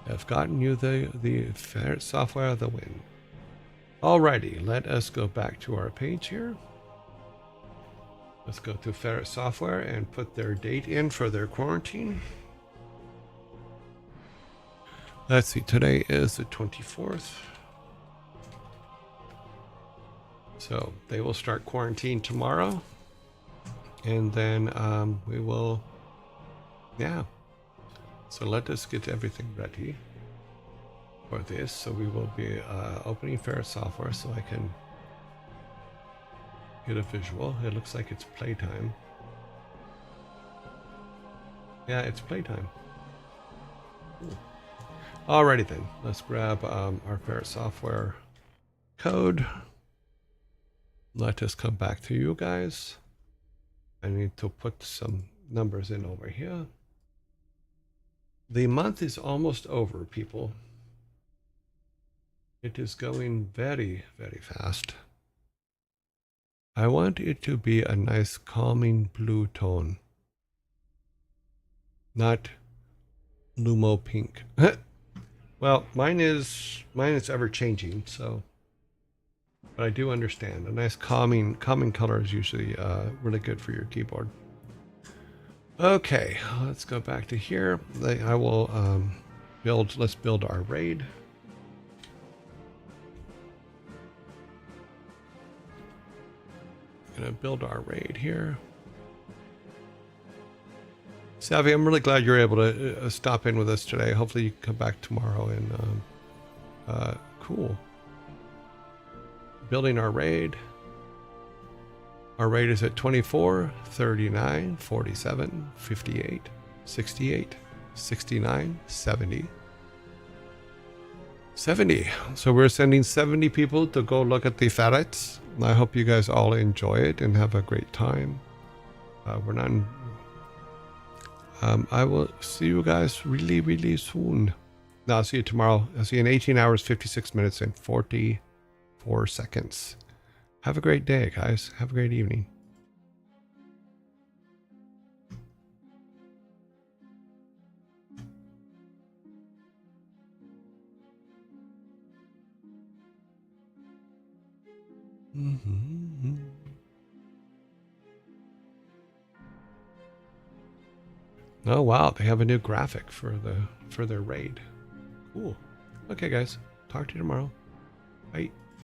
have gotten you the Ferret Software the win. Alrighty, let us go back to our page here. Let's go to Ferret Software and put their date in for their quarantine. Let's see, today is the 24th. So they will start quarantine tomorrow. And then we will, yeah. So let us get everything ready for this. So we will be opening Ferret Software so I can get a visual. It looks like it's playtime. Yeah, it's playtime. Ooh. Alrighty then, let's grab our Ferret software code. Let us come back to you guys. I need to put some numbers in over here. The month is almost over, people. It is going very, very fast. I want it to be a nice calming blue tone. Not Lumo pink. Well, mine is ever changing, so, but I do understand. A nice calming color is usually really good for your keyboard. Okay, let's go back to here. I will let's build our raid. Gonna build our raid here. Savvy, I'm really glad you're able to stop in with us today. Hopefully you can come back tomorrow and cool. Building our raid. Our raid is at 24, 39, 47, 58, 68, 69, 70. 70. So we're sending 70 people to go look at the ferrets. I hope you guys all enjoy it and have a great time. We're not... I will see you guys really, really soon. No, I'll see you tomorrow. I'll see you in 18 hours, 56 minutes, and 44 seconds. Have a great day, guys. Have a great evening. Mm-hmm. Oh wow, they have a new graphic for their raid. Cool. Okay guys, talk to you tomorrow. Bye.